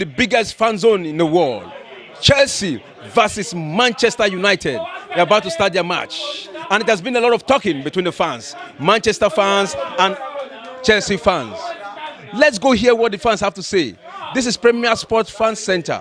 The biggest fan zone in the world. Chelsea versus Manchester United. They're about to start their match. And it has been a lot of talking between the fans. Manchester fans and Chelsea fans. Let's go hear what the fans have to say. This is Premier Sports Fan Center.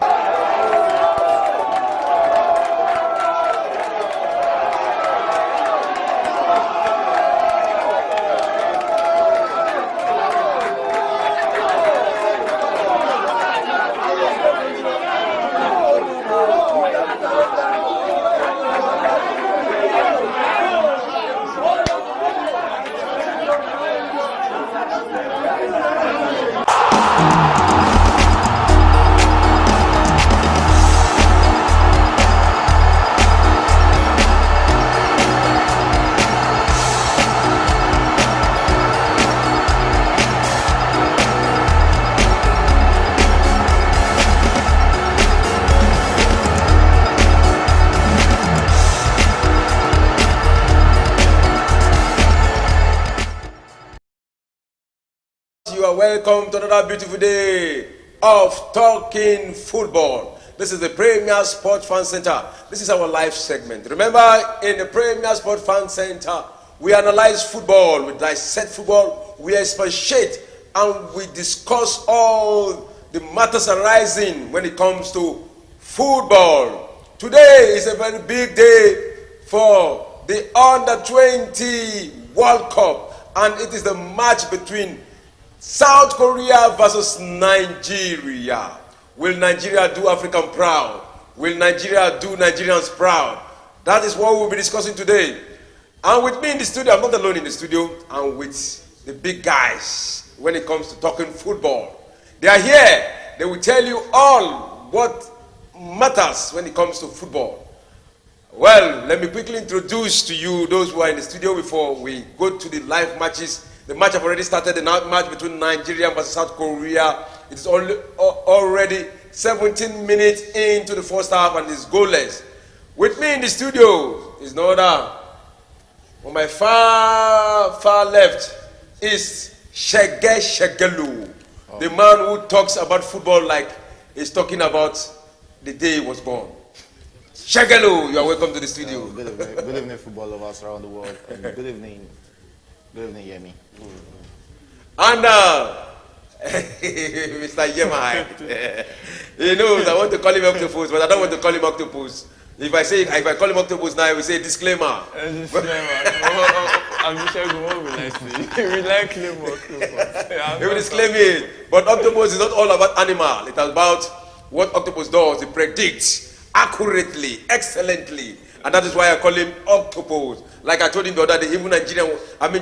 You are welcome to another beautiful day of Talking Football. This is the Premier Sport Fan Center. This is our live segment. Remember, in the Premier Sport Fan Center, we analyze football, we dissect football, we expatiate, and we discuss all the matters arising when it comes to football. Today is a very big day for the Under-20 World Cup, and it is the match between South Korea versus Nigeria. Will Nigeria do African proud? Will Nigeria do Nigerians proud? That is what we'll be discussing today. And with me in the studio, I'm not alone in the studio, I'm with the big guys when it comes to talking football. They are here. They will tell you all what matters when it comes to football. Well, let me quickly introduce to you those who are in the studio before we go to the live matches. The match have already started, the match between Nigeria versus South Korea. It's already 17 minutes into the first half and it's goalless. With me in the studio is no other. On my far left is Shegelu, the man who talks about football like he's talking about the day he was born. Shegelu, you are welcome to the studio. Good evening, football lovers around the world. And good evening, Yemi. And Mr. Yemai, he knows I want to call him Octopus, but I don't want to call him Octopus. If I call him Octopus now, I will say disclaimer. I'm sure what will I say? We like him Octopus. He will disclaim it. But Octopus is not all about animal. It's about what Octopus does. It predicts accurately, excellently. And that is why I call him Octopus. Like I told him the other day, even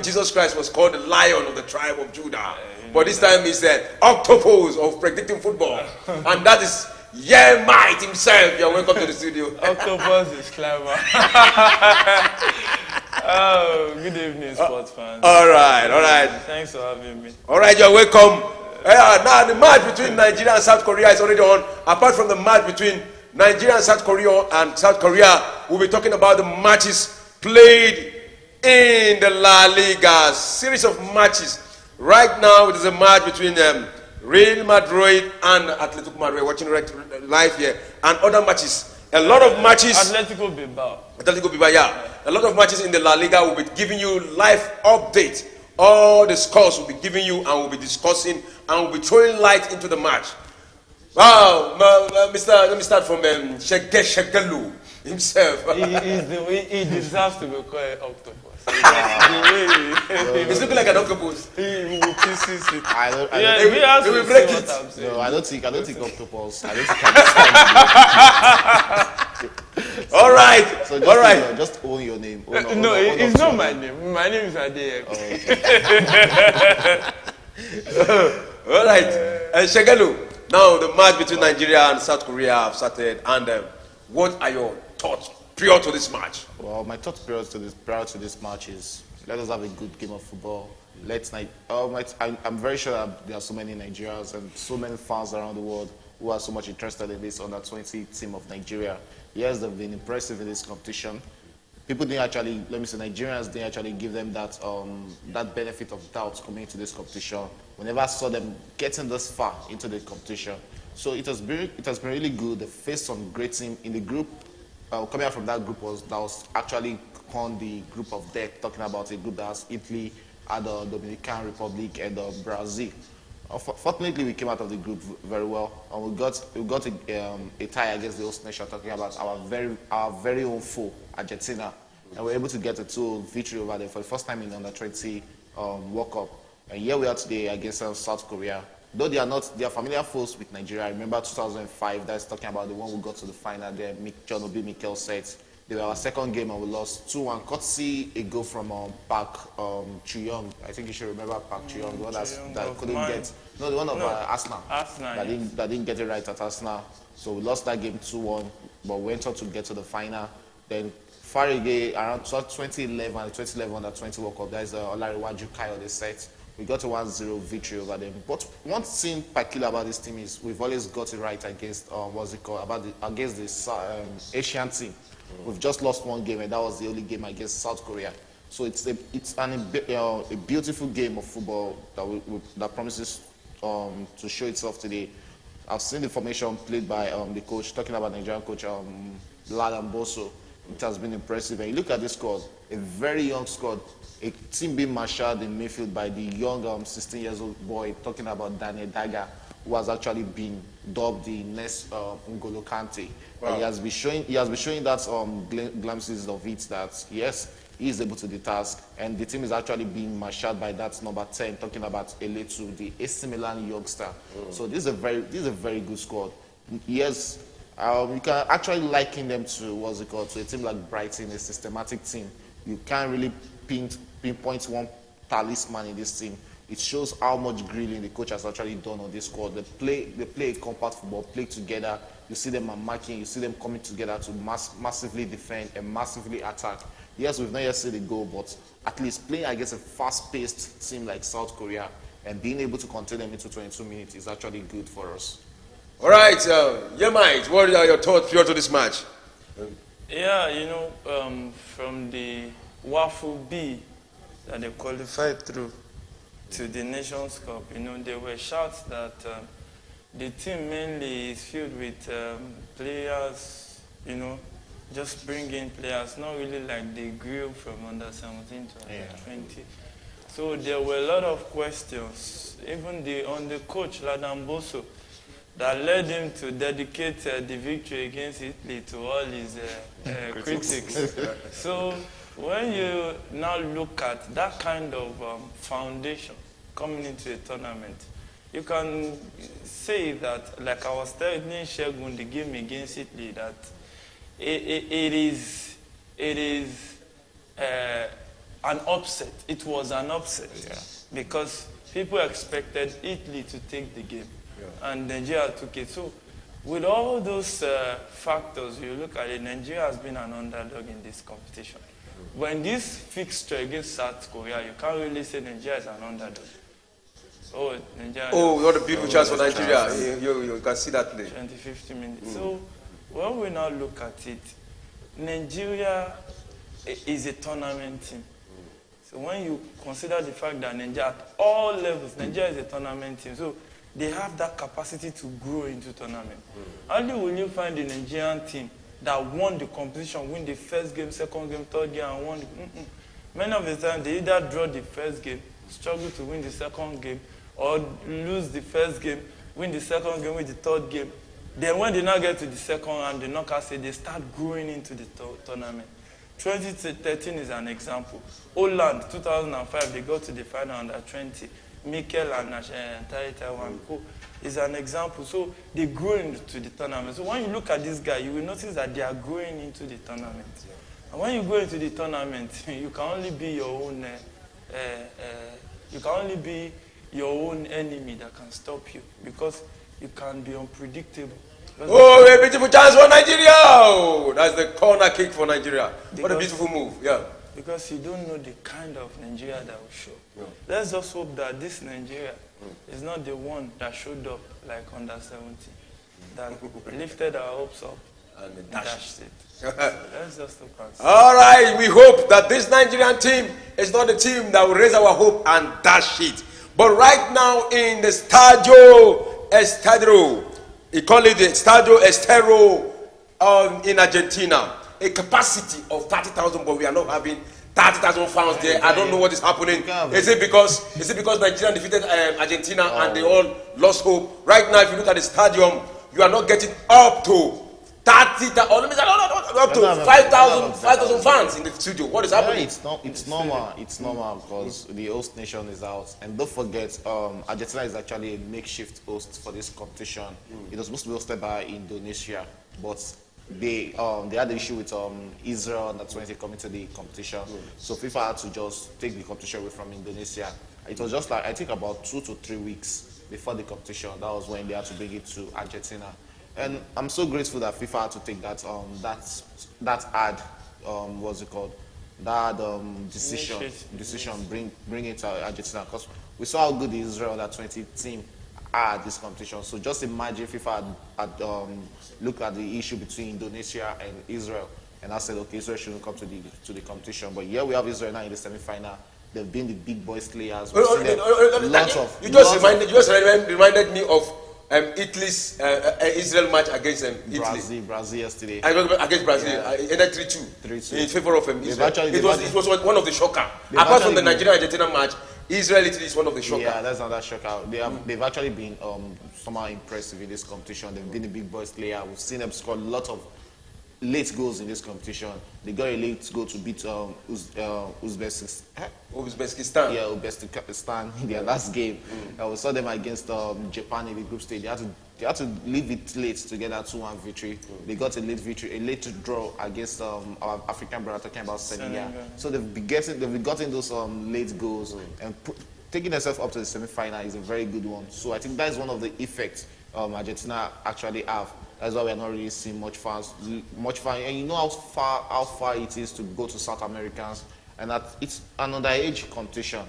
Jesus Christ was called the Lion of the tribe of Judah. But this time he's the Octopus of predicting football. And that is Yemite himself. You're welcome to the studio. Octopus is clever. Oh, good evening, sports fans. All right. Thanks for having me. All right, you're welcome. Now the match between Nigeria and South Korea is already on. Apart from the match between Nigeria and South Korea, we'll be talking about the matches played in the La Liga, series of matches. Right now, it is a match between Real Madrid and Atletico Madrid. Watching live here, and other matches. A lot of matches. Atletico Bilbao, yeah. A lot of matches in the La Liga. Will be giving you live update. All the scores will be giving you, and we'll be discussing, and we'll be throwing light into the match. Wow, let me start from Shekelu himself. He deserves to be called Octopus. He's looking like an octopus. He will pieces it. He will break it. No, I don't think octopus. I don't think All right. So just own your name. It's not my name. My name is Adeyemi. All right. Shegelu. Now the match between Nigeria and South Korea have started, and what are your thoughts prior to this match? Well, my thoughts prior to this match is let us have a good game of football. I'm very sure that there are so many Nigerians and so many fans around the world who are so much interested in this under-20 team of Nigeria. Yes, they've been impressive in this competition. People didn't actually, Nigerians didn't actually give them that that benefit of doubt coming into this competition. We never saw them getting this far into the competition. So it has been really good. They faced some great team in the group. Coming out from that group was actually on the group of death, talking about a group that has Italy, and the Dominican Republic, and Brazil. Fortunately, we came out of the group very well, and we got a tie against the host nation, talking about our very own foe, Argentina, and we were able to get a 2-0 victory over them for the first time in under 20 World Cup. And here we are today against South Korea. Though they are familiar foes with Nigeria. I remember 2005. That's talking about the one we got to the final there. John Obi Mikel said they were our second game and we lost 2-1. Courtesy a goal from Park Chu-young. I think you should remember Park Chu-young, the one that couldn't get. No, the one of Arsenal. Arsenal. That didn't get it right at Arsenal. So we lost that game 2-1, but we went on to get to the final. Then far again, around 2011 under 20 World Cup, there's Olariwaju Kayode set. We got a 1-0 victory over them. But one thing peculiar about this team is we've always got it right against against the Asian team. We've just lost one game, and that was the only game against South Korea. So it's a beautiful game of football that promises to show itself today. I've seen the formation played by the coach, talking about Nigerian coach Ladan Boso. It has been impressive. And you look at this squad, a very young squad, a team being marshaled in midfield by the young 16 years old boy, talking about Daniel Daga, who has actually been dubbed the next N'Golo Kante. Wow. And he has been showing that glimpses of it, that yes, he is able to do the task, and the team is actually being marshaled by that number 10, talking about Eletu, the AC Milan youngster. So this is a very good squad. Yes. You can actually liken them to to a team like Brighton, a systematic team. You can't really pinpoint one talisman in this team. It shows how much grilling the coach has actually done on this squad. They play a compact football, play together. You see them marking, you see them coming together to massively defend and massively attack. Yes, we've not yet seen the goal, but at least playing against a fast-paced team like South Korea and being able to contain them into 22 minutes is actually good for us. All right, Mike, what are your thoughts prior to this match? Yeah, from the Waffle B that they qualified through to the Nations Cup, there were shouts that the team mainly is filled with players, just bring in players, not really like they grew from under 17 to under 20. So there were a lot of questions, even on the coach, Ladan Boso, that led him to dedicate the victory against Italy to all his critics. So when you now look at that kind of foundation coming into a tournament, you can say that, like I was telling Shegun the game against Italy, that it is an upset. It was an upset because people expected Italy to take the game. And Nigeria took it. So with all those factors, you look at it, Nigeria has been an underdog in this competition. When this fixture against South Korea, you can't really say Nigeria is an underdog. Nigeria. What a beautiful chance for Nigeria. You can see that play. 20-50 minutes. So when we now look at it, Nigeria is a tournament team. So when you consider the fact that Nigeria, at all levels, Nigeria is a tournament team. So they have that capacity to grow into tournament. Only will you find the Nigerian team that won the competition, win the first game, second game, third game, and won. Many of the time, they either draw the first game, struggle to win the second game, or lose the first game, win the second game, win the third game. Then when they now get to the second round, the knockout stage, they start growing into the tournament. 2013 is an example. Holland, 2005, they got to the final under 20. Mikel and Taiwan is an example. So they grow into the tournament. So when you look at this guy, you will notice that they are growing into the tournament. And when you go into the tournament, you can only be your own enemy that can stop you, because you can be unpredictable. A beautiful chance for Nigeria! That's the corner kick for Nigeria. What a beautiful move. Yeah. Because you don't know the kind of Nigeria that will show. Let's just hope that this Nigeria is not the one that showed up like under 17, that lifted our hopes up and dashed it. Let's just hope and see. All right, we hope that this Nigerian team is not the team that will raise our hope and dash it. But right now in the Estadio, He called it the Estadio Estero in Argentina. A capacity of 30,000, but we are not having 30,000 fans there. I don't know what is happening. Is it because Nigeria defeated Argentina and they all lost hope? Right now, if you look at the stadium, you are not getting up to 30,000, up to 5,000 fans in the studio. What is happening? It's normal. It's normal because the host nation is out. And don't forget, Argentina is actually a makeshift host for this competition. It was supposed to be hosted by Indonesia, but they had the issue with Israel under 20 coming to the competition. So FIFA had to just take the competition away from Indonesia. It was just like, I think about 2 to 3 weeks before the competition. That was when they had to bring it to Argentina. And I'm so grateful that FIFA had to take that what's it called? That decision bring it to Argentina, because we saw how good the Israel under 20 team are at this competition. So just imagine FIFA had looked at the issue between Indonesia and Israel, and I said, okay, Israel shouldn't come to the competition. But here we have Israel now in the semi-final. They've been the big boys players. You just reminded me of Italy's Israel match against Italy. Brazil yesterday. Against Brazil, ended 3-2 in favor of Israel. It was one of the shocker. Apart from the Nigeria-Argentina match, Israel-Italy is one of the shocker. Yeah, that's another shocker. They've actually been somehow impressive in this competition. They've been the big boys player. We've seen them score a lot of late goals in this competition. They got a late goal to beat Uzbekistan. Yeah, Uzbekistan in their last game. We saw them against Japan in the group stage. They had to leave it late to get that 2-1 victory. They got a late victory, a late draw against our African brother, talking about Senegal. So they've gotten those late goals, and taking themselves up to the semi-final is a very good one. So I think that is one of the effects Argentina actually have. That's why we are not really seeing much fans. And you know how far it is to go to South Americans, and that it's an underage competition.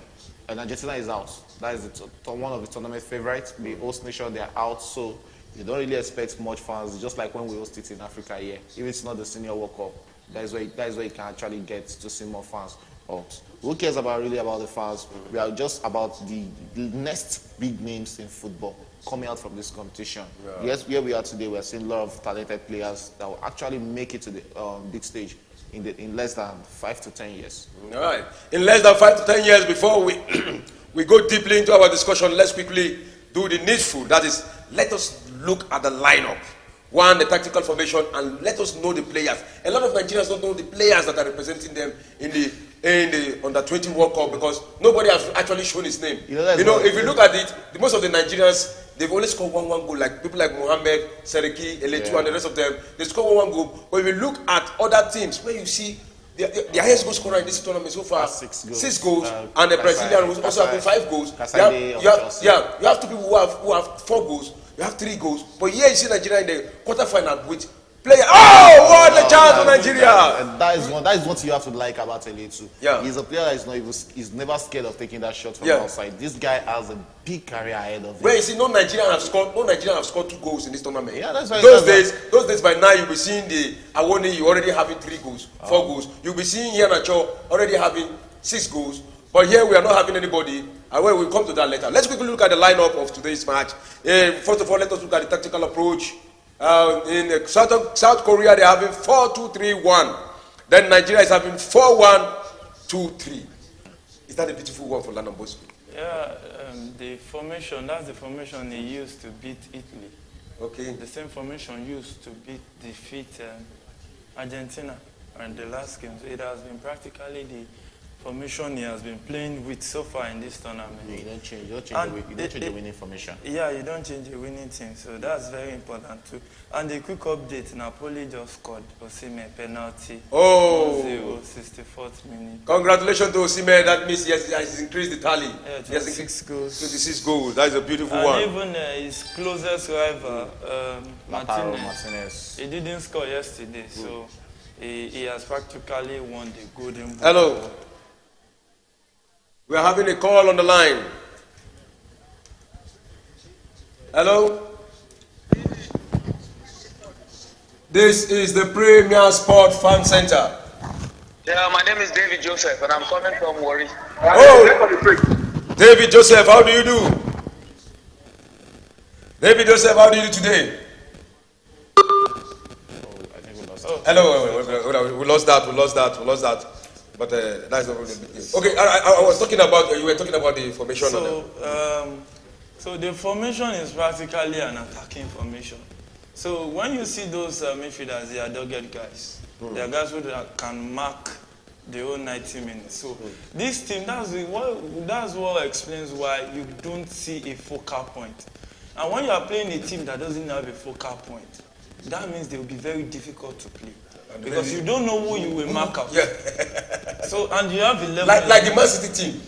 And Argentina is out. That is one of the tournament favorites. The host nation, they are out, so you don't really expect much fans. It's just like when we host it in Africa here. If it's not the Senior World Cup, that is where you can actually get to see more fans out. Who cares about the fans? We are just about the next big names in football coming out from this competition. Yeah. Yes, where we are today, we are seeing a lot of talented players that will actually make it to the big stage in less than 5 to 10 years. All right. In less than 5 to 10 years, before we go deeply into our discussion, let's quickly do the needful. That is, let us look at the lineup. One, the tactical formation, and let us know the players. A lot of Nigerians don't know the players that are representing them in the under 20 World Cup, because nobody has actually shown his name. If you look at it, most of the Nigerians, they've only scored one goal, like people like Mohammed, Seriki, Eletu, and the rest of them. They score one goal. But if you look at other teams, where you see the highest goal scorer in this tournament so far, 6 goals, and the Brazilian who also have 5 goals. You have 2 people who have 4 goals. You have 3 goals. But here you see Nigeria in the quarterfinal with player. Oh, what a chance for Nigeria! And that is what you have to like about Eletu. Yeah. He's a player that is never scared of taking that shot from outside. This guy has a big career ahead of him. Well, you see, no Nigerian have scored 2 goals in this tournament. Yeah, that's right. Those days by now you'll be seeing the Awoni, you already having 3 goals, 4 goals. You'll be seeing Iheanacho already having 6 goals. But here we are not having anybody. We'll come to that later. Let's quickly look at the lineup of today's match. First of all, let us look at the tactical approach. In South Korea, they're having 4-2-3-1. Then Nigeria is having 4-1-2-3. Is that a beautiful one for London Bosco? Yeah, the formation, that's the formation he used to beat Italy. Okay. The same formation used to defeat Argentina in the last game. So it has been practically the formation he has been playing with so far in this tournament. Yeah, you don't change the winning formation. Yeah, you don't change the winning team, so that's very important too. And a quick update, Napoli just scored Osimhen penalty. Oh! 64th minute. Congratulations to Osimhen. That means he has increased the tally. Yeah, 26 goals. 26 goals. That is a beautiful one. And even his closest rival, Martinez, he didn't score yesterday, so he has practically won the Golden Boot. Hello. We are having a call on the line. Hello? This is the Premier Sport Fan Center. Yeah, my name is David Joseph and I'm coming from Warri. Oh! David Joseph, how do you do? David Joseph, how do you do today? Hello, we lost that. But that's not really big deal. Okay, I was talking about, you were talking about the formation. So the formation is practically an attacking formation. So when you see those midfielders, they are dogged guys. They are guys who can mark the whole 90 minutes. So this team, that's what explains why you don't see a focal point. And when you are playing a team that doesn't have a focal point, that means they will be very difficult to play. Because you don't know who you will mark out. Yeah. So, and you have 11. Like the Man City team.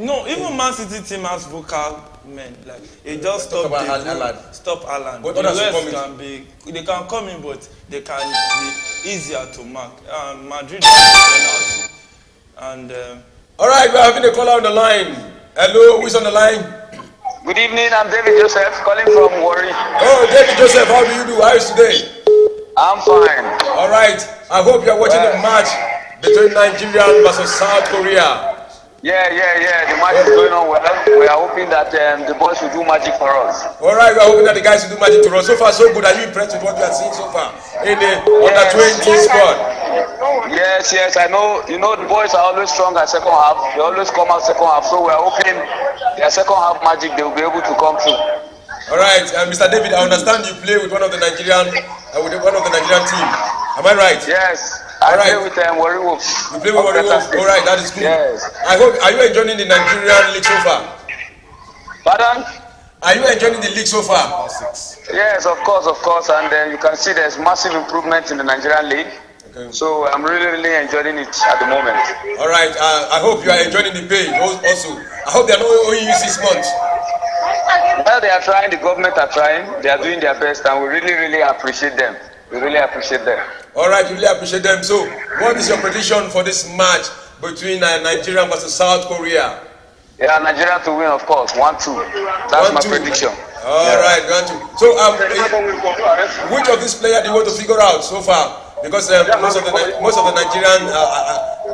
No, even Man City team has vocal men. Like, it just stop Alan. But the rest can be, they can come in, but they can be easier to mark. Madrid has penalty. And all right, we're having a caller on the line. Hello, who is on the line? Good evening, I'm David Joseph, calling from Warri. Oh, David Joseph, how do you do? How is today? I'm fine. All right, I hope you're watching the match between Nigeria versus South Korea. Yeah. The match is going on well. We are hoping that the boys will do magic for us. All right, we are hoping that the guys will do magic to us. So far, so good. Are you impressed with what you are seeing so far in the under-20 squad? Yes, I know. You know, the boys are always strong at second half. They always come out second half. So we are hoping their second half magic, they will be able to come through. All right, Mr. David, I understand you play with one of the Nigerian team. Am I right? Yes. I play with Warri Wolves. You play with Warri Wolves? All right, that is good. Yes. I hope, are you enjoying the Nigerian league so far? Pardon? Are you enjoying the league so far? Yes, of course. And you can see there's massive improvement in the Nigerian league. Okay. So I'm really enjoying it at the moment. All right, I hope you are enjoying the pay also. I hope they are not owing you 6 months. Well, they are trying, the government are trying, they are doing their best, and we really appreciate them. We really appreciate them. All right, we really appreciate them. So, what is your prediction for this match between Nigeria versus South Korea? Yeah, Nigeria to win, of course, 1-2. That's my prediction. All right, 1-2. So, which of these players do you want to figure out so far? Because most of the Nigerian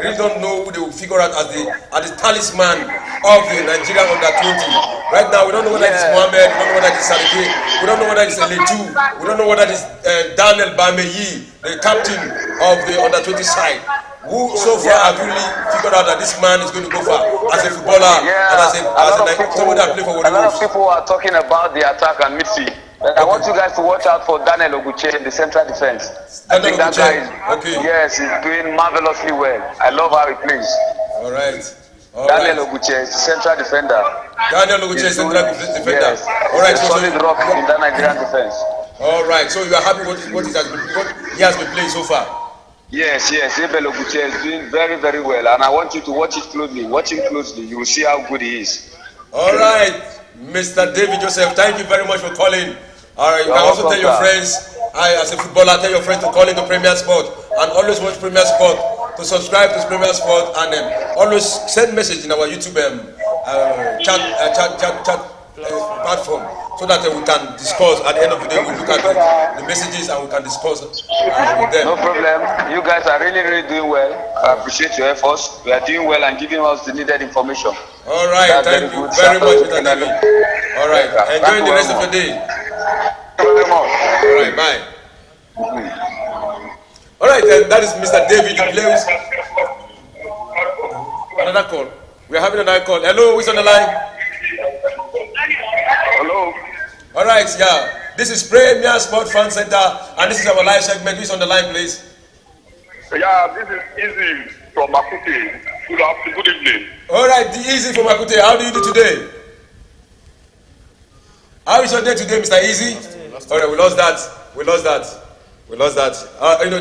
really don't know who they will figure out as the talisman of the Nigerian under-20. Right now, we don't know whether it's Mohamed, we don't know whether it's Salike, we don't know whether it's Letu, we don't know whether it's Daniel Bameyi, the captain of the under-20 side. Who so far have you really figured out that this man is going to go far as a footballer and as someone that plays for Warri Wolves? A lot of people are talking about the attack and midfield. I want you guys to watch out for Daniel Oguche in the central defense. I think that guy is he's doing marvelously well. I love how he plays. All right. Daniel Oguche is the central defender. Daniel Oguche is central defender. Yes. All right. Solid rock in that Nigerian defense. All right. So you are happy with what he has been playing so far? Yes. Daniel Oguche is doing very well, and I want you to watch it closely. Watch him closely. You will see how good he is. All right, Mr. David Joseph. Thank you very much for calling. All right, you can also tell your friends, as a footballer, tell your friends to call into Premier Sport and always watch Premier Sport, to subscribe to Premier Sport, and always send message in our YouTube chat platform so that we can discuss. At the end of the day, we look at the messages and we can discuss with them. No problem. You guys are really doing well. I appreciate your efforts. You are doing well and giving us the needed information. All right, thank you very much, Mr. David. All right, enjoy the rest of the day. Thank you very much. All right, bye. All right, then that is Mr. David. He plays. Another call. We are having another call. Hello, who's on the line? Hello. All right, this is Premier Sport Fan Center, and this is our live segment. Who's on the line, please? Yeah, this is Easy from Makute. Good evening. All right, the Easy from Makute. How do you do today? How is your day today, Mr. Easy? All right, we lost that.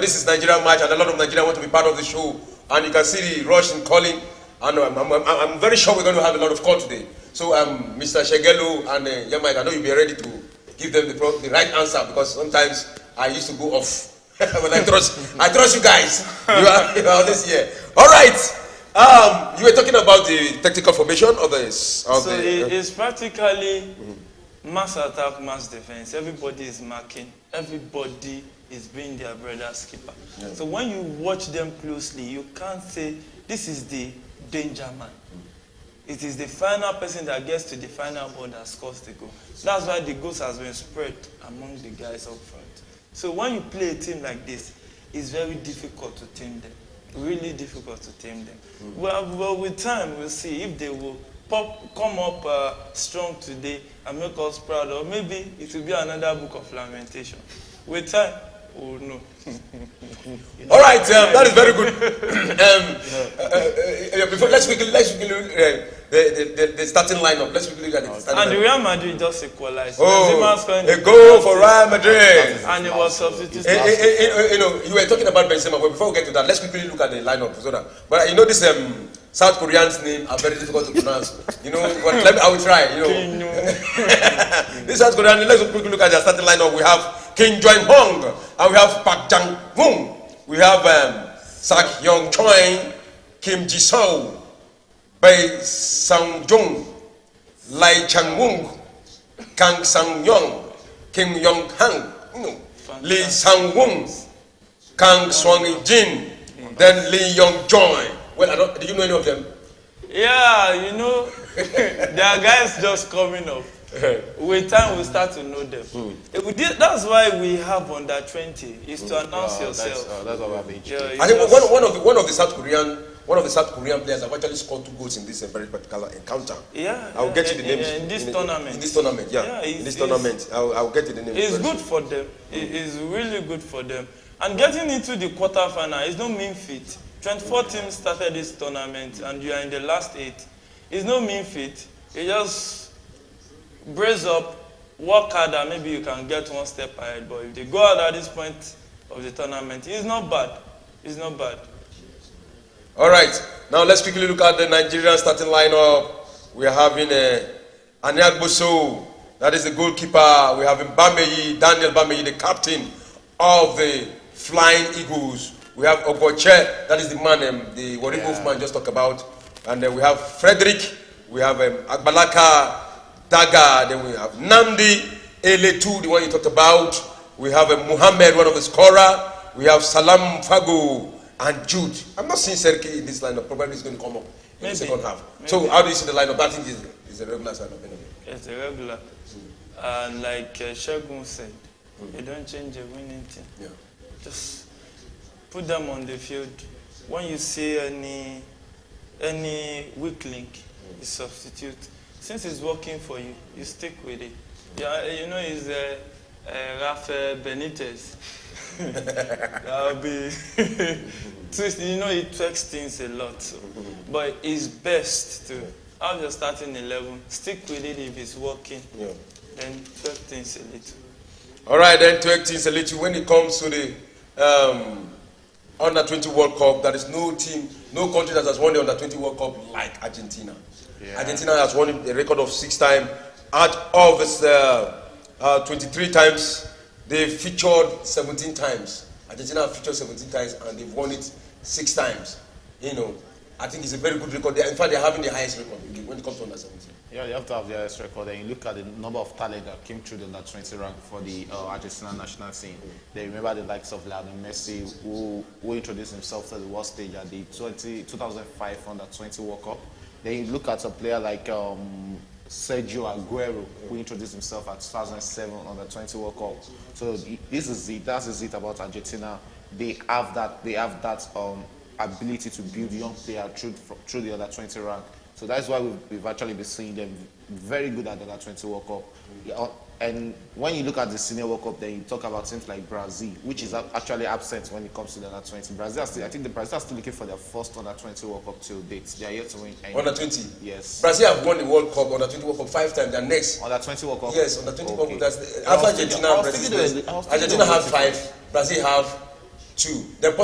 This is Nigerian match, and a lot of Nigerians want to be part of the show. And you can see the rush in calling. And I'm very sure we're going to have a lot of call today. So, Mr. Shegelu and Yamai, I know you'll be ready to give them the right answer, because sometimes I used to go off. But I trust you guys. You are this year. All right. You were talking about the tactical formation of this. It's practically mass attack, mass defense. Everybody is marking. Everybody is being their brother's keeper. Yeah. So when you watch them closely, you can't say this is the danger man. It is the final person that gets to the final ball that scores the goal. That's why the goals has been spread among the guys up front. So when you play a team like this, it's very difficult to tame them. Really difficult to tame them. Well, with time, we'll see if they will come up strong today and make us proud, or maybe it will be another book of lamentation. With time, we'll know. All right, that is very good. Let's quickly the starting lineup. Let's quickly look at the starting lineup. And Real Madrid just equalized. A goal for Real Madrid. And it was substituted. You were talking about Benzema. But before we get to that, let's quickly look at the lineup. But you know this South Korean's name are very difficult to pronounce. You know, but I will try. You know, this South Korean. Let's quickly look at the starting lineup. We have Kim Jong-hong, and we have Park Jang-woong. We have Sak Yong-choi, Kim Ji-soo, Bae Sang-jung, Lai Chang-woong, Kang Sang-yong, Kim Yong-hang, Lee Sang-woong, Kang Swang-jin, then Lee Yong-joy. Well, did you know any of them? Yeah, you know, there are guys just coming up. With time, we start to know them. That's why we have under 20 is to announce yourself. That's our age. I think one of the South Korean players have actually scored 2 goals in this very particular encounter. Yeah, I'll get you the names in this tournament. In this tournament, in this tournament, I'll get you the names. It's good for them. It's really good for them. And getting into the quarterfinal is no mean feat. 24 teams started this tournament, and you are in the last 8. It's no mean feat. You just brace up, work hard, and maybe you can get 1 step ahead. But if they go out at this point of the tournament, it's not bad. It's not bad. All right. Now let's quickly look at the Nigerian starting lineup. We are having Anyagboso, that is the goalkeeper. We have Daniel Bameyi, the captain of the Flying Eagles. We have Ogoche, that is the man, the Warri Wolfman just talked about. And then we have Frederick. We have Agbalaka Daga. Then we have Namdi Eletu, the one you talked about. We have Muhammad, one of the scorer. We have Salam Fago and Jude. I'm not seeing Serki in this lineup. Probably he's going to come up in the second half. Maybe. So how do you see the lineup? That thing is a regular lineup. It's a regular. And like Shogun said, you don't change a winning team. Yeah. Just put them on the field. When you see any weak link, you substitute. Since it's working for you, you stick with it. Yeah, you know, it's Rafael Benitez. That'll be you know, he tweaks things a lot. So. But it's best to have your starting 11, stick with it if it's working, then tweak things a little. All right, then tweak things a little. When it comes to the Under-20 World Cup, there is no team, no country that has won the Under-20 World Cup like Argentina. Yeah. Argentina has won a record of 6 times. Out of its 23 times, they featured 17 times. Argentina have featured 17 times and they've won it 6 times. You know, I think it's a very good record. In fact, they're having the highest record when it comes to Under-17. Yeah, you have to have the highest record. And you look at the number of talent that came through the Under-20 rank for the Argentina national team. They remember the likes of Lionel Messi, who introduced himself to the world stage at the 2005 Under-20 World Cup. Then you look at a player like Sergio Aguero, who introduced himself at 2007 Under-20 World Cup. So this is it. That is it about Argentina. They have that ability to build young players through the Under-20 rank. So that's why we've actually been seeing them very good at the Under-20 World Cup. Yeah, and when you look at the Senior World Cup, then you talk about teams like Brazil, which is actually absent when it comes to the Under-20. I think the Brazil are still looking for their first Under-20 World Cup till date. They are yet to win. Under-20? Yes. Brazil have won the World Cup, Under-20 World Cup 5 times. Their next Under-20 World Cup? Yes, Under-20 World Cup. That's after Argentina, Argentina have 5, Brazil have 2. Then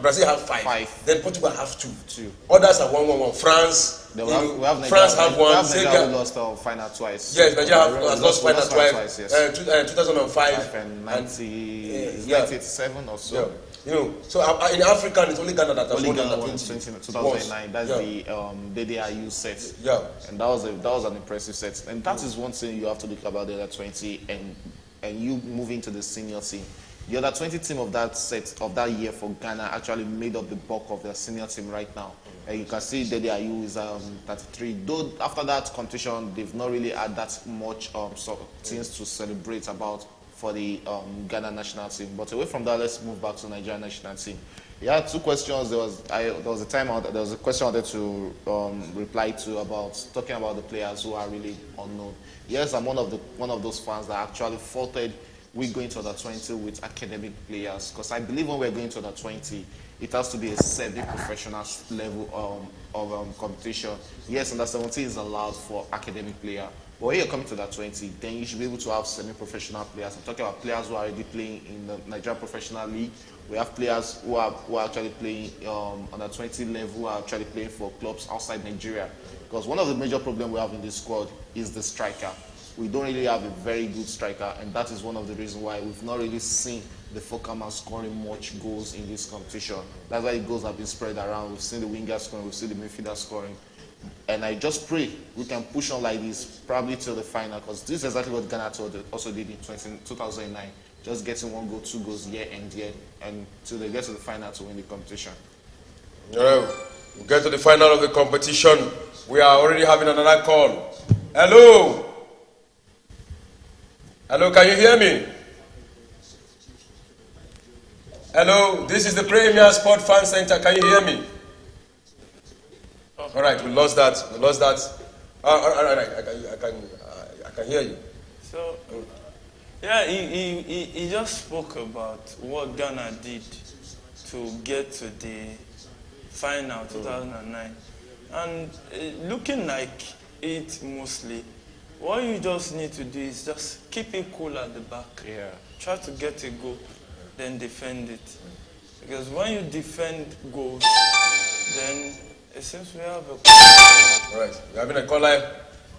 Brazil have 5. Then Portugal have 2. Others are 1-1-1. France. France have 1. Nigeria lost final twice. Yes, Nigeria has lost final twice. Yes. 2005 and 1987 or so. Yeah. You know, so in Africa, it's only Ghana that has won Ghana won 2009. That's the DDIU set. Yeah. And that was an impressive set. And that is one thing you have to look about the Under-20 and you moving to the senior team. The Under-20 team of that set of that year for Ghana actually made up the bulk of their senior team right now. And you can see Dede Ayew is 33. Though after that competition, they've not really had that much things to celebrate about for the Ghana national team. But away from that, let's move back to Nigeria national team. Yeah, two questions. There was a question I wanted to reply to about talking about the players who are really unknown. Yes, I'm one of those fans that actually faulted we going to under 20 with academic players, because I believe when we're going to under 20, it has to be a semi-professional level of competition. Yes, under 17 is allowed for academic player. But when you're coming to that 20, then you should be able to have semi-professional players. I'm talking about players who are already playing in the Nigerian Professional League. We have players who are actually playing on the 20 level, who are actually playing for clubs outside Nigeria. Because one of the major problems we have in this squad is the striker. We don't really have a very good striker, and that is one of the reasons why we've not really seen the focal man scoring much goals in this competition. That's why the goals have been spread around. We've seen the wingers scoring, we've seen the midfielders scoring. And I just pray we can push on like this, probably till the final, because this is exactly what Ghana also did in 2009. Just getting 1 goal, 2 goals year and year, and till they get to the final to win the competition. Yeah, we get to the final of the competition. We are already having another call. Hello? Hello, can you hear me? Hello, this is the Premier Sport Fan Center. Can you hear me? All right, we lost that. All right, I can hear you. So, yeah, he just spoke about what Ghana did to get to the final 2009, and looking like it mostly. What you just need to do is just keep it cool at the back. Yeah. Try to get a goal, then defend it. Because when you defend goals, then it seems we have a call. All right, we're having a call line.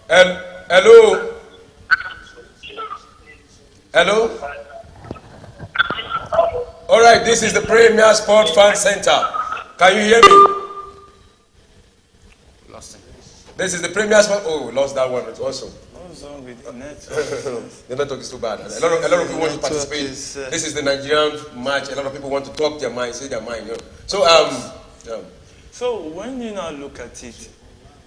Hello? Hello? All right, this is the Premier Sport Fan Center. Can you hear me? Lost him. This is the Premier Sport. Oh, we lost that one. It's awesome. What's wrong with the network? The network is too bad. A lot of people want to participate. This is the Nigerian match. A lot of people want to talk their mind, say their mind. You know? So, So when you now look at it,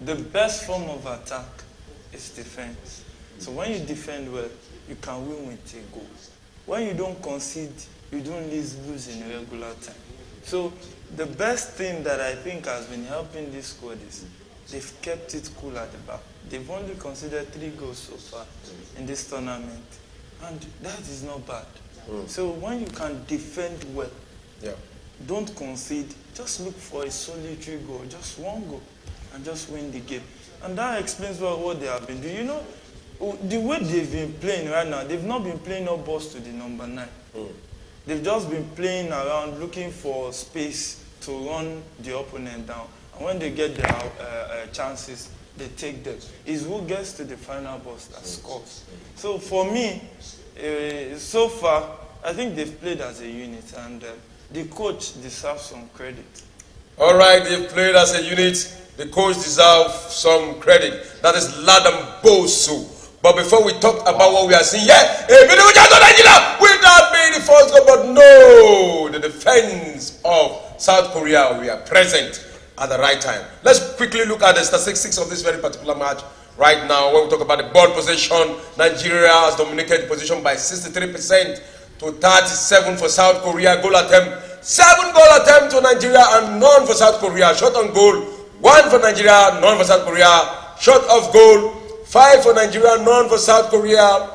the best form of attack is defense. So when you defend well, you can win with a goal. When you don't concede, you don't lose in regular time. So the best thing that I think has been helping this squad is they've kept it cool at the back. They've only conceded 3 goals so far in this tournament, and that is not bad. So when you can defend well, don't concede, just look for a solitary goal, just 1 goal, and just win the game. And that explains what they have been doing. You know, the way they've been playing right now, they've not been playing no balls to the number 9. They've just been playing around, looking for space to run the opponent down. And when they get their chances, they take them. It's who gets to the final boss that scores. So for me, so far, I think they've played as a unit, and the coach deserves some credit. all right, they've played as a unit. The coach deserves some credit. That is Ladam Bosu. But before we talk about what we are seeing, without being the first goal, but no, the defense of South Korea, we are present at the right time. Let's quickly look at the statistics of this very particular match right now. When we talk about the ball possession, Nigeria has dominated the position by 63% to 37 for South Korea. Goal attempt, 7 goal attempts to Nigeria and none for South Korea. Shot on goal, 1 for Nigeria, none for South Korea. Shot off goal, 5 for Nigeria, none for South Korea.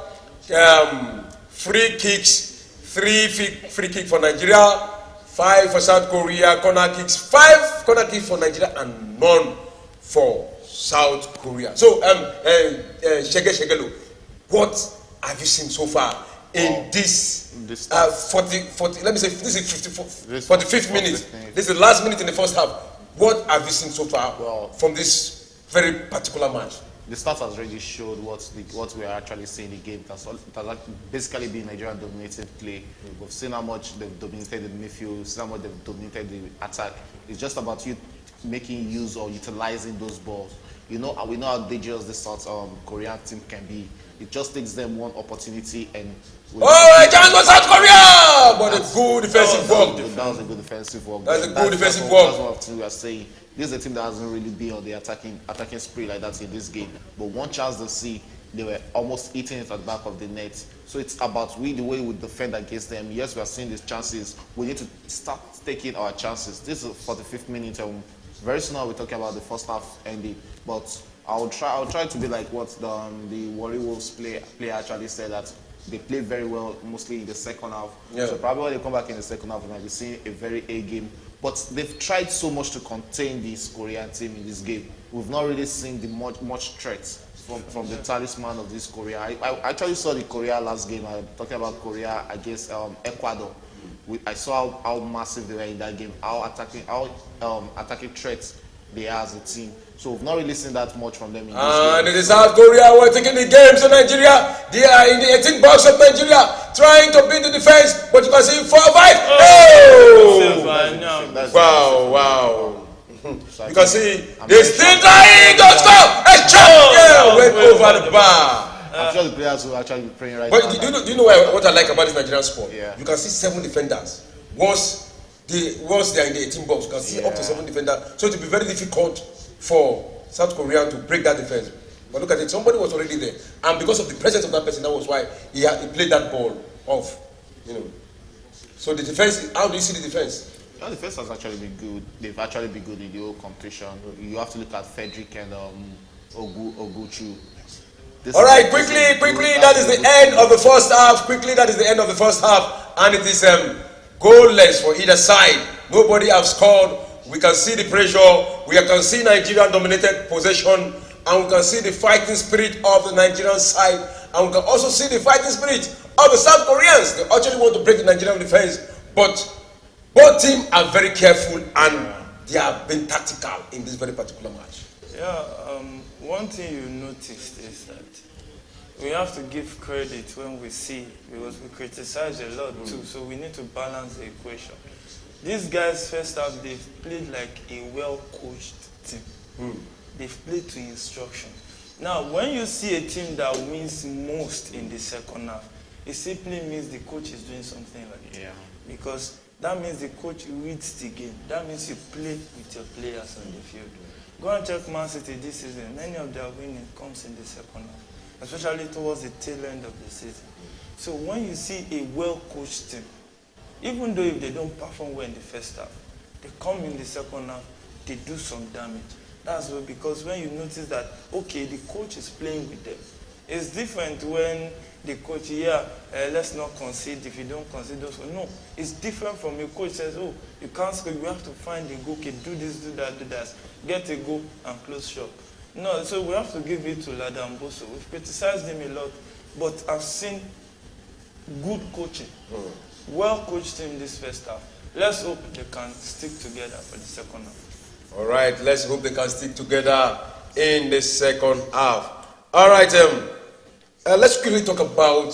Free kicks, 3 free kick for Nigeria, 5 for South Korea. Corner kicks, 5 corner kicks for Nigeria and none for South Korea. So, Shegelu, what have you seen so far in this 40, let me say, this is 45th minute. This is the last minute in the first half. What have you seen so far from this very particular match? The stats has already showed what we are actually seeing in the game. It has basically been Nigerian dominated play. We've seen how much they've dominated the midfield, we've seen how much they've dominated the attack. It's just about you making use or utilizing those balls. You know, we know how dangerous this South Korean team can be. It just takes them one opportunity and... a chance for South Korea! But a good defensive work. That was a good defensive work. That's a good defensive work. That's what we are saying. This is a team that hasn't really been on the attacking spree like that in this game. But one chance they see, they were almost eating it at the back of the net. So it's about the way we defend against them. Yes, we are seeing these chances. We need to start taking our chances. This is 45th minute. Very soon I'll be talking about the first half ending. But I'll try to be like what the Warri Wolves player actually said, that they played very well mostly in the second half. Yeah. So probably when they come back in the second half, we'll be seeing a very A game. But they've tried so much to contain this Korean team in this game. We've not really seen the much threats from the talisman of this Korea. I actually saw the Korea last game. I'm talking about Korea against Ecuador. I saw how massive they were in that game, how attacking threats they are as a team. So we've not really seen that much from them in this game. And it is South Korea who are taking the game to Nigeria. They are in the 18th box of Nigeria, trying to beat the defense, but you can see 4-5. Oh! Wow. You can see they still trying to score. A shot went over the bar. I'm sure the players will actually be praying right but now. Do you know what I like about this Nigerian sport? Yeah. You can see 7 defenders. Once they are in the 18 box, you can see up to 7 defenders. So it will be very difficult for South Korea to break that defense. But look at it, somebody was already there, and because of the presence of that person, that was why he played that ball off. So the defense. How do you see the defense? The defense has actually been good. They've actually been good in the whole competition. You have to look at Frederick and Oguchu. All right, quickly. That is the end of the first half. Quickly, that is the end of the first half, and it is goalless for either side. Nobody have scored. We can see the pressure. We can see Nigerian dominated possession, and we can see the fighting spirit of the Nigerian side, and we can also see the fighting spirit of the South Koreans. They actually want to break the Nigerian defense, but both teams are very careful and they are being tactical in this very particular match. Yeah, one thing you noticed is that we have to give credit when we see, because we criticize a lot too, so we need to balance the equation. These guys, first half, they've played like a well-coached team. They've played to instruction. Now, when you see a team that wins most in the second half, it simply means the coach is doing something like that. Because that means the coach reads the game. That means you play with your players on the field. Go and check Man City this season. Many of their winning comes in the second half, especially towards the tail end of the season. So when you see a well-coached team, even though if they don't perform well in the first half, they come in the second half, they do some damage. That's why, because when you notice that, okay, the coach is playing with them. It's different when the coach, let's not concede. If you don't concede, also no. It's different from a coach says, oh, you can't score. You have to find a goal. Okay, do this, do that, do that. Get a goal and close shop. No, so we have to give it to Ladamboso. We've criticized him a lot, but I've seen good coaching. Well coached team this first half. Let's hope they can stick together for the second half. All right, let's hope they can stick together in the second half. All right, let's quickly talk about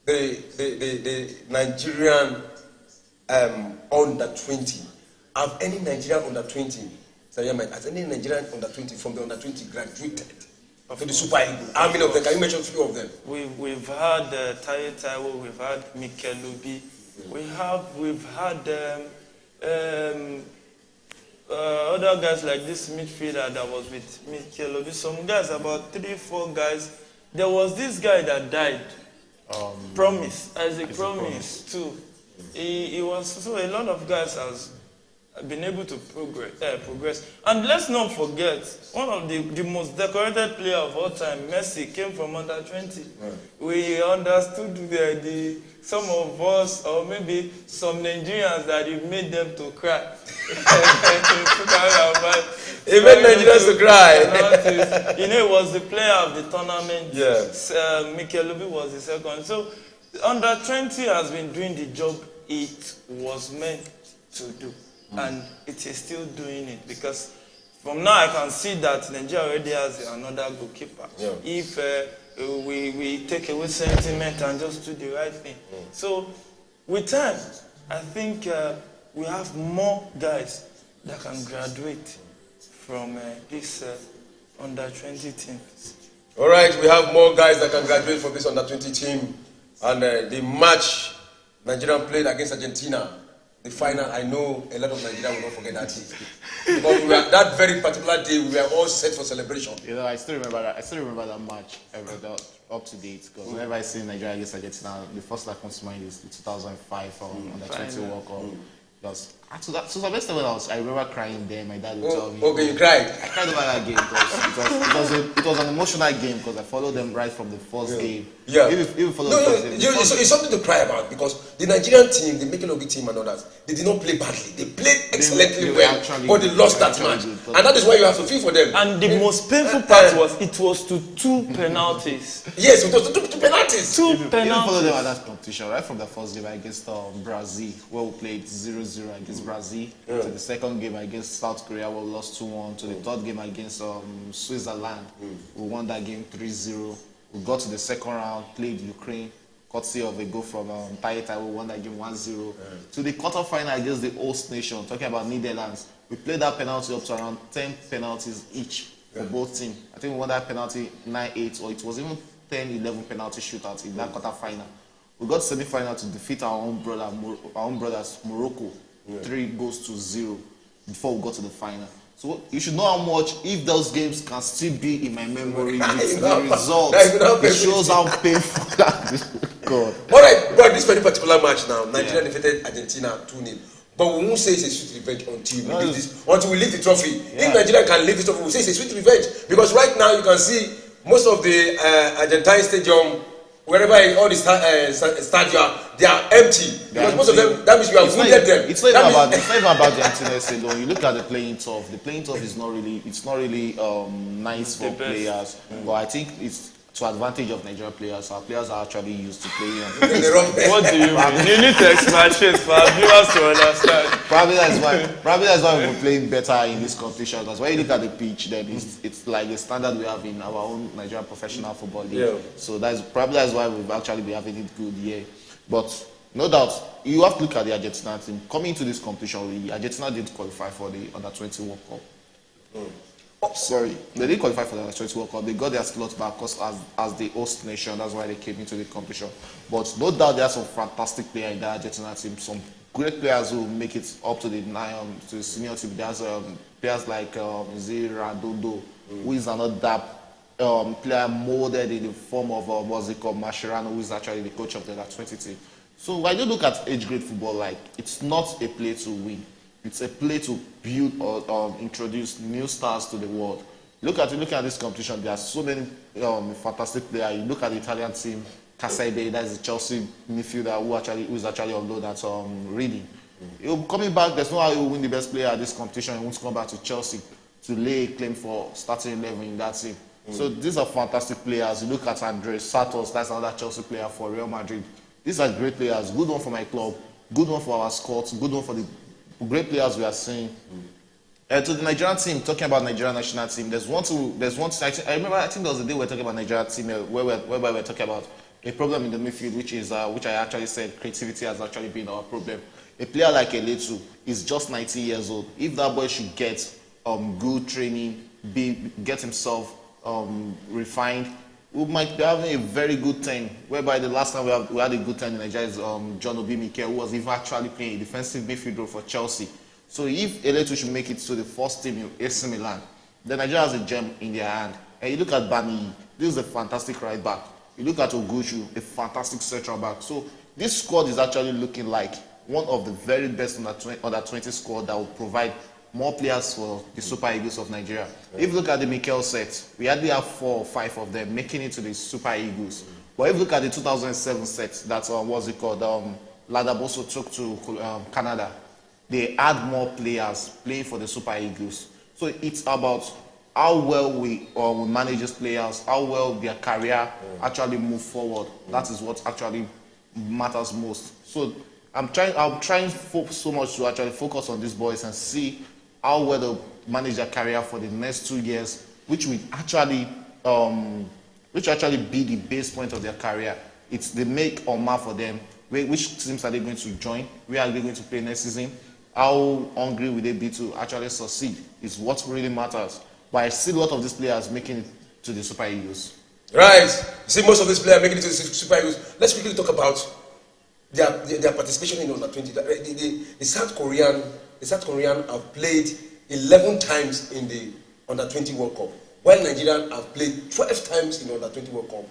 the Nigerian under 20. Have any Nigerian under 20? Has any Nigerian under 20 from the under 20 graduated for the Super Eagles? How many of them? Can you mention a few of them? We've had Taye Taiwo, we've had Mikel Obi, we've had other guys like this midfielder that was with Mikel Obi. Some guys, about 3-4 guys. There was this guy that died. Isaac Promise too. He was, so a lot of guys has been able to progress. And let's not forget, one of the most decorated player of all time, Messi, came from under 20. Right. We understood some of us, or maybe some Nigerians, that it made them to cry. It made Nigerians to cry. It was the player of the tournament. Yes. Mikel Obi was the second. So under 20 has been doing the job it was meant to do. And it is still doing it, because from now I can see that Nigeria already has another goalkeeper. Yeah. If we take away sentiment and just do the right thing. So with time, I think we have more guys that can graduate from this under 20 team. All right, we have more guys that can graduate from this under 20 team. And the match Nigeria played against Argentina the final, I know a lot of Nigerians will not forget that day. Because that very particular day, we were all set for celebration. You know, I still remember that. I still remember that match up to date. Because whenever I see Nigeria against Argentina, the first that comes to mind is the 2005 Under 20 World Cup. Because to some extent when I remember crying there. My dad would tell me. Okay, you cried. I cried over that game because it was an emotional game because I followed them right from the first game. Yeah. Even follow the first game. It's something to cry about because the Nigerian team, the Mikel team and others, they did not play badly. They played excellently well, but they lost that match. And that is why you have to feel for them. And the most painful part was it was to 2 penalties. Yes, it was two penalties. Two Even penalties. follow them at that competition right from the first game against Brazil, where we played 0-0 against Brazil. To the second game against South Korea, where we lost 2-1. To the third game against Switzerland, we won that game 3-0. We got to the second round, played Ukraine, courtesy of a goal from Taita, we won that game 1-0. To the quarterfinal against the host nation, talking about Netherlands, we played that penalty up to around 10 penalties each for both teams. I think we won that penalty 9-8, or it was even 10-11 penalty shootouts in that quarterfinal. We got semi-final to defeat our own brothers Morocco 3-0 before we got to the final. So you should know how much, if those games can still be in my memory with the results, it shows how painful that is. God. Alright, but this very particular match now, Nigeria defeated Argentina 2-0. But we won't say it's a sweet revenge until we leave the trophy. If Nigeria can leave the trophy, we'll say it's a sweet revenge. Because right now you can see most of the Argentine stadium, wherever all the stadia, they are empty. Because most of them, that means we have wounded them. It's not even about the emptiness alone. You look at the playing tough. The playing tough is not really nice for players. But I think it's to advantage of Nigerian players. Our players are actually used to playing. What do you mean? You need to expatiate for our viewers to understand. Probably that's why we're playing better in this competition. Because when you look at the pitch, then it's like the standard we have in our own Nigerian professional football league. Yeah. So that's why we've actually been having it good here. But no doubt, you have to look at the Argentina team. Coming into this competition, Argentina didn't qualify for the Under 20 World Cup. Sorry, they didn't qualify for the Under 20 World Cup. They got their slot back as the host nation. That's why they came into the competition. But no doubt, there are some fantastic players in the Argentina team. Some great players who make it up to the senior team. There's players like Radodo, who is another player molded in the form of Mascherano, who is actually the coach of the Under 20 team. So when you look at age grade football, like it's not a play to win. It's a play to build or introduce new stars to the world. Look at this competition. There are so many fantastic players. You look at the Italian team, Cassaide, that is the Chelsea midfielder who is actually on loan at Reading. Coming back, there's no how he will win the best player at this competition. He wants to come back to Chelsea to lay a claim for starting 11 in that team. So these are fantastic players. You look at Andres Santos, that's another Chelsea player for Real Madrid. These are great players. Good one for my club, good one for our squad, good one for the great players we are seeing. To the Nigerian team, talking about Nigerian national team, there's one thing. I remember, I think there was a day we were talking about Nigerian team whereby we were talking about a problem in the midfield, which I actually said creativity has actually been our problem. A player like Eletu is just 19 years old. If that boy should get good training, get himself refined, we might be having a very good time. Whereby the last time we had a good time in Nigeria is John Obi Mikel, who was even actually playing a defensive midfield role for Chelsea. So if Eletu should make it to the first team in AC Milan, then Nigeria has a gem in their hand. And you look at Bami, this is a fantastic right back. You look at Ogushu, a fantastic central back. So this squad is actually looking like one of the very best under 20 squad that will provide more players for the Super Eagles of Nigeria. If you look at the Mikel set, we hardly have 4 or 5 of them making it to the Super Eagles. But if you look at the 2007 set, that's what's it called, Ladaboso took to Canada, they had more players playing for the Super Eagles. So it's about how well we manage these players, how well their career actually move forward. That is what actually matters most. So I'm trying so much to actually focus on these boys and see how well they manage their career for the next 2 years, which will actually be the base point of their career. It's the make or mark for them. Which teams are they going to join? Where are they going to play next season? How hungry will they be to actually succeed? Is what really matters. But I see a lot of these players making it to the Super Eagles. Right. You see most of these players making it to the Super Eagles. Let's quickly talk about their participation in under 20. The South Korean have played 11 times in the under 20 World Cup, while Nigeria have played 12 times in the under 20 World Cup.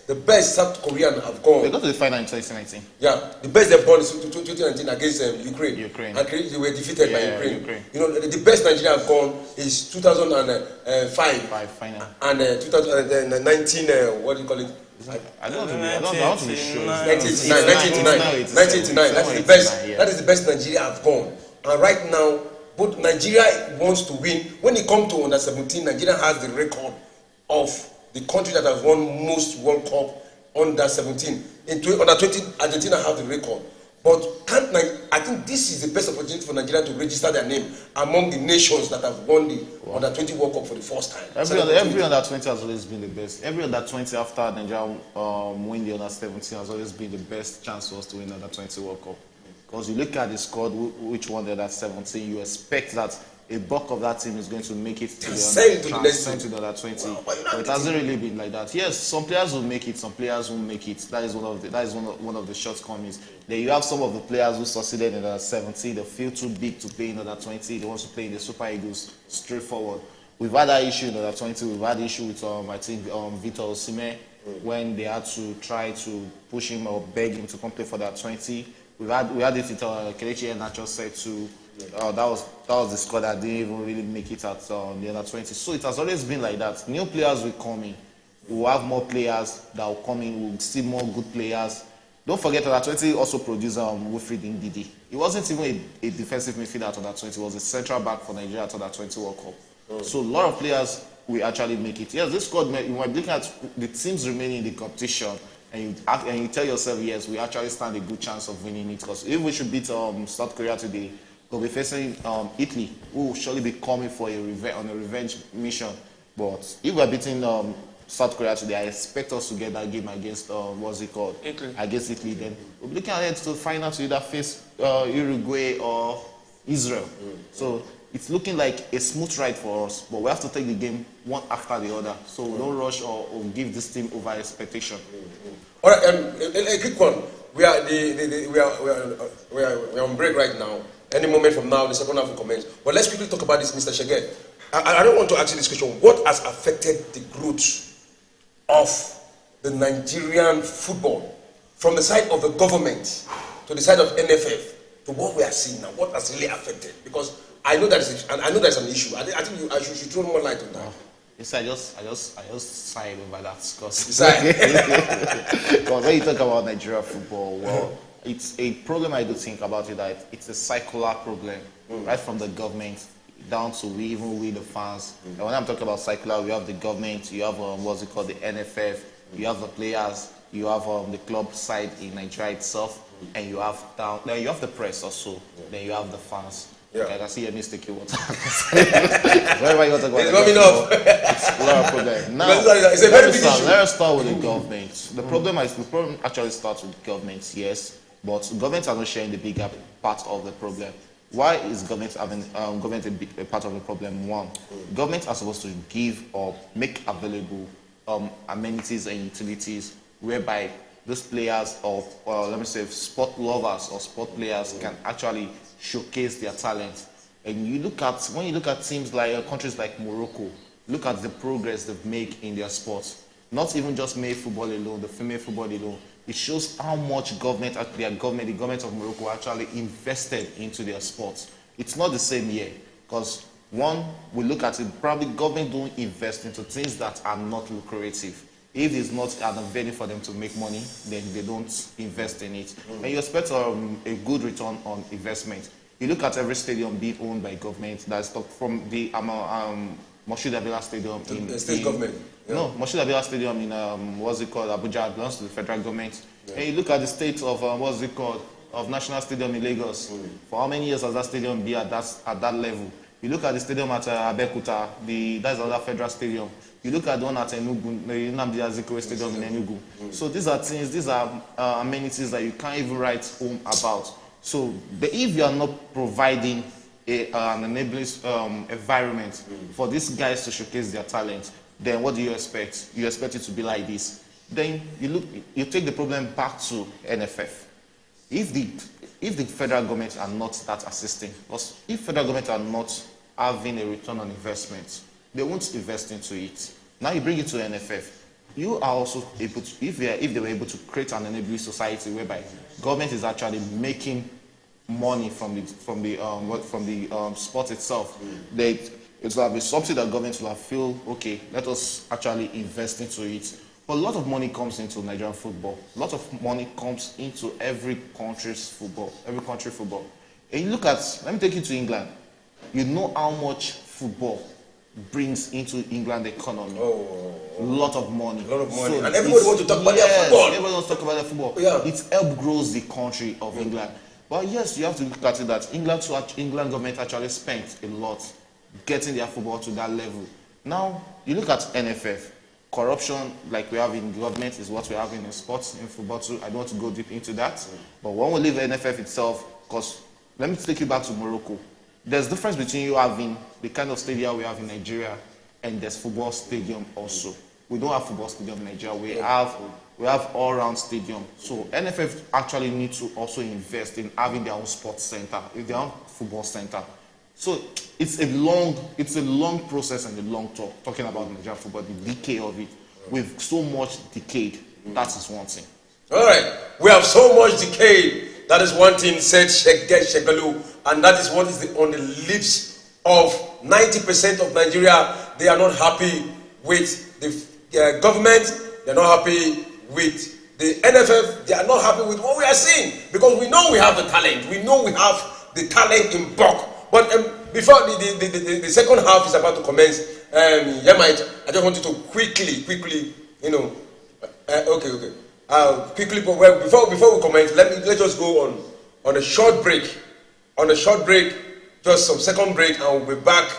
The best South Korean have gone. They got to the final in 2019. Yeah, the best they've gone is 2019 against Ukraine. Ukraine. And they were defeated by Ukraine. Ukraine. The best Nigeria have gone is 2005 final. and 2019. What do you call it? I don't want to be sure. 1989. That is the best Nigeria have gone. And right now, both Nigeria wants to win. When it comes to under 17, Nigeria has the record of the country that has won most World Cup under 17. Under 20, Argentina have the record. But I think this is the best opportunity for Nigeria to register their name among the nations that have won the under 20 World Cup for the first time. Every under 20 has always been the best. Every under 20 after Nigeria win the under 17 has always been the best chance for us to win under 20 World Cup. Because you look at the squad which won the under 17, you expect that a bulk of that team is going to make it to the under 20. But it hasn't really been like that. Yes, some players will make it, some players won't make it. That is one of the shortcomings. Then you have some of the players who succeeded in under 17. They feel too big to play in under 20. They want to play in the Super Eagles straightforward. We've had that issue in under 20. We've had the issue with I think Victor Osimhen when they had to try to push him or beg him to come play for that 20. We had it with Kelechi Iheanacho said to. That was the squad that didn't even really make it at the under 20. So it has always been like that. New players will come in. We'll have more players that will come in. We'll see more good players. Don't forget that 20 also produced Wilfried Ndidi. He wasn't even a defensive midfielder at under 20. He was a central back for Nigeria at under 20 World Cup. So a lot of players will actually make it. Yes, this squad, you might be looking at the teams remaining in the competition and you tell yourself, yes, we actually stand a good chance of winning it. Because if we should beat South Korea today, we'll be facing Italy, who will surely be coming for a revenge mission. But if we're beating South Korea today, I expect us to get that game against Italy. Against Italy. Then we'll be looking ahead to the final to either face Uruguay or Israel. So it's looking like a smooth ride for us, but we have to take the game one after the other. So we don't rush or give this team over expectation. All right, a quick one. We are on break right now. Any moment from now, the second half will commence. But let's quickly talk about this, Mr. Shege. I don't want to ask you this question. What has affected the growth of the Nigerian football from the side of the government to the side of NFF to what we are seeing now? What has really affected? Because I know there's an issue. I think you should throw more light on that. Yes, I just sighed over that because when you talk about Nigeria football, well, it's a problem. I do think about it that it's a circular problem, right from the government down to we the fans. And when I'm talking about circular, we have the government, you have what's it called, the NFF, you have the players, you have the club side in Nigeria itself, and you have then you have the press also, then you have the fans. Yeah. I can see a mistake you want to wherever you want to go. It's a lot of problem. Now, let us start with the government. The problem actually starts with government, yes, but governments are not sharing the bigger part of the problem. Why is government having a part of the problem? One, governments are supposed to give or make available amenities and utilities whereby those players or let me say sport lovers or sport players can actually showcase their talent. And when you look at teams like countries like Morocco, look at the progress they've made in their sports. Not even just male football alone, the female football alone. It shows how much the government of Morocco actually invested into their sports. It's not the same here, because one, we look at it, probably government don't invest into things that are not lucrative. If it's not an venue for them to make money, then they don't invest in it. And you expect a good return on investment. You look at every stadium being owned by government. That's from the Moshood Abiola Stadium in the state government. Yeah. No, Moshood Abiola Stadium in Abuja belongs to the federal government. Yeah. And you look at the state of of National Stadium in Lagos. For how many years has that stadium been at that level? You look at the stadium at Abeokuta, that's another federal stadium. You look at the one at Enugu, the Nnamdi Azikiwe Stadium in Enugu. So these are amenities that you can't even write home about. So if you are not providing an enabling environment for these guys to showcase their talent, then what do you expect? You expect it to be like this. Then you take the problem back to NFF. If the federal government are not that assisting, because if federal government are not having a return on investment, they won't invest into it. Now you bring it to NFF. You are also able to, if they were able to create an enabling society whereby government is actually making money from the sport itself, it will have a something that government will have feel, okay, let us actually invest into it. But a lot of money comes into Nigerian football. A lot of money comes into every country's football, And you look at, let me take you to England. You know how much football brings into England economy. A lot of money. So and everybody wants to talk about their football. Everybody wants to talk about their football. Yeah. It helps grows the country of England. But yes, you have to look at it that England government actually spent a lot getting their football to that level. Now, you look at NFF. Corruption, like we have in government, is what we have in sports, in football too. I don't want to go deep into that. But when we leave NFF itself, because let me take you back to Morocco. There's difference between you having the kind of stadium we have in Nigeria and there's football stadium also. We don't have football stadium in Nigeria. We have all-round stadium. So NFF actually needs to also invest in having their own sports center, their own football center. So it's a long process and a long talk, talking about Nigerian football, the decay of it. With so much decayed, that is one thing. All right, we have so much decay. That is one thing, said Shekalu, and that is what is on the lips of 90% of Nigeria. They are not happy with the government. They are not happy with the NFF. They are not happy with what we are seeing, because we know we have the talent. We know we have the talent in bulk. But before the second half is about to commence, Yemite, I just want you to quickly, quickly, but before we commence, let's just go on a short break. On a short break, just some second break, and we'll be back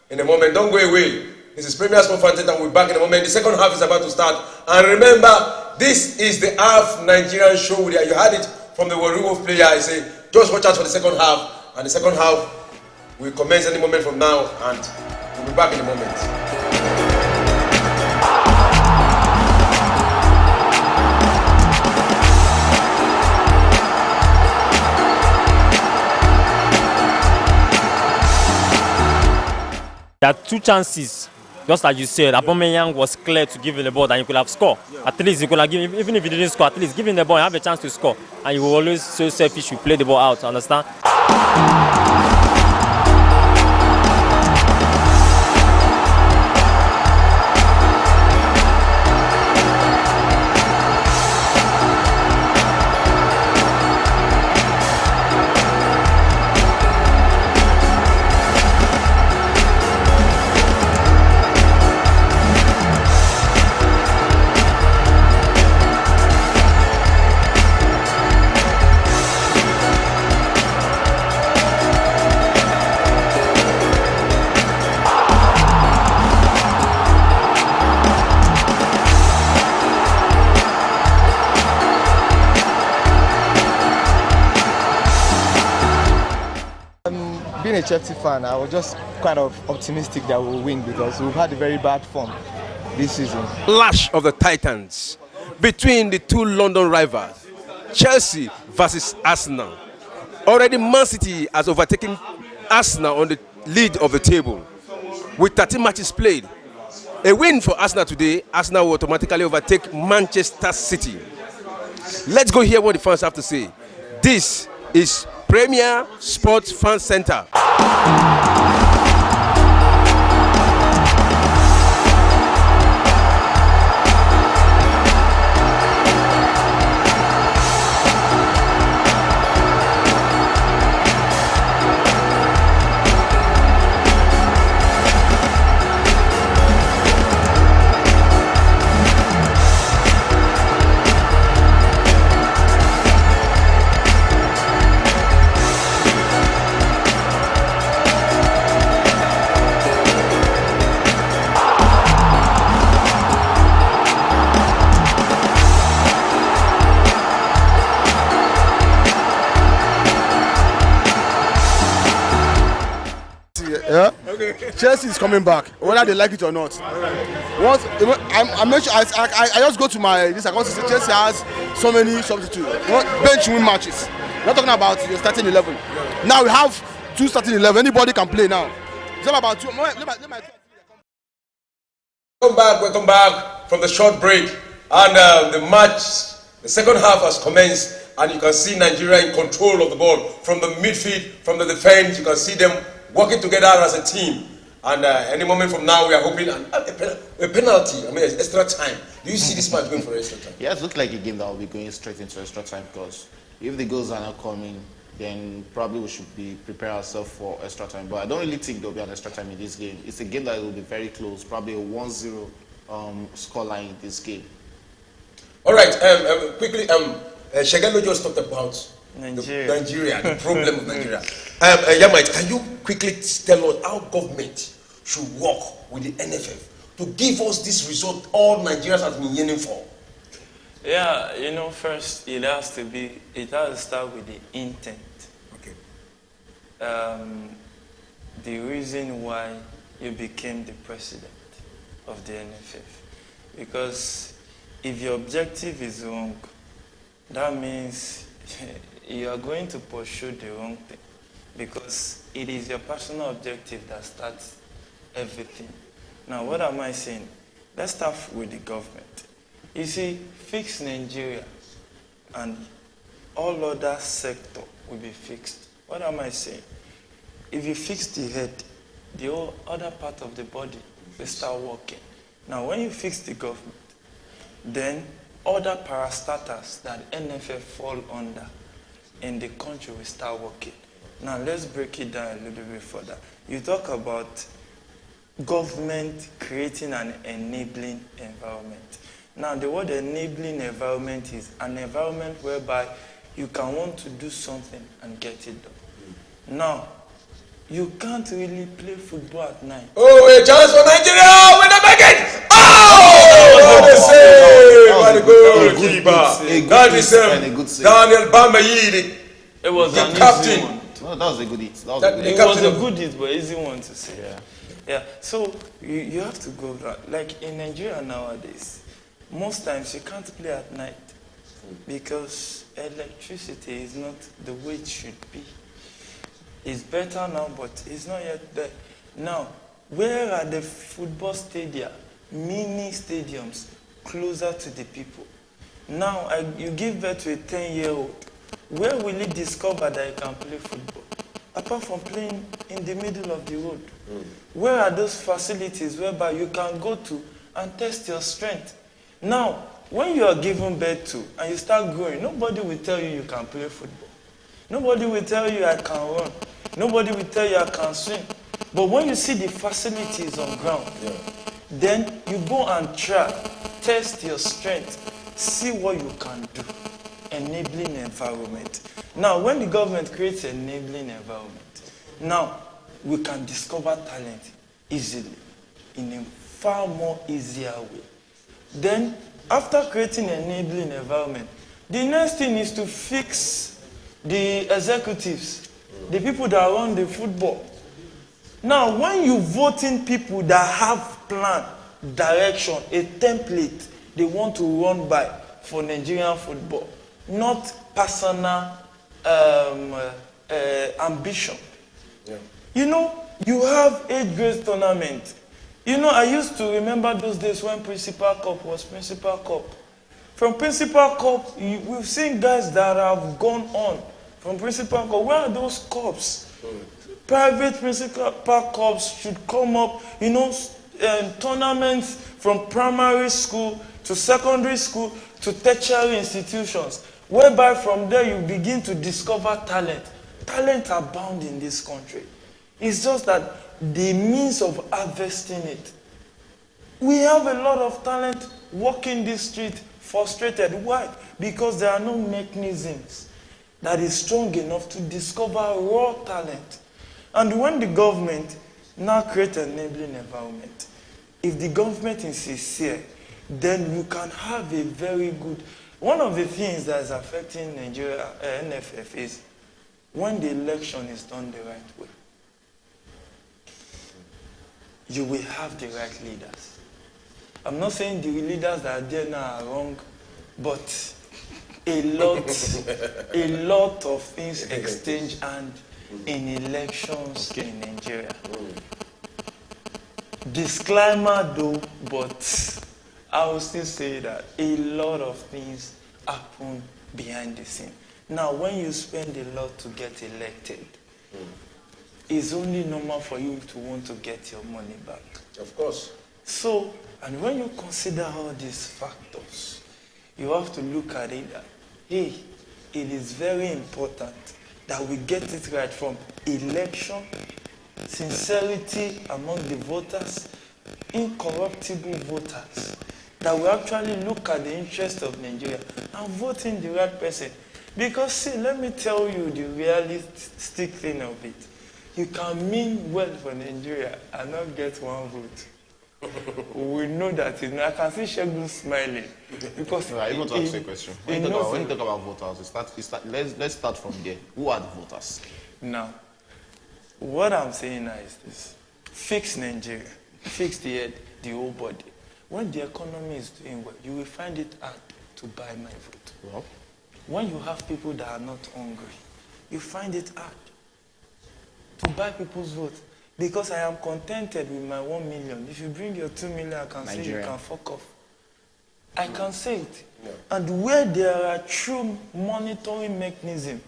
in a moment. Don't go away. This is Premier Sport Fan Center, and we'll be back in a moment. The second half is about to start. And remember, this is the half Nigerian show. You had it from the Warrior player. I say, just watch out for the second half. And the second half will commence any moment from now, and we'll be back in a moment. There are two chances, just as you said. Aubameyang was clear to give him the ball that he could have scored. At least he could have given, even if he didn't score, at least give him the ball and have a chance to score. And you will always so selfish, you play the ball out, understand? Being a Chelsea fan, I was just kind of optimistic that we'll win because we've had a very bad form this season. Clash of the Titans between the two London rivals, Chelsea versus Arsenal. Already Man City has overtaken Arsenal on the lead of the table with 13 matches played. A win for Arsenal today, Arsenal will automatically overtake Manchester City. Let's go hear what the fans have to say. This is Premier Sports Fan Center. Yeah. Okay, Chelsea is coming back, whether they like it or not. Once I just go to my this account to say Chelsea has so many substitutes, bench win matches. Not talking about your starting 11. Now we have 2 starting 11. Anybody can play now. It's not about 2. Welcome back from the short break, and the match, the second half has commenced, and you can see Nigeria in control of the ball from the midfield, from the defense. You can see them working together as a team, and any moment from now we are hoping a penalty. I mean, extra time. Do you see this match going for extra time? Yeah, it looks like a game that will be going straight into extra time, because if the goals are not coming, then probably we should be prepare ourselves for extra time. But I don't really think there will be an extra time in this game. It's a game that will be very close, probably a 1-0 scoreline in this game. All right, quickly, Shagalo just talked about Nigeria. The problem of Nigeria. Yamait, can you quickly tell us how government should work with the NFF to give us this result all Nigerians have been yearning for? Yeah, you know, first it has to start with the intent. Okay. The reason why you became the president of the NFF. Because if your objective is wrong, that means you are going to pursue the wrong thing. Because it is your personal objective that starts everything. Now, what am I saying? Let's start with the government. You see, fix Nigeria and all other sector will be fixed. What am I saying? If you fix the head, the whole other part of the body will start working. Now, when you fix the government, then other parastatals that NFF fall under in the country will start working. Now, let's break it down a little bit further. You talk about government creating an enabling environment. Now, the word enabling environment is an environment whereby you can want to do something and get it done. Now, you can't really play football at night. Oh, a chance for Nigeria! We're not making! Oh! What a goalkeeper! That is Daniel Bamayidi. It was the an captain. Easy one. No, that was a good hit. It was a good hit, but easy one to say. Yeah. So you have to go back. Like in Nigeria nowadays, most times you can't play at night because electricity is not the way it should be. It's better now, but it's not yet there. Now, where are the football stadia, mini stadiums, closer to the people? Now, you give birth to a 10-year-old. Where will he discover that he can play football? Apart from playing in the middle of the road. Where are those facilities whereby you can go to and test your strength? Now, when you are given birth to and you start growing, nobody will tell you can play football. Nobody will tell you I can run. Nobody will tell you I can swim. But when you see the facilities on ground, then you go and try, test your strength, see what you can do. Enabling environment. Now, when the government creates an enabling environment, now we can discover talent easily, in a far more easier way. Then, after creating an enabling environment, the next thing is to fix the executives, the people that run the football. Now, when you vote in people that have plan, direction, a template they want to run by for Nigerian football, not personal ambition. You know, you have age-grade tournament. You know, I used to remember those days when Principal Cup was Principal Cup. From Principal Cup, we've seen guys that have gone on from Principal Cup. Where are those cups? Private Principal Cups should come up, you know, tournaments from primary school to secondary school to tertiary institutions, whereby from there you begin to discover talent. Talent abound in this country. It's just that the means of harvesting it. We have a lot of talent walking this street frustrated. Why? Because there are no mechanisms that is strong enough to discover raw talent. And when the government now creates an enabling environment, if the government is sincere, then you can have a very good... One of the things that is affecting Nigeria, NFF, is when the election is done the right way. you will have the right leaders. I'm not saying the leaders that are there now are wrong, but a lot of things exchange hand in elections in Nigeria. Disclaimer though, but I will still say that a lot of things happen behind the scene. Now, when you spend a lot to get elected, it's only normal for you to want to get your money back. Of course. So, and when you consider all these factors, you have to look at it that, hey, it is very important that we get it right from election, sincerity among the voters, incorruptible voters, that we actually look at the interest of Nigeria and vote in the right person. Because see, let me tell you the realistic thing of it. You can mean well for Nigeria and not get one vote. We know that. I can see Shegun smiling. Because I want to ask you a question. When you talk about voters, let's start from there. Who are the voters? Now, what I'm saying now is this. Fix Nigeria. Fix the whole body. When the economy is doing well, you will find it hard to buy my vote. Well, when you have people that are not hungry, you find it hard to buy people's vote. Because I am contented with my 1 million. If you bring your 2 million, I can say you can fuck off. I can say it. Yeah. And where there are true monitoring mechanism,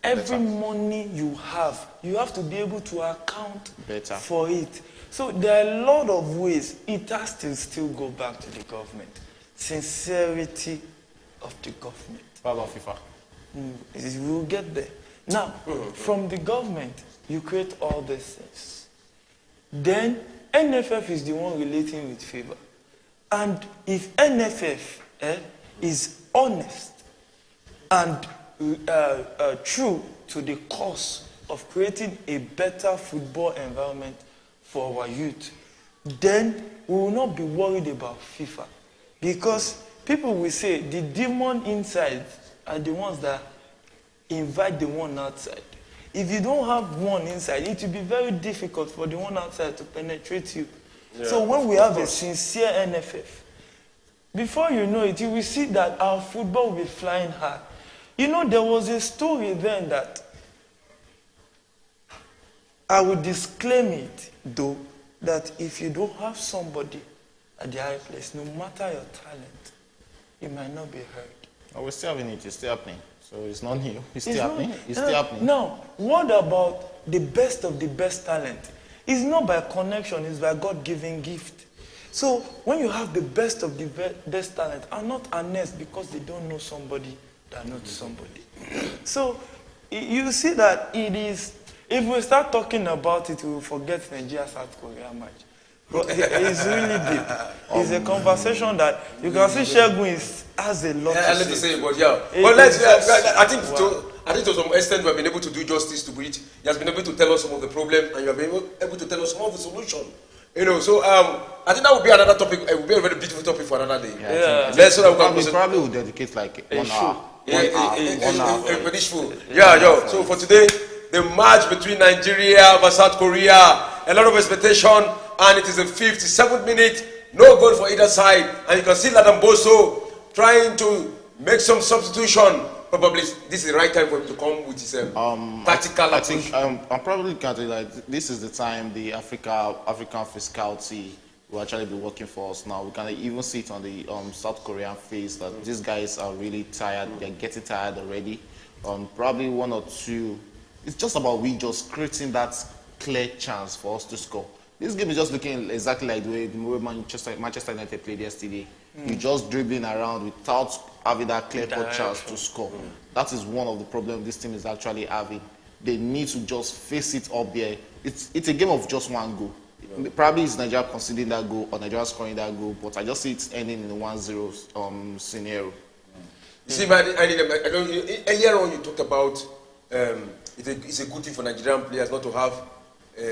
every money you have to be able to account for it. So there are a lot of ways it has to still go back to the government. Sincerity of the government. What about FIFA? We will get there. Now, from the government, you create all these things. Then, NFF is the one relating with Fifa. And if NFF is honest and true to the cause of creating a better football environment for our youth, then we will not be worried about FIFA. Because people will say the demon inside are the ones that invite the one outside. If you don't have one inside, it will be very difficult for the one outside to penetrate you. Yeah, so when we have a sincere NFF, before you know it, you will see that our football will be flying high. You know, there was a story then that I would disclaim it, though, that if you don't have somebody at the high place, no matter your talent, you might not be heard. Oh, we're still having it. It's still happening. So it's not new. It's still happening. It's still happening. Now, what about the best of the best talent? It's not by connection. It's by God-given gift. So when you have the best of the best talent, are not honest because they don't know somebody that knows somebody. So you see that it is. If we start talking about it, we will forget Nigeria-South Korea match. But it's really deep. It's a conversation that you can see Shegun has a lot to say. Say but yeah. But I think to some extent we have been able to do justice to it. He has been able to tell us some of the problem, and you have been able to tell us some of the solution. You know, so I think that would be another topic. It would be a very beautiful topic for another day. Yeah. Let's probably will dedicate like 1 hour. 1 hour. Yeah. So for today, the match between Nigeria versus South Korea, a lot of expectation, and it is the 57th minute, no goal for either side, and you can see Ladan Boso trying to make some substitution. Probably this is the right time for him to come with his tactical approach. I think I'm probably looking at it like this is the time the African fiscality will actually be working for us now. We can even see it on the South Korean face that these guys are really tired. They're getting tired already. Probably 1 or 2. It's just about we just creating that clear chance for us to score. This game is just looking exactly like the way Manchester United played yesterday. You just dribbling around without having that clear-cut chance to score. That is one of the problems this team is actually having. They need to just face it up there. It's a game of just 1 goal. Probably it's Nigeria conceding that goal or Nigeria scoring that goal, but I just see it ending in a 1-0 scenario. You see, man, earlier on you talked about it's a good thing for Nigerian players not to have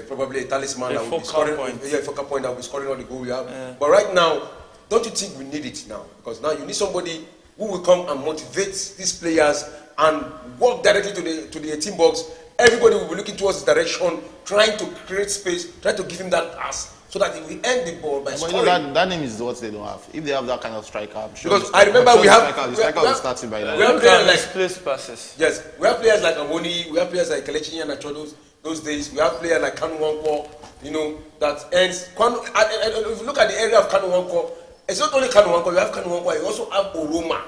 probably a talisman that will be scoring. A focal point that will be scoring all the goal we have. Yeah. But right now, don't you think we need it now? Because now you need somebody who will come and motivate these players and walk directly to the 18 box everybody will be looking towards the direction, trying to create space, trying to give him that pass so that he will end the ball by scoring. You know, that name is what they don't have. If they have that kind of striker, I'm sure. Because I remember we have the striker will start by that. We have players like place passes. Yes, we have players like Amoni, we have players like Kelechi Iheanacho those days. We have players like Kanu Nwankwo, you know, that ends. And if you look at the area of Kanu Nwankwo, it's not only Kanu Nwankwo. You have Kanu Nwankwo. You also have Oroma.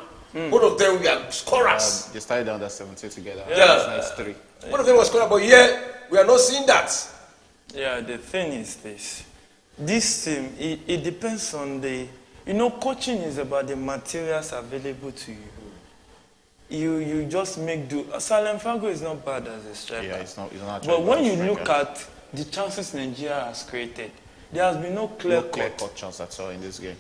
Both of them we are scorers. They started under 17 together. Yeah. Nice 3. Both of them were scorers, but here we are not seeing that. Yeah, the thing is this. This team, it depends on the, you know, coaching is about the materials available to you. You just make do. Salem Fago is not bad as a striker. Yeah, it's not but when you look at the chances Nigeria has created, there has been no clear-cut chance at all in this game.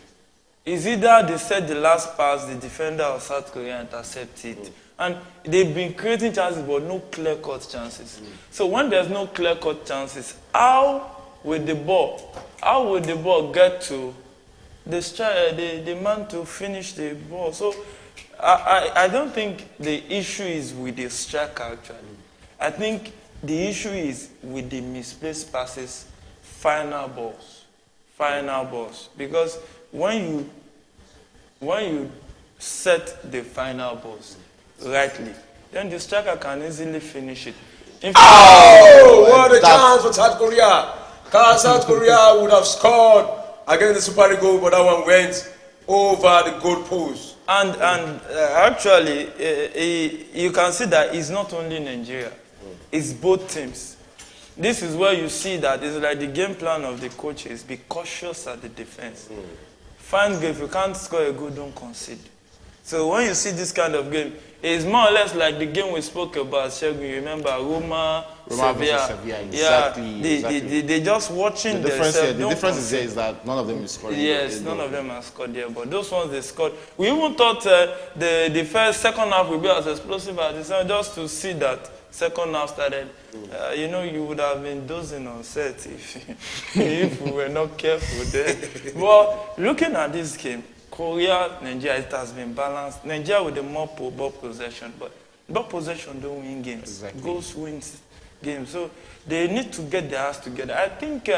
It's either they set the last pass, the defender of South Korea intercepted it. And they've been creating chances, but no clear-cut chances. So when there's no clear-cut chances, how will the ball get to the man to finish the ball? So I don't think the issue is with the striker, actually. I think the issue is with the misplaced passes, final balls. Because when you set the final balls rightly, then the striker can easily finish it. What a chance for South Korea! South Korea would have scored against the Super Eagles, but that one went over the goal post. And actually, you can see that it's not only Nigeria, it's both teams. This is where you see that it's like the game plan of the coaches: be cautious at the defense. Find goal. If you can't score a goal, don't concede. So when you see this kind of game, it's more or less like the game we spoke about, Shegun. You remember Roma Sevilla. Exactly. They just watching the difference is that none of them is scoring. Yes, none of them have scored there, but those ones they scored. We even thought the second half would be as explosive as this, just to see that second half started. You know, you would have been dozing on set if we were not careful there. But looking at this game, Korea, Nigeria, it has been balanced. Nigeria with the more ball possession, but ball possession don't win games. Exactly. Goals wins games. So they need to get their ass together. I think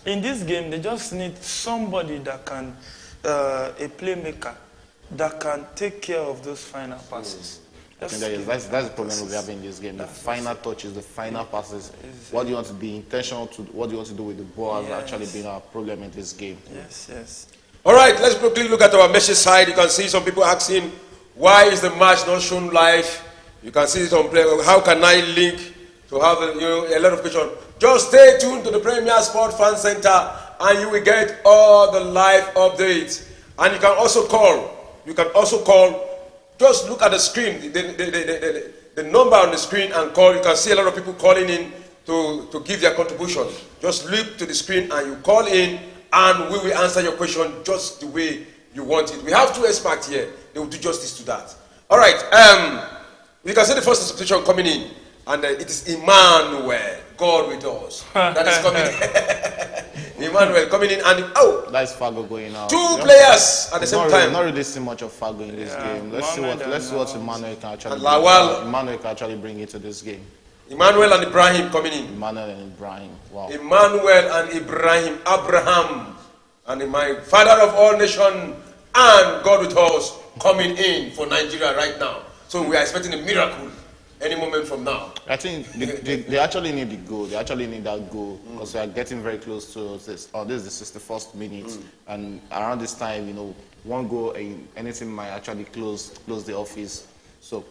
in this game, they just need somebody that can, a playmaker, that can take care of those final passes. That's the problem we have in this game. The final touches, the final passes. What do you want to be intentional to? What do you want to do with the ball has actually been our problem in this game. Yes. All right, let's quickly look at our message side. You can see some people asking, why is the match not shown live? You can see some play. How can I link to have a lot of questions? Just stay tuned to the Premier Sport Fan Center, and you will get all the live updates. And you can also call. Just look at the screen, the number on the screen, and call. You can see a lot of people calling in to give their contribution. Just look to the screen and you call in, and we will answer your question just the way you want it. We have 2 experts here. They will do justice to that. All right. You can see the first substitution coming in, and it is Emmanuel, God with us. That is coming in. Emmanuel coming in, and that's Fago going out. 2 players at the same time. Not really see much of Fago in this game. Let's see what Emmanuel can actually bring into this game. Emmanuel and Ibrahim coming in. Emmanuel and Ibrahim. Wow. Emmanuel and Ibrahim, Abraham, and my father of all nations, and God with us coming in for Nigeria right now. So we are expecting a miracle any moment from now. I think they actually need the goal. They actually need that goal because we are getting very close to this. This is the 61st minute, and around this time, one goal and anything might actually close the office. So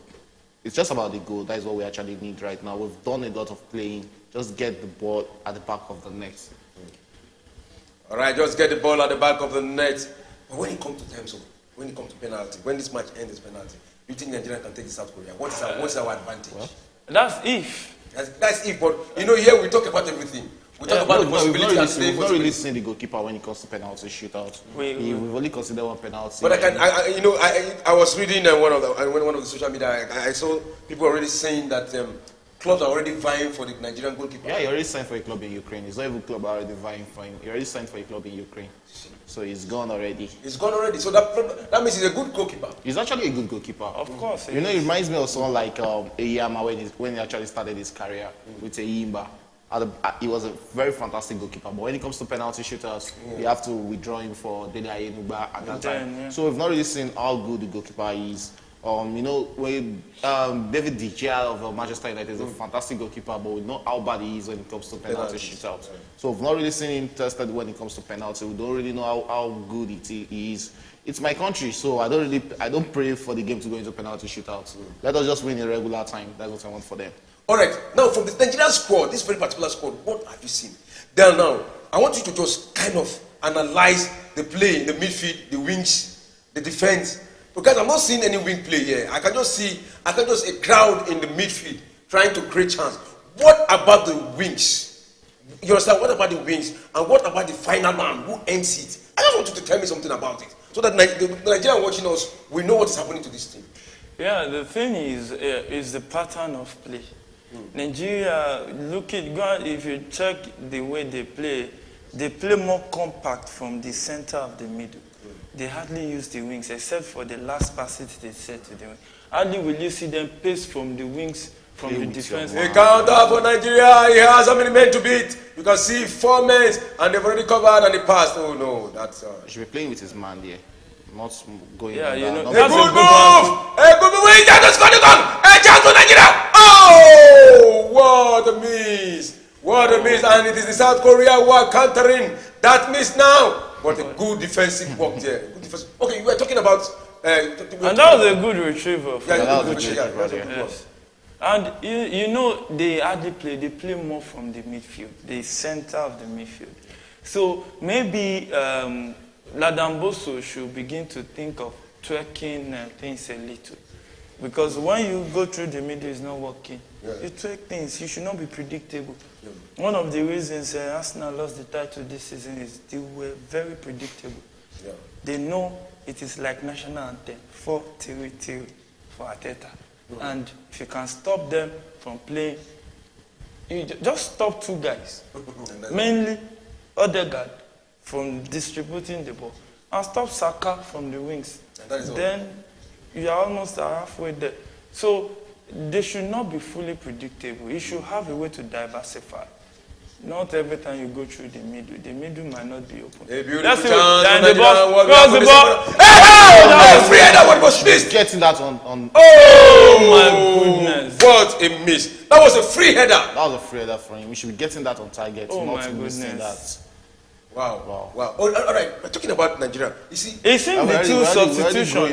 it's just about the goal. That is what we actually need right now. We've done a lot of playing. Just get the ball at the back of the net. All right, just get the ball at the back of the net. But when it comes to penalty, when this match ends penalty, you think Nigeria can take South Korea? What's our advantage? Well, that's if. That's if. But here we talk about everything. We talk about the possibility and we've not really seen the goalkeeper when it comes to penalty shootout. We've only considered one penalty. But I was reading one of the social media. I saw people already saying that clubs are already vying for the Nigerian goalkeeper. Yeah, he already signed for a club in Ukraine. It's not even club already vying for him. He already signed for a club in Ukraine. So he's gone already. He's gone already. So that means he's a good goalkeeper. He's actually a good goalkeeper. Of course. You know, it reminds me of someone like Eyama when he actually started his career with Eyimba. He was a very fantastic goalkeeper, but when it comes to penalty shooters, you have to withdraw him for Dele Ayenuba at that time. Yeah. So we've not really seen how good the goalkeeper is. You know, when David De Gea of Manchester United is a fantastic goalkeeper, but we know how bad he is when it comes to penalty shootouts. So we've not really seen him tested when it comes to penalty. We don't really know how good he is. It's my country, so I don't pray for the game to go into penalty shootouts. Let us just win in regular time. That's what I want for them. All right. Now, from the Nigerian squad, this very particular squad, what have you seen? Then now, I want you to just kind of analyze the play in the midfield, the wings, the defense. Because I'm not seeing any wing play here. I can just see a crowd in the midfield trying to create chance. What about the wings? You understand? What about the wings? And what about the final man who ends it? I just want you to tell me something about it. So that the Nigerian watching us, we know what is happening to this team. Yeah, the thing is the pattern of play. Nigeria, if you check the way they play more compact from the center of the middle. They hardly use the wings, except for the last passage they set to the wing. Hardly will you see them pace from the wings, from the defense. A counter for Nigeria. He has how many men to beat? You can see 4 men, and they've already covered and they passed. Oh no, that's. He should be playing with his man there, not going. Yeah, you know. A good move. A good move. He just got it on. A chance for Nigeria. Oh, what a miss! What a miss! And it is the South Korea who are countering that miss now. But a good defensive work there. Good defensive. Okay, you were talking about. And that was a good retrieval. Yeah, that was a good retrieval. Yes. And you know, they hardly play. They play more from the midfield, the center of the midfield. So maybe Ladamboso should begin to think of tweaking things a little. Because when you go through the middle, it's not working. Yeah. You tweak things. You should not be predictable. Yeah. One of the reasons Arsenal lost the title this season is they were very predictable. Yeah. They know it is like national anthem, 4-3-3 for Arteta. And if you can stop them from playing, you just stop 2 guys. Mainly Odegaard from distributing the ball. And stop Saka from the wings. Then you are almost halfway there. So they should not be fully predictable. You should have a way to diversify. Not every time you go through the middle might not be open. A beautiful chance. The ball. Cross the ball. Hey! Free header. What was this? Getting that on. Oh my goodness! What a miss! That was a free header. That was a free header for him. We should be getting that on target. Oh not my missing goodness! That. Wow. Oh, all right. We're talking about Nigeria. You see, it's in the 2 substitutions.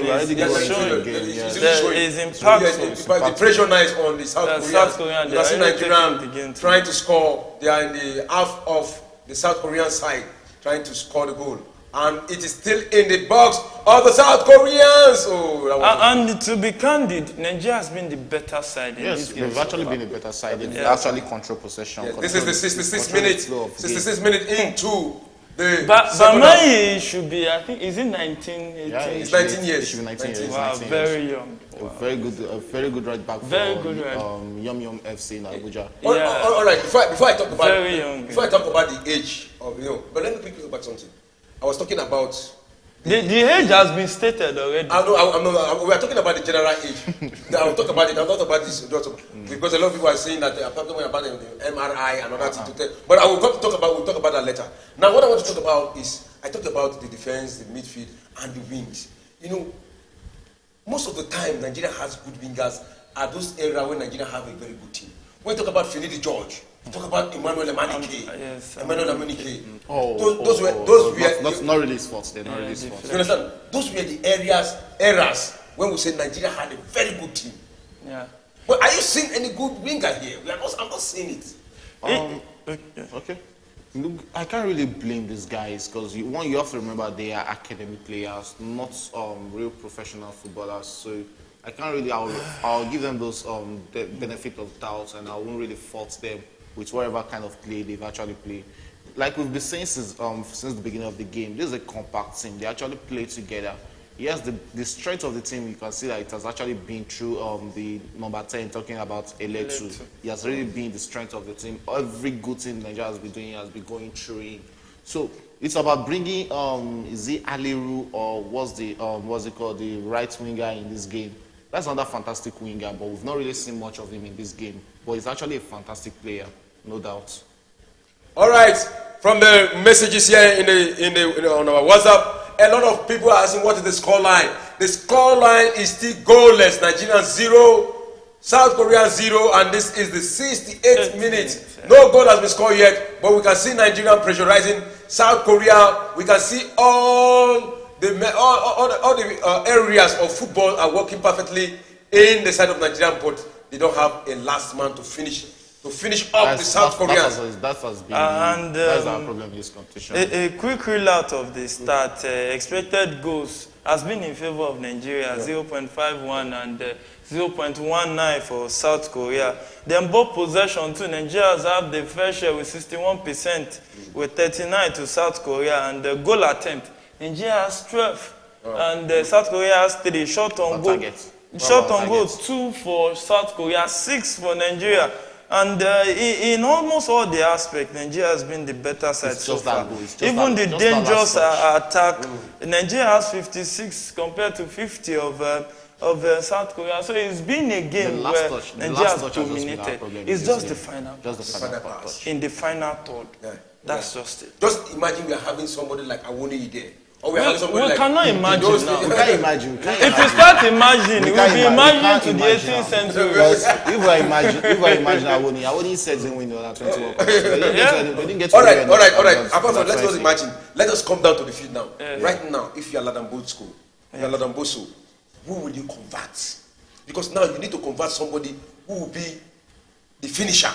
It's impactful. The pressure now is on the South Koreans. You can see Nigeria trying to score. They are in the half of the South Korean side trying to score the goal. And it is still in the box of the South Koreans. And to be candid, Nigeria has been the better side in this game. They've actually been the better side. They've actually control possession. Yes, this is the 66 minute into the. But Mai should be, I think, is it 19? Yeah, it's 19 years. It should be 19 years. Wow, very young. Wow. A very good right back very for good right. Yum FC in Abuja. All right, before I talk about very young. Before I talk about the age of but let me quickly talk about something. I was talking about the age has been stated already. We are talking about the general age. I'll talk about it. I'll talk about this because a lot of people are saying that I'm talking about the MRI and other things. But I will talk about that later. Now, what I want to talk about is I talked about the defense, the midfield, and the wings. You know, most of the time Nigeria has good wingers at those areas when Nigeria have a very good team. When we talk about Finidi George, we talk about Emmanuel Amanike. Those were not really his fault. They're not really his fault. You understand? Those were the eras when we say Nigeria had a very good team. Yeah. But are you seeing any good winger here? I'm not seeing it. Okay. Look, I can't really blame these guys because you have to remember they are academy players, not real professional footballers. So I can't really. I'll give them those the benefit of doubt, and I won't really fault them with whatever kind of play they've actually played. Like we've been saying since the beginning of the game, this is a compact team. They actually play together. Yes, the strength of the team, you can see that it has actually been through the number 10, talking about Eletu. He has really been the strength of the team. Every good thing Nigeria has been doing has been going through him. So it's about bringing, is it Aliru or what's it called, the right winger in this game. That's another fantastic winger, but we've not really seen much of him in this game. But he's actually a fantastic player, no doubt. All right, from the messages here on our WhatsApp, a lot of people are asking what is the score line. The score line is still goalless. Nigeria 0, South Korea 0, and this is the 68th minute. No goal has been scored yet, but we can see Nigeria pressurizing South Korea. We can see all the areas of football are working perfectly in the side of Nigeria, but they don't have a last man to finish off the South Koreans. That's our problem in this competition. A quick reload of the start. Expected goals has been in favor of Nigeria, 0.51 and 0.19 for South Korea. Then both possession too. Nigeria have the fair share with 61%, with 39 to South Korea, and the goal attempt. Nigeria has 12, and South Korea has 3. Shot on goal. Shot on goal, 2 for South Korea, 6 for Nigeria. And in almost all the aspects, Nigeria has been the better side so far. Even the dangerous attack, Nigeria has 56 compared to 50 of South Korea. So it's been a game where Nigeria has dominated. It's just the final touch. In the final third. That's just it. Just imagine we are having somebody like Awoni there. We cannot imagine now. We can't imagine. If you start imagining, we will be imagining to the 18th century. If I imagine Awoni said they win the 21. All right. Apart from, let's just imagine. Let us come down to the field now. Right now, if you are Ladamboso, who will you convert? Because now you need to convert somebody who will be the finisher.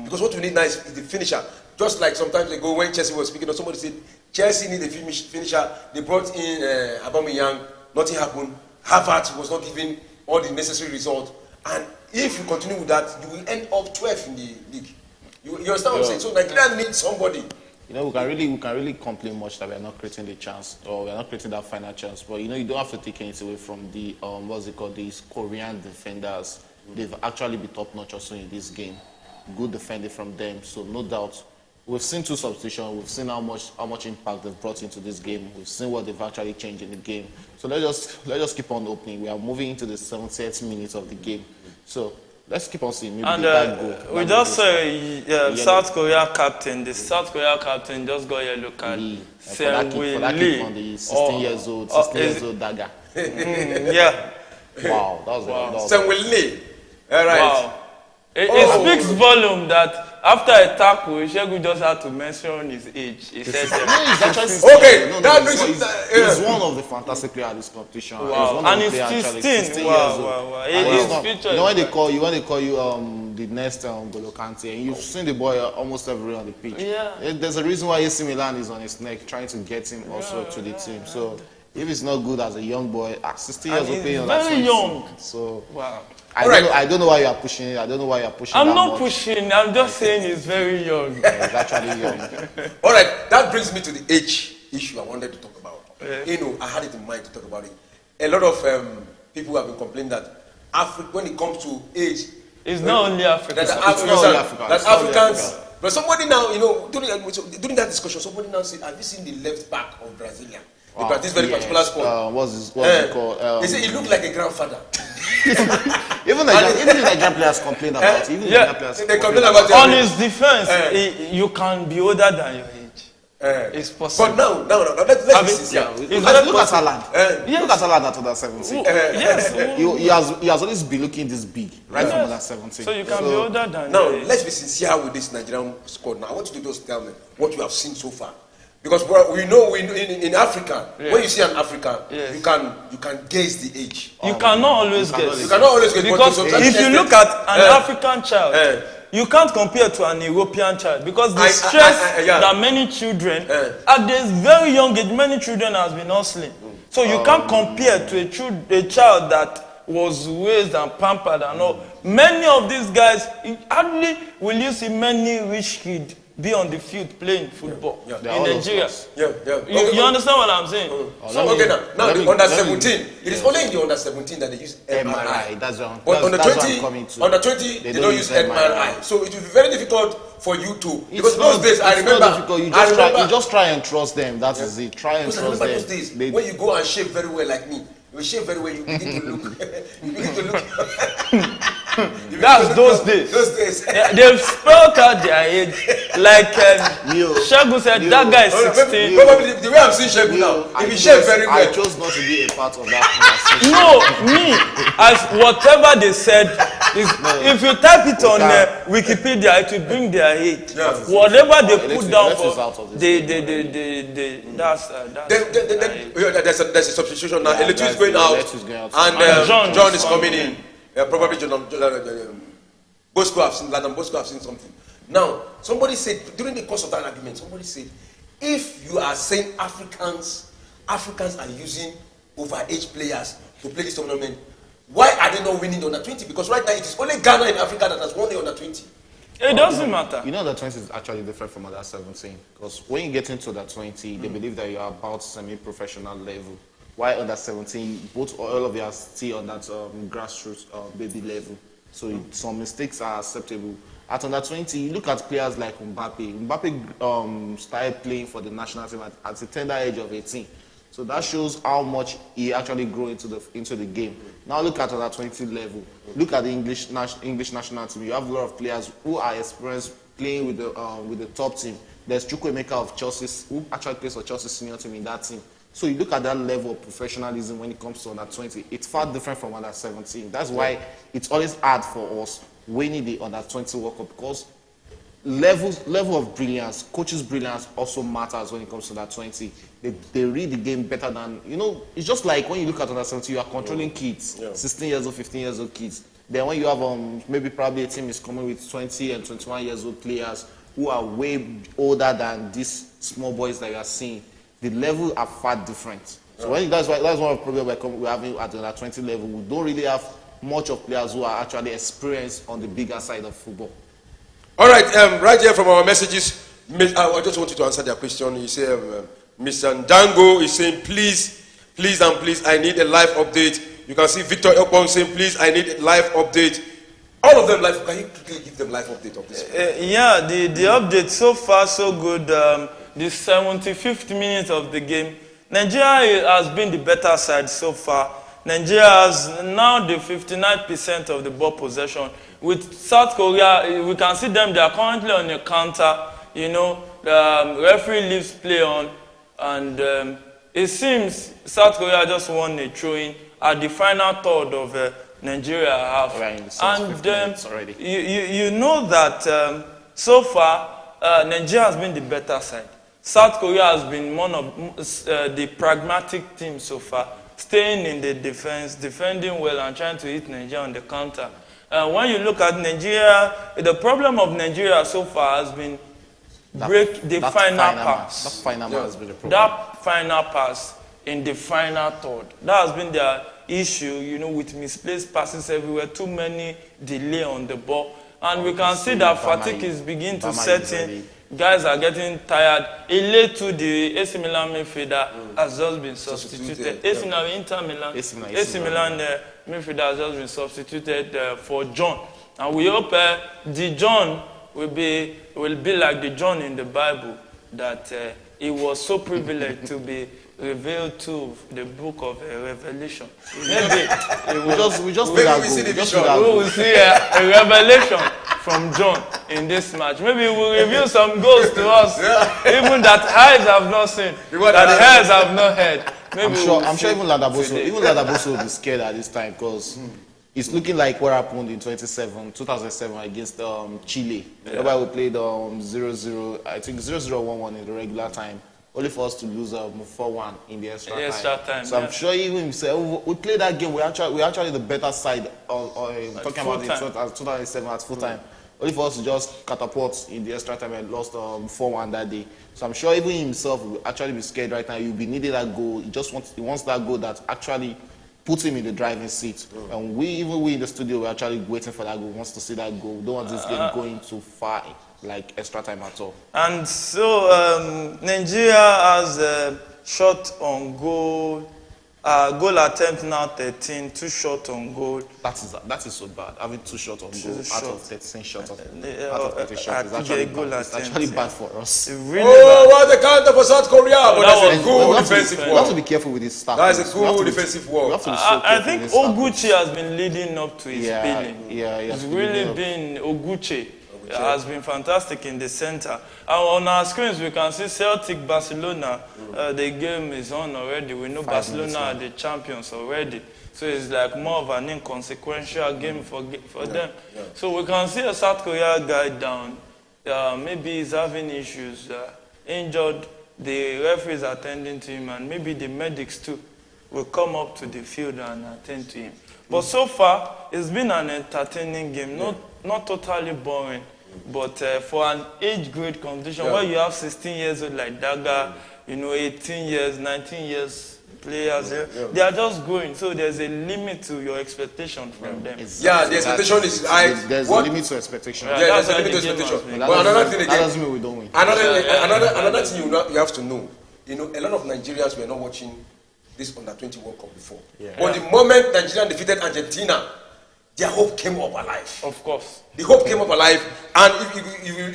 Because what we need now is the finisher. Just like sometimes ago when Chelsea was speaking, somebody said Chelsea need a finisher. They brought in Aubameyang. Nothing happened. Havertz was not given all the necessary results. And if you continue with that, you will end up 12th in the league. You understand what I'm saying? So Nigeria needs somebody. We can really complain much that we are not creating the chance, or we are not creating that final chance. But you don't have to take anything away from the these Korean defenders. They've actually been top notch also in this game. Good defending from them. So no doubt. We've seen 2 substitutions. We've seen how much impact they've brought into this game. We've seen what they've actually changed in the game. So let's just keep on opening. We are moving into the 70th minute of the game. So let's keep on seeing. And we just saw South Korea captain. The South Korea captain just got yellow card. For that kick on the 16 years old dagger. Yeah. Wow, that was Lee. All right. Wow. It speaks volume that after a tackle, Shegun just had to mention his age. He said, he's one of the fantastic players at this competition. Wow. And he's 16. Wow. When they call you the next Golo Kante, and you've seen the boy almost everywhere on the pitch. Yeah. There's a reason why AC Milan is on his neck, trying to get him also to the team. So if he's not good as a young boy, at 16 years old, very young. So wow. I don't know why you are pushing it. I don't know why you are pushing it. I'm not pushing. I'm just saying he's very young. He's actually young. All right. That brings me to the age issue I wanted to talk about. I had it in mind to talk about it. A lot of people have been complaining that when it comes to age, it's not only Africa. That Africans. But somebody now, during that discussion, somebody now said, "Have you seen the left back of Brazilian? This very particular squad. What's it called? He said he looked like a grandfather." Even the Nigerian players complain about it. They complain about it. On his defense, you can be older than your age. It's possible. But now, let's be sincere. Look at Haaland. Look at Haaland at under 17. Yes. He has always been looking this big, right from under 17. So you can be older than now, let's be sincere with this Nigerian squad. Now, I want you to just tell me what you have seen so far. Because we know in Africa, when you see an African, you can gauge the age. You cannot always guess. You cannot always guess. Because if you look at an African child, you can't compare to an European child. Because the stress that many children, at this very young age, many children has been hustling. So you can't compare to a child that was raised and pampered and all. Many of these guys, hardly will you see many rich kids be on the field playing football in all Nigeria. Okay, You understand what I'm saying? So okay, now the under 17. It is only in the under 17 that they use MRI. That's what But under 20, I'm coming to. under 20, they don't use MRI. So it will be very difficult for you to, because those days I remember. You just try and trust them. That is it. Try and trust them. Those days when you go and shave very well like me. You shave very well, you begin to look. You begin to look. That's those days. Those days. They've spelled out their age. Like Shagu said, that guy is 16. Probably the way I'm seeing Shagu now, if you shave very well. I chose not to be a part of that conversation. No, me, as whatever they said, if you type it on Wikipedia, it will bring their age. Whatever they put down for, there's a substitution now. Elitu is going out, and John is coming in. Probably Bosco have seen something. Now, somebody said during the course of that argument, somebody said, if you are saying Africans are using overage players to play this tournament, why are they not winning the under 20? Because right now it is only Ghana in Africa that has won the under 20. It doesn't matter. You know, the 20 is actually different from under 17, because when you get into the 20, they believe that you are about semi-professional level. While under 17, all of you are still on that grassroots baby level. So some mistakes are acceptable. At under 20, you look at players like Mbappe. Mbappe started playing for the national team at the tender age of 18. So that shows how much he actually grew into the game. Now look at under 20 level. Look at the English national team. You have a lot of players who are experienced playing with the top team. There's Chukwuemeka of Chelsea, who actually plays for Chelsea senior team in that team. So you look at that level of professionalism when it comes to under 20. It's far different from under 17. That's why it's always hard for us winning the under 20 World Cup, because level of brilliance, coaches' brilliance also matters when it comes to that 20. They read the game better than, it's just like when you look at under 17, you are controlling kids, 16 years old, 15 years old kids. Then when you have maybe probably a team is coming with 20 and 21 years old players who are way older than these small boys that you are seeing, the levels are far different. So that's one of the problems we're having at the 20 level. We don't really have much of players who are actually experienced on the bigger side of football. All right, right here from our messages, I just want you to answer their question. You say, Mr. Ndango is saying, please, I need a live update. You can see Victor Elpong saying, please, I need a live update. All of them live. Can you quickly give them live update of this? Yeah, the update so far so good. The 75th minute of the game, Nigeria has been the better side so far. Nigeria has now the 59% of the ball possession. With South Korea, we can see them, they are currently on a counter. The referee leaves play on, and it seems South Korea just won a throw-in at the final third of Nigeria half. And you know that so far, Nigeria has been the better side. South Korea has been one of the pragmatic teams so far, staying in the defense, defending well and trying to hit Nigeria on the counter. When you look at Nigeria, the problem of Nigeria so far has been the final pass. That final pass has been the problem. That final pass in the final third. That has been their issue, with misplaced passes everywhere, too many delay on the ball. And we can see that fatigue is beginning to set in. Guys are getting tired. Eletu, the AC Milan midfielder, has just been substituted. AC Milan, Inter Milan, AC Milan midfielder has just been substituted for John. And we hope the John will be like the John in the Bible, that he was so privileged to be revealed to the book of Revelation. Maybe we will see a revelation from John in this match. Maybe he will reveal some goals to us, even that eyes have not seen, that ears have not heard. Maybe I'm sure even Ladaboso will be scared at this time, because it's looking like what happened in 2007 against Chile. Whereby we played 0-0, I think 0-0-1-1 in the regular time, only for us to lose 4-1 in the extra time. So I'm sure even himself, we played that game, we're actually the better side, talking about it 2007 at full time. Only for us to just catapult in the extra time and lost 4-1 that day. So I'm sure even himself will actually be scared right now. He'll be needing that goal. He wants that goal that actually put him in the driving seat. And we in the studio, we're actually waiting for that goal. Wants to see that goal. We don't want this game going too far, like extra time at all. And so Nigeria has a shot on goal. Goal attempt now 13, 2 shots on goal. That is so bad. Having 2 shots on goal out of 13 shots out of 30 shots is actually bad for us. Really what the counter for South Korea! But that's a good defensive work. We have to be careful with this stuff. That is a good defensive work. I think Oguchi has been leading up to his billing. It's really been Oguchi. Has been fantastic in the center. On our screens, we can see Celtic Barcelona. The game is on already. We know Barcelona are the champions already. So it's like more of an inconsequential game for them. Yeah. So we can see a South Korea guy down. Maybe he's having issues, injured. The referees are attending to him, and maybe the medics too will come up to the field and attend to him. But so far, it's been an entertaining game. Not totally boring. But for an age grade competition where you have 16 years old like Daga, 18 years, 19 years players, they are just growing. So there's a limit to your expectation from them. Exactly. The expectation is high. There's a limit to expectation. There's a limit to expectation. But another thing again, that doesn't mean we don't win. Another thing you have to know, a lot of Nigerians were not watching this Under-20 World Cup before. But the moment Nigeria defeated Argentina, their hope came up alive. Of course. The hope came up alive. And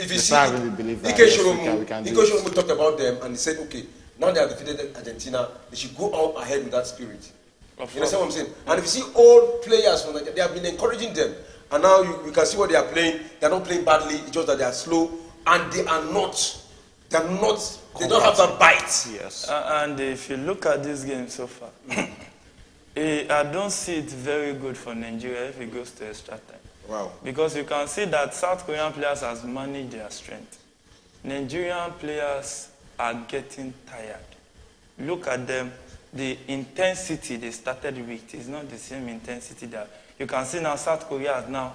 if you see, Ike Sholomu talked about them and he said, okay, now they have defeated Argentina, they should go out ahead with that spirit. You understand what I'm saying? And if you see all players from Nigeria, they have been encouraging them. And now you can see what they are playing. They are not playing badly, it's just that they are slow. And they don't have that bite. Yes. And if you look at this game so far, I don't see it very good for Nigeria if it goes to extra time. Wow. Because you can see that South Korean players has managed their strength. Nigerian players are getting tired. Look at them. The intensity they started with is not the same intensity that you can see now. South Korea are now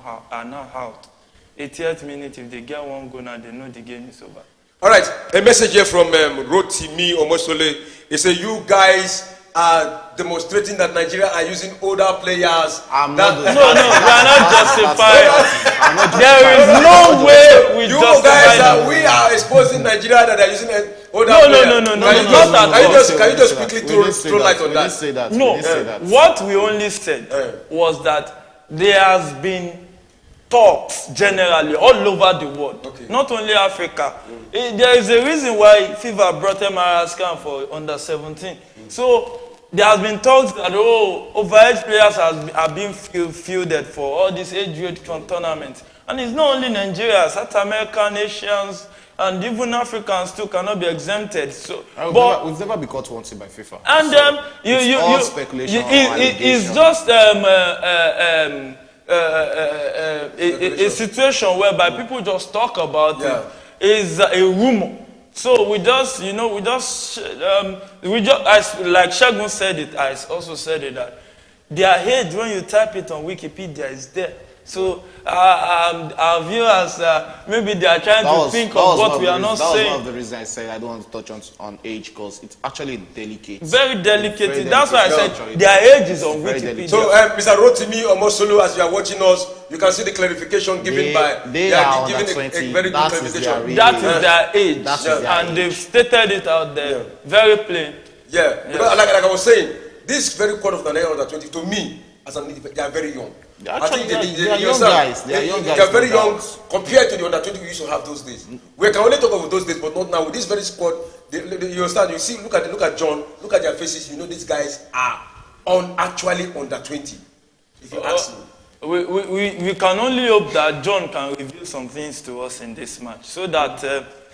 out. 80th minute, if they get one goal now, they know the game is over. All right, a message here from Rotimi Omosole. He said, you guys are demonstrating that Nigeria are using older players. No, we are not justifying. There is no way we justify. We are exposing Nigeria that they are using older players. No. Can you just quickly throw light on that? No, what we only said was that there has been talks generally all over the world, not only Africa. There is a reason why FIFA brought Madagascar for under 17. So there has been talks that overage players are being fielded for all these age-grade tournaments, and it's not only Nigeria, South American, Asians, and even Africans too cannot be exempted. So, we've never been caught once by FIFA. And it's all speculation. It's just a situation whereby people just talk about it. Is a rumor. So we just, like Shagun said it, I also said it, that their age, when you type it on Wikipedia, is there. So our viewers, maybe they are trying to think of what we are not saying. That was one of the reasons I said I don't want to touch on age, because it's actually delicate. Very delicate. That's why I said their age is on Wikipedia. So Mr. Rotimi Omosolu, as you are watching us, you can see the clarification given by... They are giving a very good clarification. That is their age. And they've stated it out there. Very plain. Because like I was saying, this very quarter of the Nigeria under 20, to me, as an individual, they are very young. I think they are young guys. They are very young compared to the under 20 we used to have those days. We can only talk about those days, but not now. With this very squad, you understand? You see, look at John, look at their faces. You know these guys are actually under 20. If you ask me, we can only hope that John can reveal some things to us in this match, so that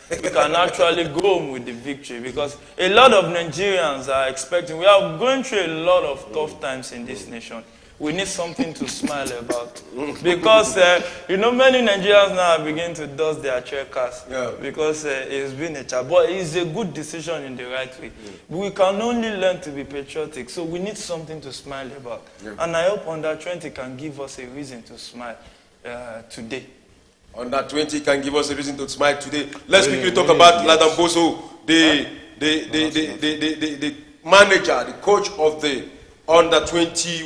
we can actually go home with the victory. Because a lot of Nigerians are expecting. We are going through a lot of tough times in this nation. We need something to smile about. Because, many Nigerians now are beginning to dust their checkers. Because it's been a challenge. But it's a good decision in the right way. We can only learn to be patriotic. So we need something to smile about. And I hope Under 20 can give us a reason to smile today. Under 20 can give us a reason to smile today. Let's quickly talk about Ladan Boso, the manager, the coach of the under 20.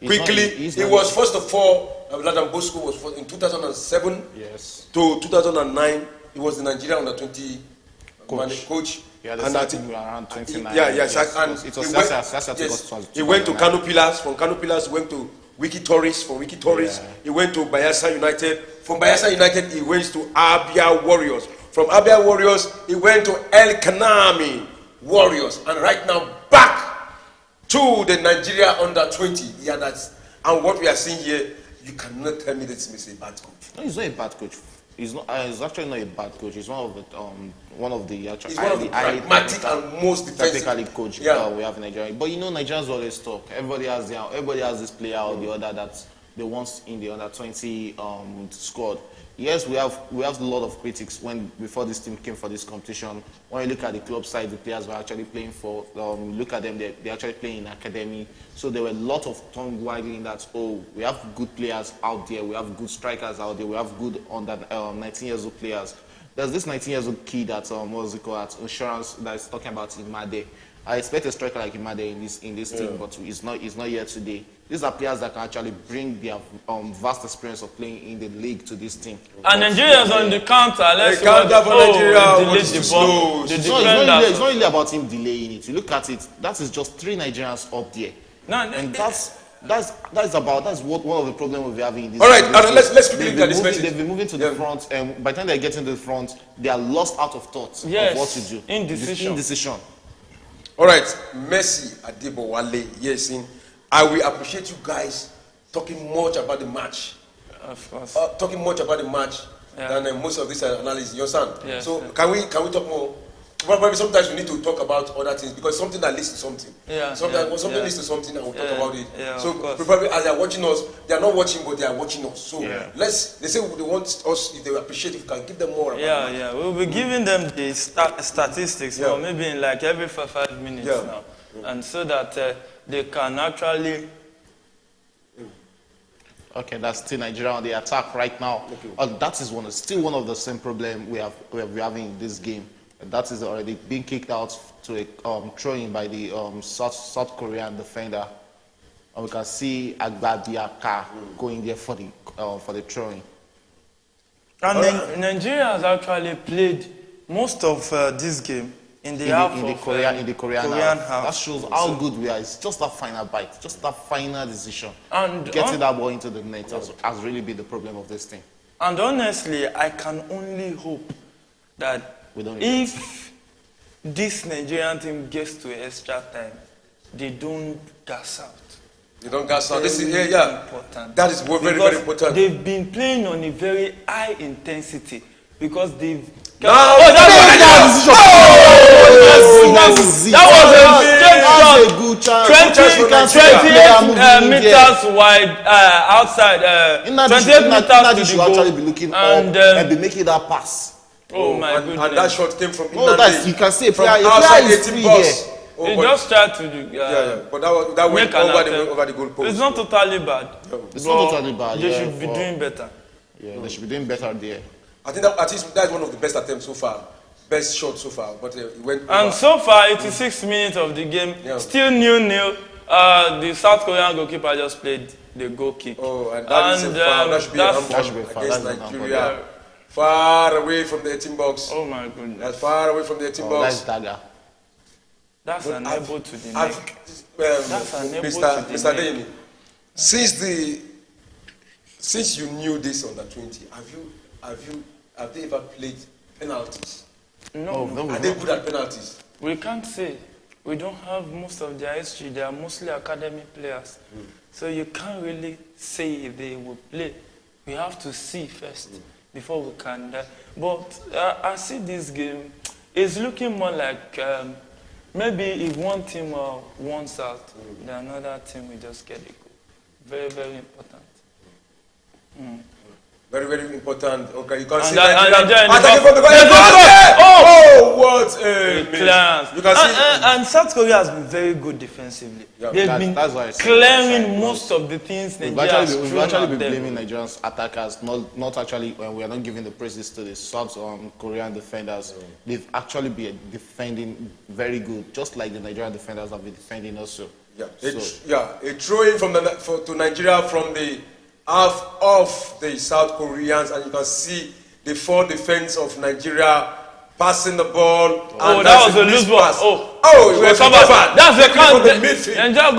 Quickly, it was first of all, Ladan Bosco was in 2007 to 2009. He was the Nigeria under 20 coach. Yeah, the starting around 29. He went to Kano Pillars. From Kano Pillars, he went to Wiki Tourist. From Wiki Tourist, he went to Bayelsa United. From Bayelsa United, he went to Abia Warriors. From Abia Warriors, he went to El Kanami Warriors. And right now, back to the Nigeria under 20. Yeah, and what we are seeing here, you cannot tell me this is a bad coach. No, he's not a bad coach. He's actually not a bad coach. He's one of the pragmatic and most technically coach we have in Nigeria. But you know, Nigerians always talk. Everybody has this player or the other that they want in the under 20 squad. Yes, we have a lot of critics before this team came for this competition. When you look at the club side, the players were actually playing for. Look at them; they're actually playing in academy. So there were a lot of tongue wagging that we have good players out there, we have good strikers out there, we have good under 19 years old players. There's this 19 years old kid that insurance that is talking about Imade. I expect a striker like Imade in this team, but he's not here today. These are players that can actually bring their vast experience of playing in the league to this team. And Nigerians on the counter. Let's counter for Nigeria. It's not really about him delaying it. You look at it. That is just 3 Nigerians up there. And that's one of the problems we're having in this. All right, let's quickly look at this message. They've been moving to the front, and by the time they get into the front, they are lost out of thought of what to do. Indecision. All right, Messi Adebowale, yes, I will appreciate you guys talking much about the match. Of course. Talking much about the match than most of this analysis. You understand? Yes, so can we talk more? Well, maybe sometimes we need to talk about other things because something that leads to something. Something leads to something and we'll talk about it. So probably as they're watching us, they are not watching, but they are watching us. So they say they want us, if they appreciate, if we can give them more. We'll be giving them the statistics for maybe in like every 5 minutes now. And so that they can actually... Okay, that's still Nigeria on the attack right now. That is still one of the same problems we're having in this game. That is already being kicked out to a throw-in by the South Korean defender. And we can see Agbabiaka going there for the throw-in. And Nigeria has actually played most of this game in the Korean half. That shows how good we are. It's just that final bite, just that final decision. And getting that ball into the net has really been the problem of this thing. And honestly, I can only hope that if this Nigerian team gets to extra time, they don't gas out. They don't gas out. This is important. That is very, very important. They've been playing on a very high intensity because they've. That was a good chance. 28 meters wide outside. 28 meters should actually be looking up and be making that pass. Oh my goodness. And that shot came from you can see from outside 18 box. He just tried to but that went over the goal post. It's not totally bad. It's not totally bad. They should be doing better. Yeah, they should be doing better there. I think at least that's one of the best attempts so far. Best shot so far. But it went over. And so far, 86 minutes of the game, still 0-0. The South Korean goalkeeper just played the goal kick. Oh, and that is a foul. That should be a handball against Nigeria. Far away from the 18 box. Oh my goodness. That's far away from the 18 box. That's dagger. That's an elbow to the neck. That's an elbow to the neck. Mr. Since you knew this under 20, have they ever played penalties? No. Are they good at penalties? We can't say. We don't have most of their history. They are mostly academy players. So you can't really say if they will play. We have to see first before we can. But I see this game, it's looking more like maybe if one team wants out, then another team will just get a goal. Very, very important. Very, very important. Okay, you can see what a clearance. You can see. And South Korea has been very good defensively. They've been clearing most of the things Nigeria has We've actually been blaming Nigerians attackers, not actually when we are not giving the praises to the South Korean defenders. They've actually been defending very good, just like the Nigerian defenders have been defending also. A throw-in from to Nigeria from the half of the South Koreans, and you can see the 4 defense of Nigeria passing the ball. And that was a loose ball. It was covered. That's the count. The midfield. And they are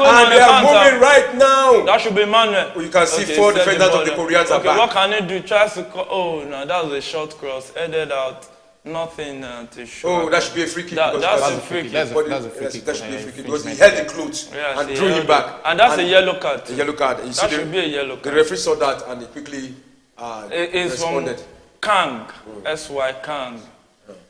moving right now. That should be manual. You can see 4 defenders of the Koreans are back. What can he do? Tries to. No, that was a short cross. Headed out. Nothing to show. That should be a free kick. That's a free kick. That should be a free kick because he held the clothes and threw him back. And that's a yellow card. A yellow card. That should be a yellow card. The referee saw that and he quickly responded. Kang. S.Y. Kang.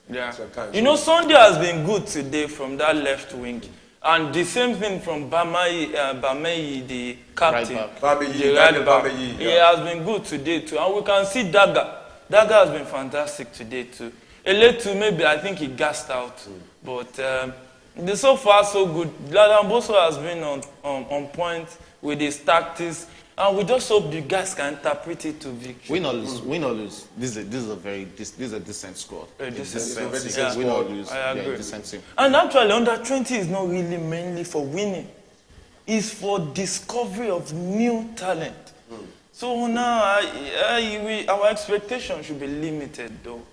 Yeah. You know, Sunday has been good today from that left wing. And the same thing from Bameyi, the captain. Bameyi. He has been good today too. And we can see Daga. Daga has been fantastic today too. Eletu, maybe I think he gassed out. But so far so good. Ladamboso has been on point with his tactics. And we just hope the guys can interpret it to victory. Win or lose. This is a decent squad. A decent squad. Win or lose. I agree. Yeah, decent team. And actually, under 20 is not really mainly for winning. It's for discovery of new talent. So now, our expectation should be limited, though.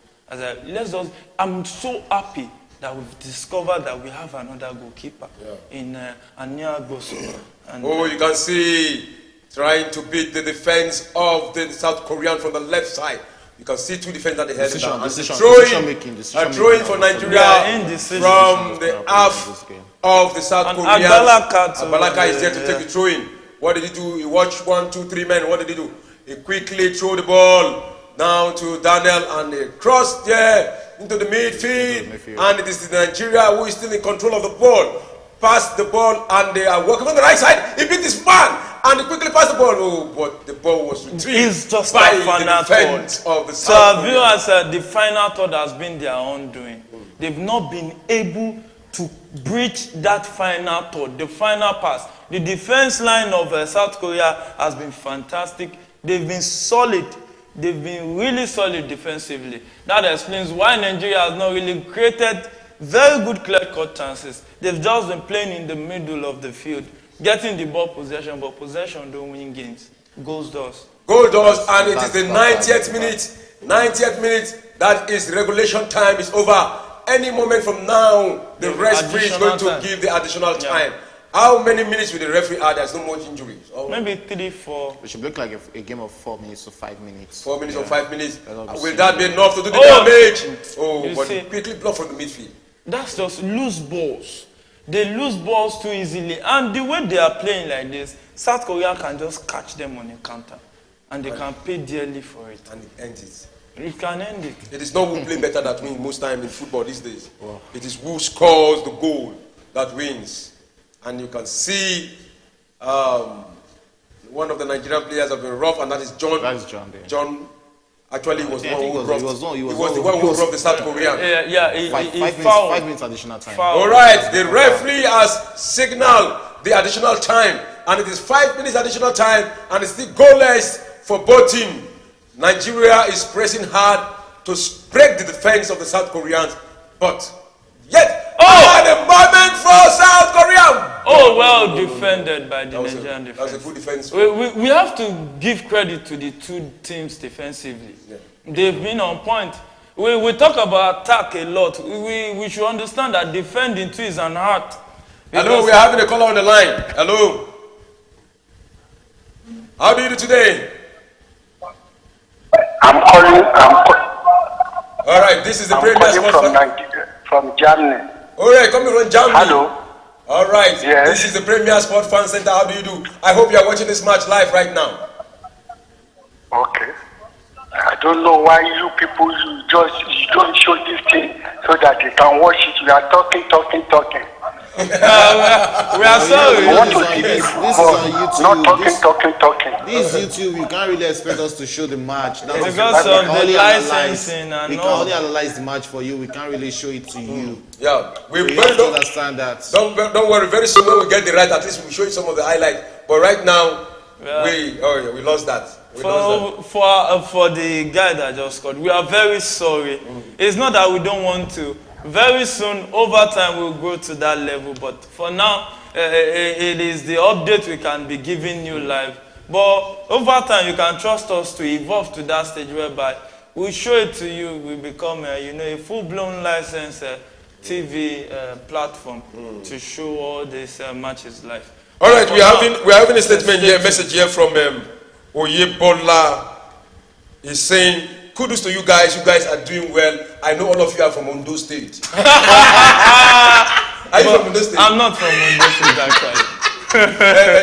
I'm so happy that we've discovered that we have another goalkeeper in Ania Goso. You can see. Trying to beat the defense of the South Korean from the left side. You can see 2 defenders at the head. Throwing for Nigeria from the half of the South Koreans. Abalaka is there to take the throw-in. What did he do? He watched 1, 2, 3 men. What did he do? He quickly threw the ball down to Daniel and he crossed there into the midfield. And it is Nigeria who is still in control of the ball. Passed the ball and they are working on the right side. He beat his man and he quickly passed the ball. But the ball was retrieved by the defense of the South Koreans. So I view as the final thought has been their undoing. They've not been able to breach that final thought, the final pass. The defense line of South Korea has been fantastic. They've been solid. They've been really solid defensively. That explains why Nigeria has not really created very good clear-cut chances. They've just been playing in the middle of the field, getting the ball possession, but possession don't win games. Goals does. Goal does, and it is the 90th minute. 90th minute, that is regulation time is over. Any moment from now, the referee is going to give the additional time. How many minutes will the referee add? There's no much injuries. Maybe 3, 4. It should look like a game of 4 minutes or 5 minutes. 4 minutes or 5 minutes. Will that be enough to do the damage? But quickly block from the midfield. That's just loose balls. They lose balls too easily. And the way they are playing like this, South Korea can just catch them on a counter. And they can pay dearly for it. And it ends it. It can end it. It is not who play better that wins most time in football these days. Wow. It is who scores the goal that wins. And you can see one of the Nigerian players have been rough, and that is John. That is John there. John actually was the one who robbed. He was the one who robbed the South Korean. Five minutes additional time. All right, the referee has signaled the additional time, and it is 5 minutes additional time, and it's still goalless for both teams. Nigeria is pressing hard to break the defense of the South Koreans, but yet the moment for South Korea. Well defended by the Nigerian defense. That was a good defense. We have to give credit to the 2 teams defensively. Yeah. They've been on point. We talk about attack a lot. We should understand that defending too is an art. Hello, we're having a caller on the line. Hello. How do you do today? I'm calling. All right, this is the Premier from Germany. All right, coming from Germany. Hello. All right, yes. This is the Premier Sport Fan Center. How do you do? I hope you are watching this match live right now. Okay. I don't know why you people you don't show this thing so that they can watch it. We are talking. We are sorry. This is on YouTube. Not talking. This is YouTube. You can't really expect us to show the match. Because of the licensing and we can only analyze the match for you. We can't really show it to you. Yeah, we have to understand that. Don't worry. Very soon when we get the right, at least we'll show you some of the highlights. But right now, we lost that. For the guy that just scored, we are very sorry. It's not that we don't want to. Very soon, over time, we'll go to that level. But for now, it is the update we can be giving you live. But over time, you can trust us to evolve to that stage whereby we show it to you. We become, a full-blown licensed TV platform to show all these matches live. All right, we're having a statement here, message here from Oyebola. He's saying, kudos to you guys. You guys are doing well. I know all of you are from Ondo State. Are you from Ondo State? I'm not from Ondo State, actually.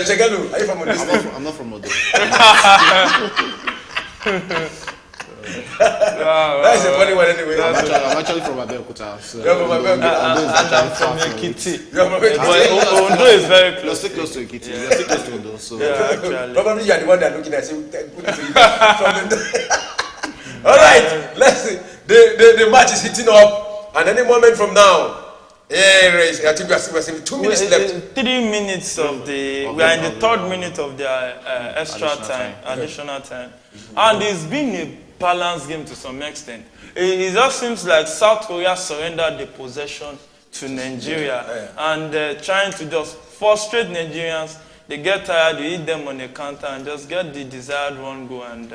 Shagalu, are you from Ondo State? I'm not from Ondo. That's a funny one anyway. I'm actually from Abeokuta. So you're from Abeokuta. I'm from Ekiti. You're from Ekiti. Ondo is very close. You're still close to Ekiti. You're still close to Ondo. So yeah, actually. Probably you're the one that looking at saying, all right, let's see. The match is heating up, and any moment from now, I think we are still 2 minutes left. 3 minutes of the. We are in the third minute of the additional time, and it's been a balanced game to some extent. It just seems like South Korea surrendered the possession to Nigeria and trying to just frustrate Nigerians. They get tired, you hit them on the counter and just get the desired one goal and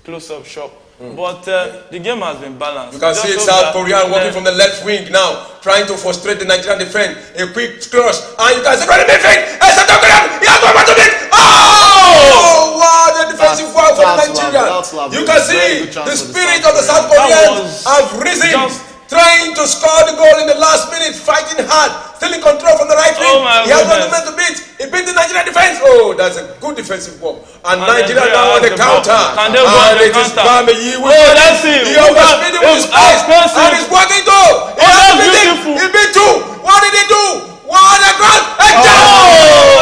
close up shop. But the game has been balanced. You can see South Korea working from the left wing now, trying to frustrate the Nigerian defense. A quick cross, and you can see right in midfield. South Korea, he has one to it. Oh, wow, the defensive foul for Nigeria. You can see the spirit of the South Koreans have risen, trying to score the goal in the last minute, fighting hard, still in control from the right wing. He has one man to beat. He beat the Nigerian defense. Oh, that's a good defensive work. And Nigeria now on the counter. And it is Bameyi. Oh, that's him. He overspeeding with his pace. And he's working too. He beat two. What did he do? What a goal! Oh,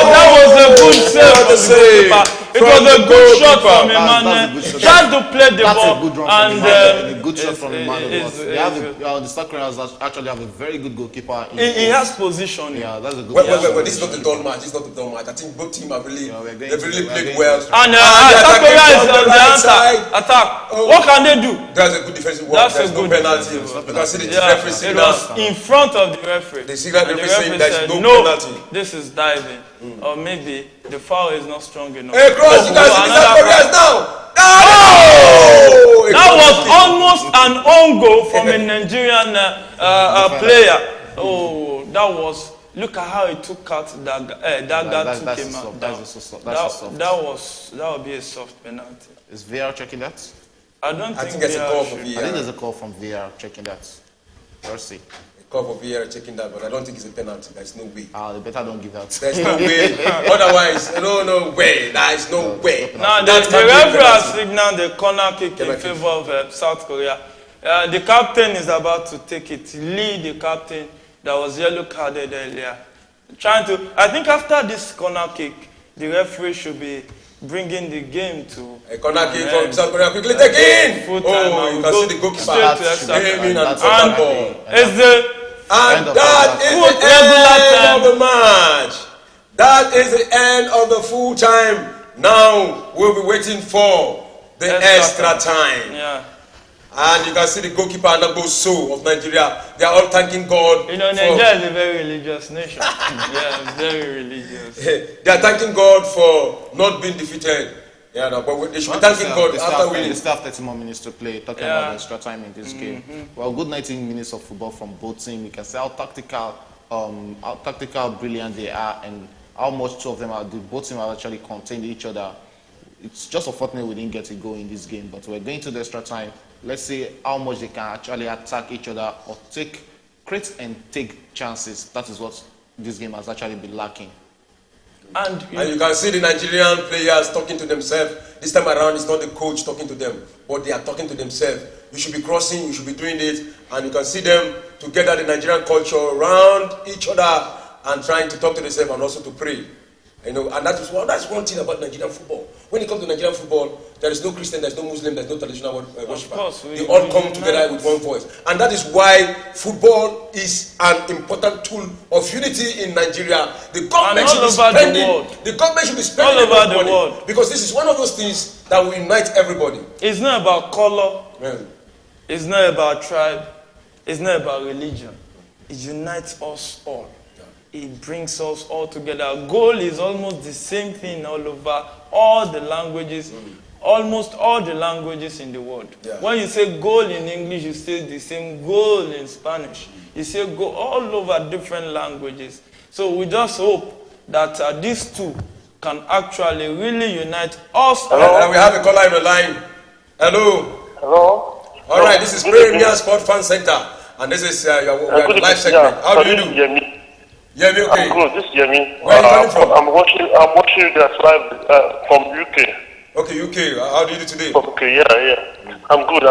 that was a good save. It was a good shot from Emmanuel. Trying to play the ball. And a good shot from Emmanuel. The South Koreans actually have a very good goalkeeper. He has position. Yeah, that's a good. Wait, this is not a dull match. This is not a dull match. I think both teams have really played well. And South Korea is on the attack. What can they do? That's a good defensive work. There's no penalty. You can see the referee signal. It was in front of the referee. The referee saying there's no penalty. This is diving. Or maybe the foul is not strong enough. Hey, cross, you guys see the South Koreans now. Oh! That was almost an own goal from a Nigerian player. Oh, that was. Look at how he took out that guy took him out. That would be a soft penalty. Is VR checking that? I think there's a call from VR. I think there's a call from VR checking that. Let's see. Call for VR checking that, but I don't think it's a penalty. There's no way. They better don't give that. There's no way. Otherwise, no way. There is no way. Now, the referee has signaled the corner kick in favor of South Korea. The captain is about to take it. Lee, the captain, that was yellow carded earlier. I think after this corner kick, the referee should be bringing the game to a corner kick from South Korea. Quickly take in. You can see the goalkeeper aiming and the ball. And that is the end of the match. That is the end of the full time. Now we'll be waiting for the extra time. Yeah. And you can see the goalkeeper and Nagboso of Nigeria. They are all thanking God. Nigeria is a very religious nation. Yeah, very religious. They are thanking God for not being defeated. Yeah, no, but they should be thanking God after winning. They still have 30 more minutes to play, talking about the extra time in this game. Well, good 19 minutes of football from both teams. You can see how tactical brilliant they are, and how much two of them are. Both teams have actually contained each other. It's just unfortunate we didn't get to go in this game, but we're going to the extra time. Let's see how much they can actually attack each other or create and take chances. That is what this game has actually been lacking. And you can see the Nigerian players talking to themselves. This time around, it's not the coach talking to them, but they are talking to themselves. You should be crossing, you should be doing it, and you can see them together, the Nigerian culture, around each other and trying to talk to themselves and also to pray. And that's one thing about Nigerian football. When it comes to Nigerian football, there is no Christian, there is no Muslim, there is no traditional worshiper. They all come together with one voice. And that is why football is an important tool of unity in Nigeria. The government should be spending all over the world. Because this is one of those things that will unite everybody. It's not about color. It's not about tribe. It's not about religion. It unites us all. it brings us all together. Goal is almost the same thing all over all the languages, almost all the languages in the world. Yeah. When you say goal in English, you say the same goal in Spanish. You say goal all over different languages. So we just hope that these two can actually really unite us. And we have a caller in the line. Hello. Hello. All right, this is Premier Sport Fan Center, and this is your live segment. How do you do? Yemi. Yemi, okay. I'm good. This is Yemi. Where are you coming from? I'm watching you guys live from UK. Okay, UK. How do you do today? Okay, yeah. I'm good.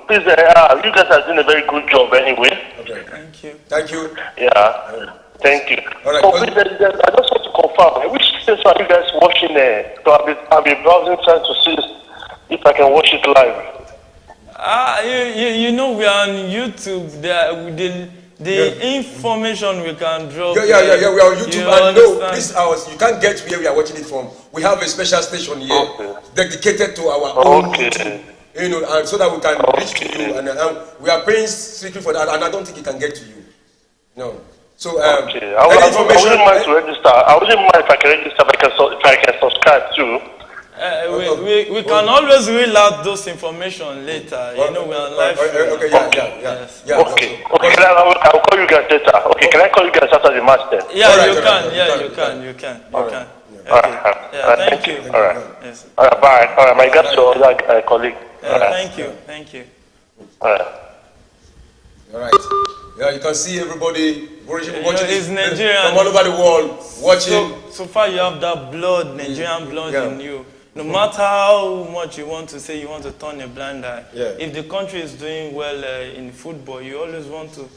Please, you guys are doing a very good job anyway. Okay. Thank you. Thank you. Yeah. Thank you. All right. So please, I just want to confirm, which states are you guys watching there? So I'll be browsing trying to see if I can watch it live. You know we are on YouTube. The information we can drop. Yeah. We are on YouTube, and no, this hours you can't get where we are watching it from. We have a special station here dedicated to our own YouTube. You know, and so that we can reach to you, and we are paying strictly for that, and I don't think it can get to you. No. So I wouldn't mind to register. I wouldn't mind if I can register, if I can subscribe too. We can always reel out those information later. You know, we are live. Okay, yeah. Okay. I'll call you guys later. Okay, can I call you guys after the match then? Yeah, you can. Okay. Yeah, thank you. All right. Yes. All right, bye. All right, my regards to other colleague. Thank you. All right. All right. Yeah, you can see everybody watching it's Nigerian from all over the world watching. So far, you have that blood, Nigerian blood in you. No matter how much you want to say you want to turn a blind eye, if the country is doing well in football, you always want to,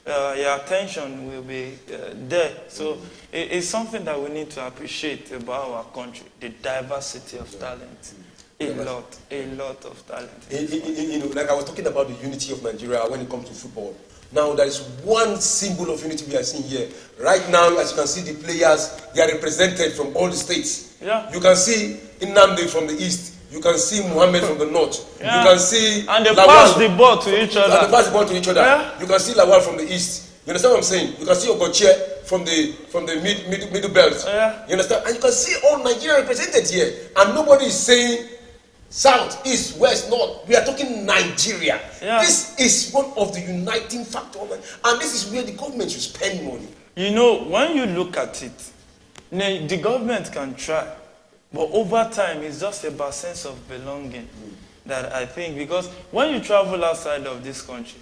your attention will be there. So it's something that we need to appreciate about our country, the diversity of talent. A lot of talent. You know, like I was talking about the unity of Nigeria when it comes to football. Now there is one symbol of unity we are seeing here. Right now, as you can see, the players, they are represented from all the states. Yeah. You can see Nnamdi from the east. You can see Mohammed from the north. Yeah. You can see and they Lawal. pass the ball to each other. Yeah. You can see Lawal from the east. You understand what I'm saying? You can see Ogochie from the middle belt. Yeah. You understand? And you can see all Nigeria represented here. And nobody is saying south, east, west, north. We are talking Nigeria. Yeah. This is one of the uniting factors. And this is where the government should spend money. You know, when you look at it, the government can try. But over time, it's just about sense of belonging that I think. Because when you travel outside of this country,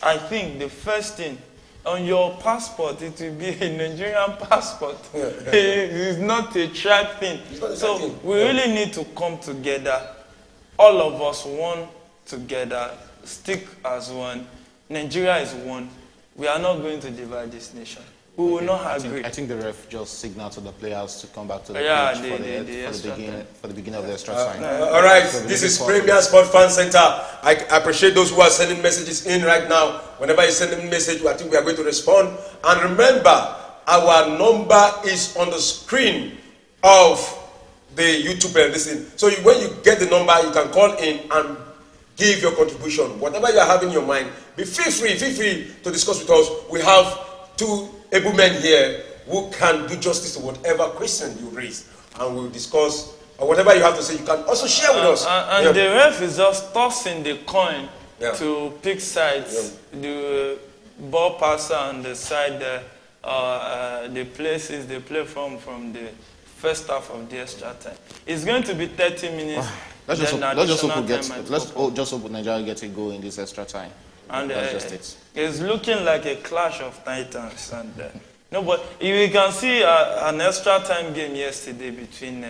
I think the first thing, on your passport, it will be a Nigerian passport. It's not a tribe thing. So we really need to come together. All of us one together, stick as one. Nigeria is one. We are not going to divide this nation. We will not agree. I think the ref just signaled to the players to come back to the pitch for the beginning of the extra time. All right, so this is Premier Sport Fan Center. I appreciate those who are sending messages in right now. Whenever you send a message, I think we are going to respond. And remember, our number is on the screen of the YouTube. Listen, so when you get the number, you can call in and give your contribution. Whatever you have in your mind, feel free to discuss with us. We have two able men here who can do justice to whatever question you raise, and we'll discuss whatever you have to say. You can also share with us. And the ref is just tossing the coin to pick sides. The ball passer on the side, the places they play from the first half of the extra time. It's going to be 30 minutes. Let's just hope Nigeria gets a goal in this extra time. And it's looking like a clash of titans. And no, but you can see an extra time game yesterday between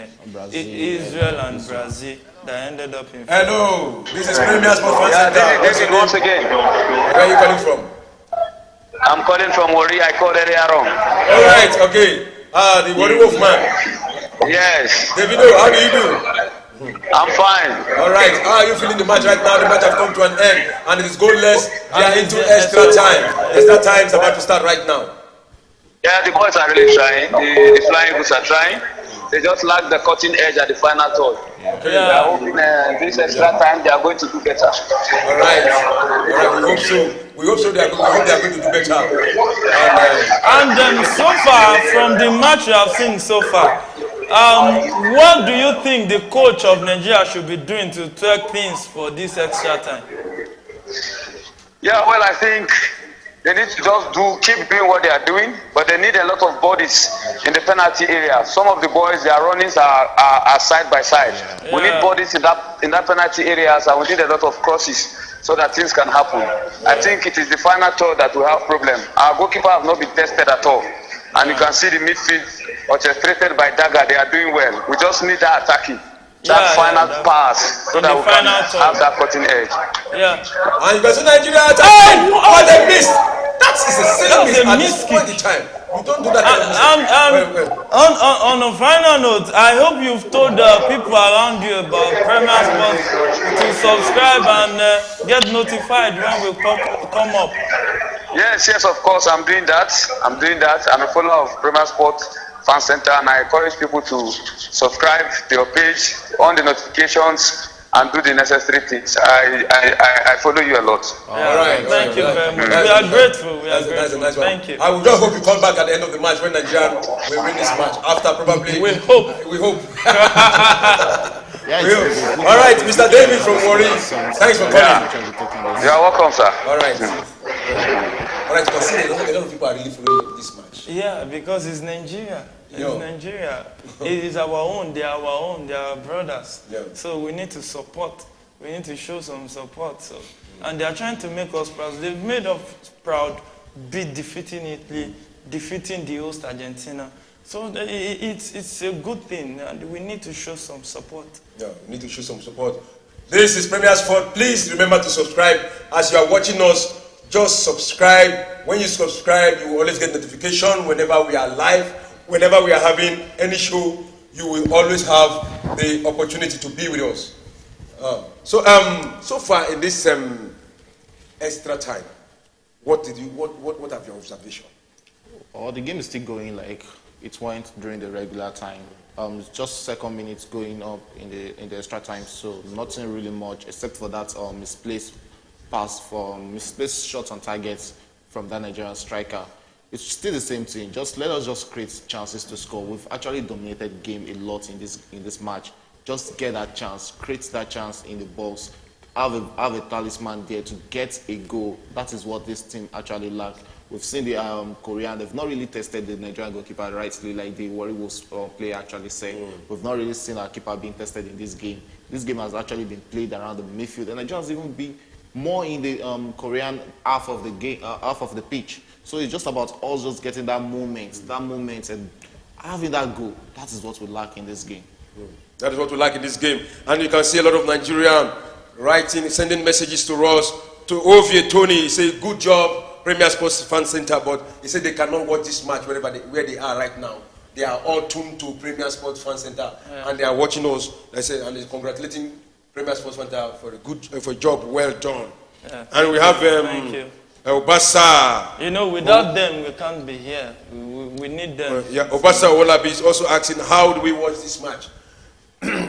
Israel and Brazil that ended up in. Hello, this is Premier Sport Fan Center. David, once again. Where are you calling from? I'm calling from Wari. I called earlier wrong. All right, okay. The Wari Wolf man. Yes. Davido, how do you do? I'm fine. All right. How are you feeling the match right now? The match has come to an end, and it is goalless. They are into extra time. Extra time is about to start right now. Yeah, the boys are really trying. The Flying Eagles are trying. They just lack the cutting edge at the final third. Okay. I hope in this extra time they are going to do better. All right. We hope so. We hope so. We hope they are going to do better. And so far, from the match you have seen so far, what do you think the coach of Nigeria should be doing to tweak things for this extra time? Yeah, well, I think they need to just keep doing what they are doing, but they need a lot of bodies in the penalty area. Some of the boys, their runnings are side by side. Yeah. We need bodies in that penalty areas, and we need a lot of crosses so that things can happen. I think it is the final third that we have problem. Our goalkeeper have not been tested at all, and you can see the midfield orchestrated by Daga. They are doing well. We just need that attacking. That final pass so that we can have that cutting edge. Yeah. And you can see Nigeria attacking. Oh, they missed. That is a silly miss at this time. You don't do that. On a final note, I hope you've told people around you about Premier Sports to subscribe and get notified when we come up. Yes, of course, I'm doing that. I'm a follower of Premier Sports Fan Center, and I encourage people to subscribe to your page, on the notifications, and do the necessary things. I follow you a lot. All right. Thank you very much. We are grateful. Nice Thank you. I will just hope you come back at the end of the match when Nigeria will win this match. After probably. We hope. All right, Mr. David from Warri. Thanks for coming. You are welcome, sir. All right. Consider a lot of people are really following this match. Yeah, because it's Nigeria. Nigeria. It is our own. They are our own. They are our brothers. Yeah. So we need to support. We need to show some support. So, and they are trying to make us proud. They've made us proud, defeating Italy, defeating the host Argentina. So it's a good thing, and we need to show some support. Yeah, we need to show some support. This is Premier Sport. Please remember to subscribe. As you are watching us, just subscribe. When you subscribe, you will always get notification whenever we are live. Whenever we are having any show, you will always have the opportunity to be with us. So far in this extra time, what have your observation? The game is still going like it went during the regular time. It's just second minutes going up in the extra time, so nothing really much except for that misplaced shots on targets from that Nigerian striker. It's still the same thing. Let us just create chances to score. We've actually dominated the game a lot in this match. Just get that chance, create that chance in the box, have a talisman there to get a goal. That is what this team actually lacked. We've seen the Korean. They've not really tested the Nigerian goalkeeper rightly, like the Warri player actually said. We've not really seen our keeper being tested in this game. This game has actually been played around the midfield, and Nigerians even be more in the Korean half of the game, half of the pitch. So it's just about us just getting that moment, and having that goal. That is what we lack in this game. That is what we lack in this game. And you can see a lot of Nigerian writing, sending messages to us. To Ovie Tony, he said, good job, Premier Sports Fan Center, but he said they cannot watch this match where they are right now. They are all tuned to Premier Sports Fan Center, and they are watching us. I said, and he's congratulating Premier Sports Fan Center for a job well done. Yeah. And we have thank you. Obasa. Without them, we can't be here. We need them. Obasa Olabi is also asking, how do we watch this match?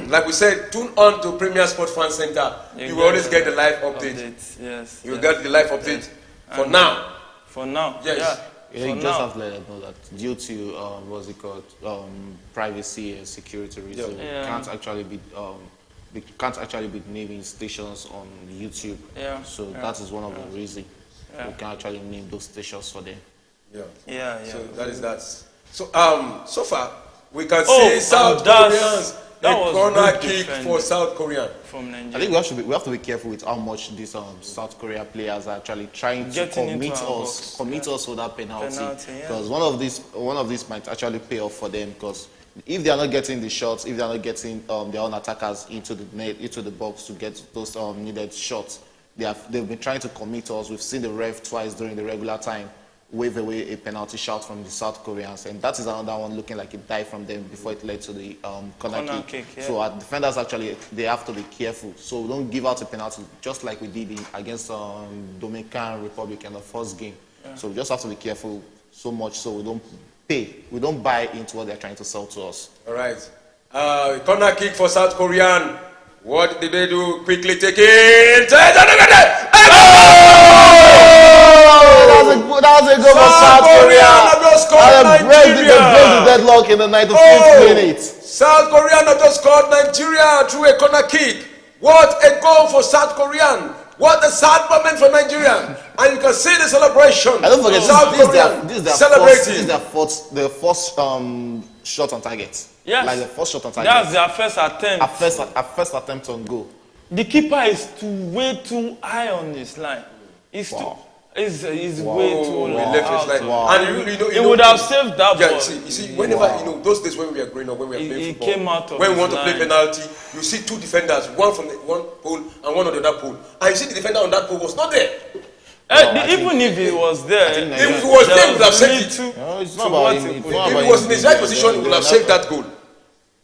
Like we said, tune on to Premier Sport Fan Center. You will always get the live update. Yes. You will get the live update. For now. For now. Yes. Yeah, you just have to let them know that due to privacy and security reasons, can't actually be naming stations on YouTube. Yeah. So that is one of the reasons we can actually name those stations for them. Yeah. So that is that. So so far we can see South Koreans. A corner kick for South Korea from Nigeria. I think we have to be careful with how much these South Korea players are actually trying to commit us with that penalty. Because one of these might actually pay off for them. Because if they are not getting the shots, if they are not getting their own attackers into the net, into the box to get those needed shots, they've been trying to commit us. We've seen the ref twice during the regular time wave away a penalty shot from the South Koreans, and that is another one looking like it died from them before it led to the corner kick. So our defenders actually, they have to be careful. So we don't give out a penalty just like we did against Dominican Republic in the first game. So we just have to be careful so much so we don't buy into what they're trying to sell to us. All right. Corner kick for South Korean. What did they do? Quickly take it. Nigeria. They break the deadlock in the 95th minute. South Korea not just scored Nigeria through a corner kick. What a goal for South Korean. What a sad moment for Nigeria. And you can see the celebration. I don't forget, South Korean this is celebrating. their first shot on target. Yes. Like the first shot on target. That's their first attempt. A first attempt on goal. The keeper is way too high on this line. He's way too low. And he would have saved that ball. You see, whenever those days when we were growing up, when we were playing football, came out of when we want his to play penalty, you see two defenders, one from one pole and one on the other pole, and you see the defender on that pole was not there. Even if he was there, if he was there, he would have saved it. It's not about him. If he was in his right position, he would have saved that goal.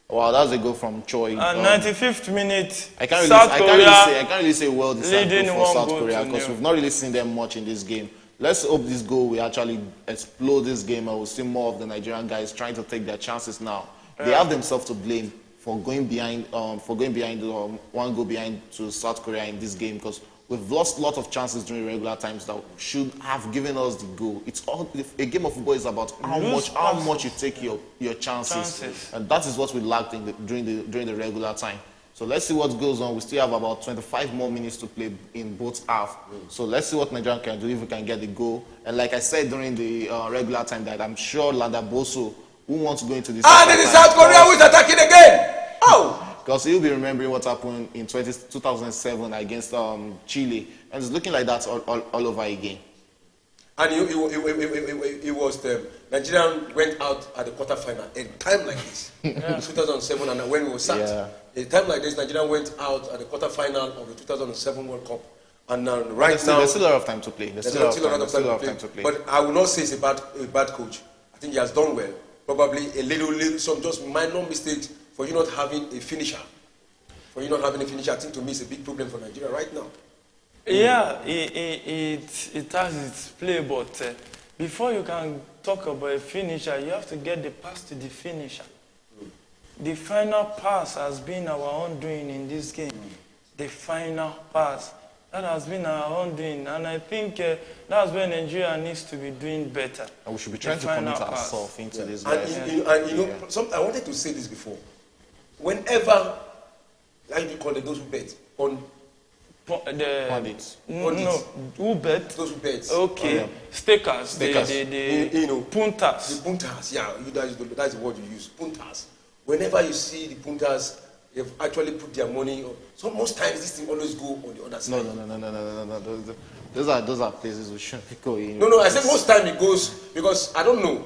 Wow, that's a goal from Choi. And 95th minute, I can't really say well deserved goal for South Korea because we've not really seen them much in this game. Let's hope this goal will actually explode this game and we'll see more of the Nigerian guys trying to take their chances now. They have themselves to blame for going behind, one goal behind to South Korea in this game because we've lost a lot of chances during regular times that should have given us the goal. It's all a game of football is about how much you take your chances. And that is what we lacked during the regular time. So let's see what goes on. We still have about 25 more minutes to play in both halves. So let's see what Nigeria can do if we can get the goal. And like I said during the regular time, that I'm sure Landa Boso who wants to go into this. And it is South Korea who is attacking again. Oh. Because he'll be remembering what happened in 2007 against Chile. And it's looking like that all over again. And it was Nigeria went out at the quarterfinal in time like this. 2007, and when we were sat. A time like this, Nigeria went out at the quarterfinal of the 2007 World Cup. And now, there's still a lot of time to play. There's still a lot of time to play. But I will not say it's a bad coach. I think he has done well. Probably some just minor mistakes for you not having a finisher. I think to me it's a big problem for Nigeria right now. Yeah, it has its play, but before you can talk about a finisher, you have to get the pass to the finisher. The final pass has been our undoing in this game. The final pass. That has been our undoing. And I think that's where Nigeria needs to be doing better. And we should be trying to commit ourselves into this. I wanted to say this before. Whenever, like you call it, those who bet on pundits. No, who bet? Those who bet. Okay, stakers. The puntas. The puntas, yeah, that's the word you use, puntas. Whenever you see the puntas, they've actually put their money on. So most times this thing always go on the other side. No. Those are places we shouldn't go in. No, I said most time it goes because I don't know.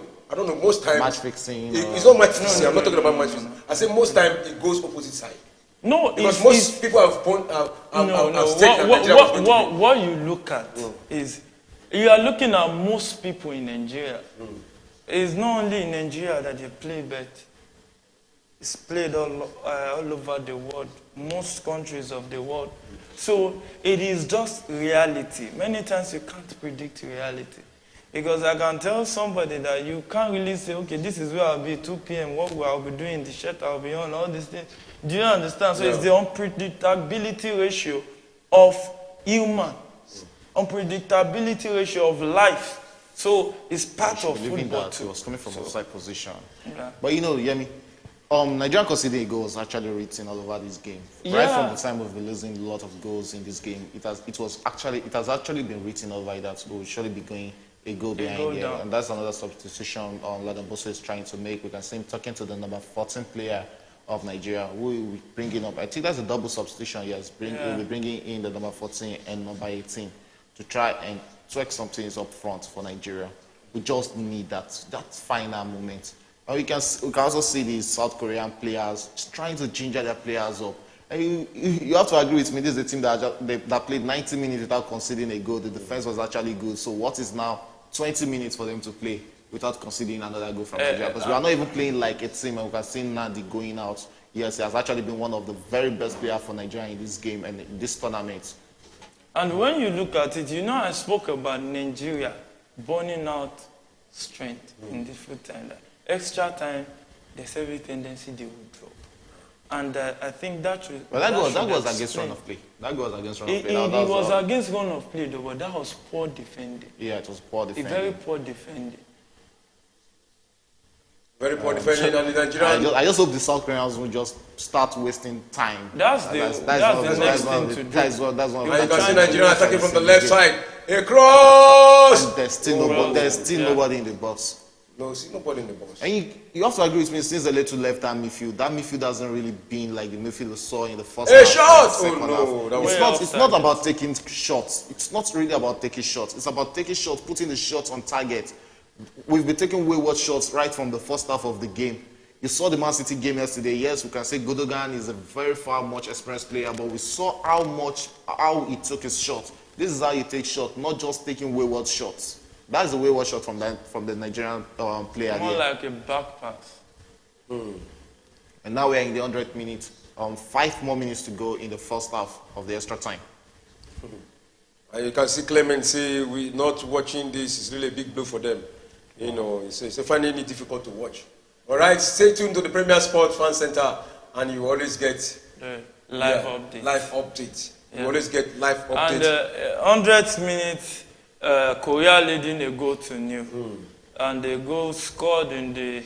Most time match fixing. It's not match fixing. I'm not talking about match fixing. I say most time it goes opposite side. No, because most people have staked. What you look at is you are looking at most people in Nigeria. It's not only in Nigeria that they play bet. It's played all over the world, most countries of the world. So it is just reality. Many times you can't predict reality. Because I can tell somebody that you can't really say, okay, this is where I'll be, 2 p.m., what I'll be doing, the shirt I'll be on, all these things. Do you understand? So it's the unpredictability ratio of human, unpredictability ratio of life. So it's part of football too. He was coming from outside position. Yeah. But you know, Yemi, Nigerian conceding a goal was actually written all over this game. Right from the time we've been losing a lot of goals in this game, it has actually been written all over that we'll surely be going a goal behind here. And that's another substitution Ladan Boso is trying to make. We can see him talking to the number 14 player of Nigeria, who will be bringing up. I think that's a double substitution. Yes, we'll be bringing in the number 14 and number 18 to try and tweak some things up front for Nigeria. We just need that final moment. And we can also see these South Korean players trying to ginger their players up. And you have to agree with me, this is a team that played 90 minutes without conceding a goal. The defense was actually good. So what is now 20 minutes for them to play without conceding another goal from Nigeria? Because we are not even playing like a team, and we can see Nandi going out. Yes, he has actually been one of the very best players for Nigeria in this game and in this tournament. And when you look at it, you know I spoke about Nigeria burning out strength in different time. Extra time, there's every tendency they will drop. And I think that should... Well, that was against run of play. That was against run of play. It was against run of play, though, but that was poor defending. Yeah, it was poor defending. Very poor defending. Very poor defending, and the Nigerian. I just hope the South Koreans will just start wasting time. That's the next thing to do. That's one. And you can see Nigeria attacking from the left side. A cross! And there's still nobody in the box. No, see nobody in the box. And you have to agree with me, since the little left-hand midfield, that midfield hasn't really been like the midfield we saw in the first half. Shot! Oh no, it's not about taking shots. It's not really about taking shots. It's about taking shots, putting the shots on target. We've been taking wayward shots right from the first half of the game. You saw the Man City game yesterday. Yes, we can say Gundogan is a very much experienced player, but we saw how he took his shot. This is how you take shots, not just taking wayward shots. That's a wayward shot from the Nigerian player. More like a back pass. And now we're in the 100th minute. 5 more minutes to go in the first half of the extra time. And you can see Clement say, we not watching this is really a big blow for them. You know, it's finding it difficult to watch. All right, stay tuned to the Premier Sports Fan Center, and you always get live update. Live update. Yeah. You always get live update. And 100th minute, Korea leading a goal to 0, and the goal scored in the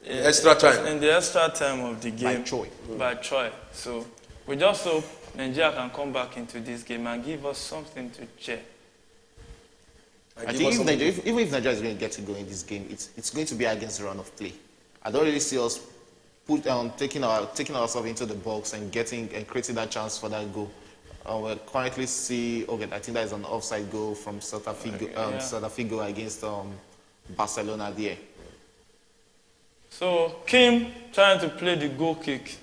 extra time. In the extra time of the game by Choi. So we just hope Nigeria can come back into this game and give us something to cheer. I think even if Nigeria is going to get to go in this game, it's going to be against the run of play. I don't really see us taking ourselves into the box and creating that chance for that goal. We currently see, I think that is an offside goal from Celta Figo against Barcelona there. So Kim trying to play the goal kick.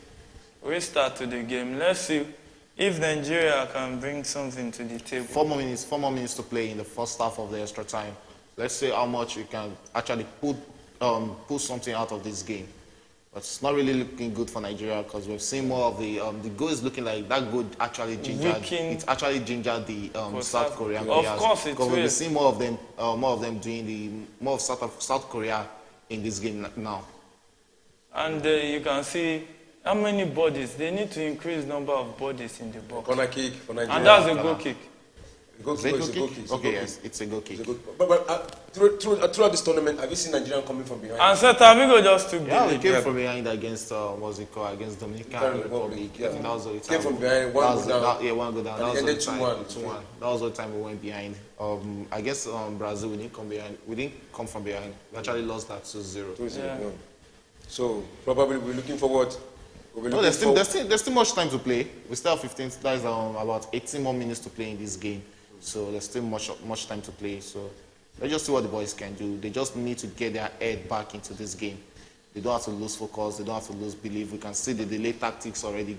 Restart to the game. Let's see if Nigeria can bring something to the table. 4 more minutes to play in the first half of the extra time. Let's see how much we can actually pull something out of this game. But it's not really looking good for Nigeria, because we've seen more of the goal is looking like that goal actually gingered. It actually gingered the South Korean players. Of course, it will. We've seen more of them doing more of South Korea in this game now. And you can see how many bodies. They need to increase number of bodies in the box. Corner kick for Nigeria. And that's a goal kick. It's a goal kick. Okay, yes, it's a goal kick. But throughout this tournament, have you seen Nigeria coming from behind? And Celta Vigo just took we came from behind against against Dominican Republic. Yeah. That was the time. Came from behind, one go down. One go down. And that was 2-1. That was the time we went behind. I guess Brazil, we didn't come behind. We didn't come from behind. We actually lost that 2-0. 2-0. Yeah. So probably we're looking forward. There's still much time to play. We still have 15. That is about 18 more minutes to play in this game. So there's still much time to play. So let's just see what the boys can do. They just need to get their head back into this game. They don't have to lose focus. They don't have to lose belief. We can see the delay tactics already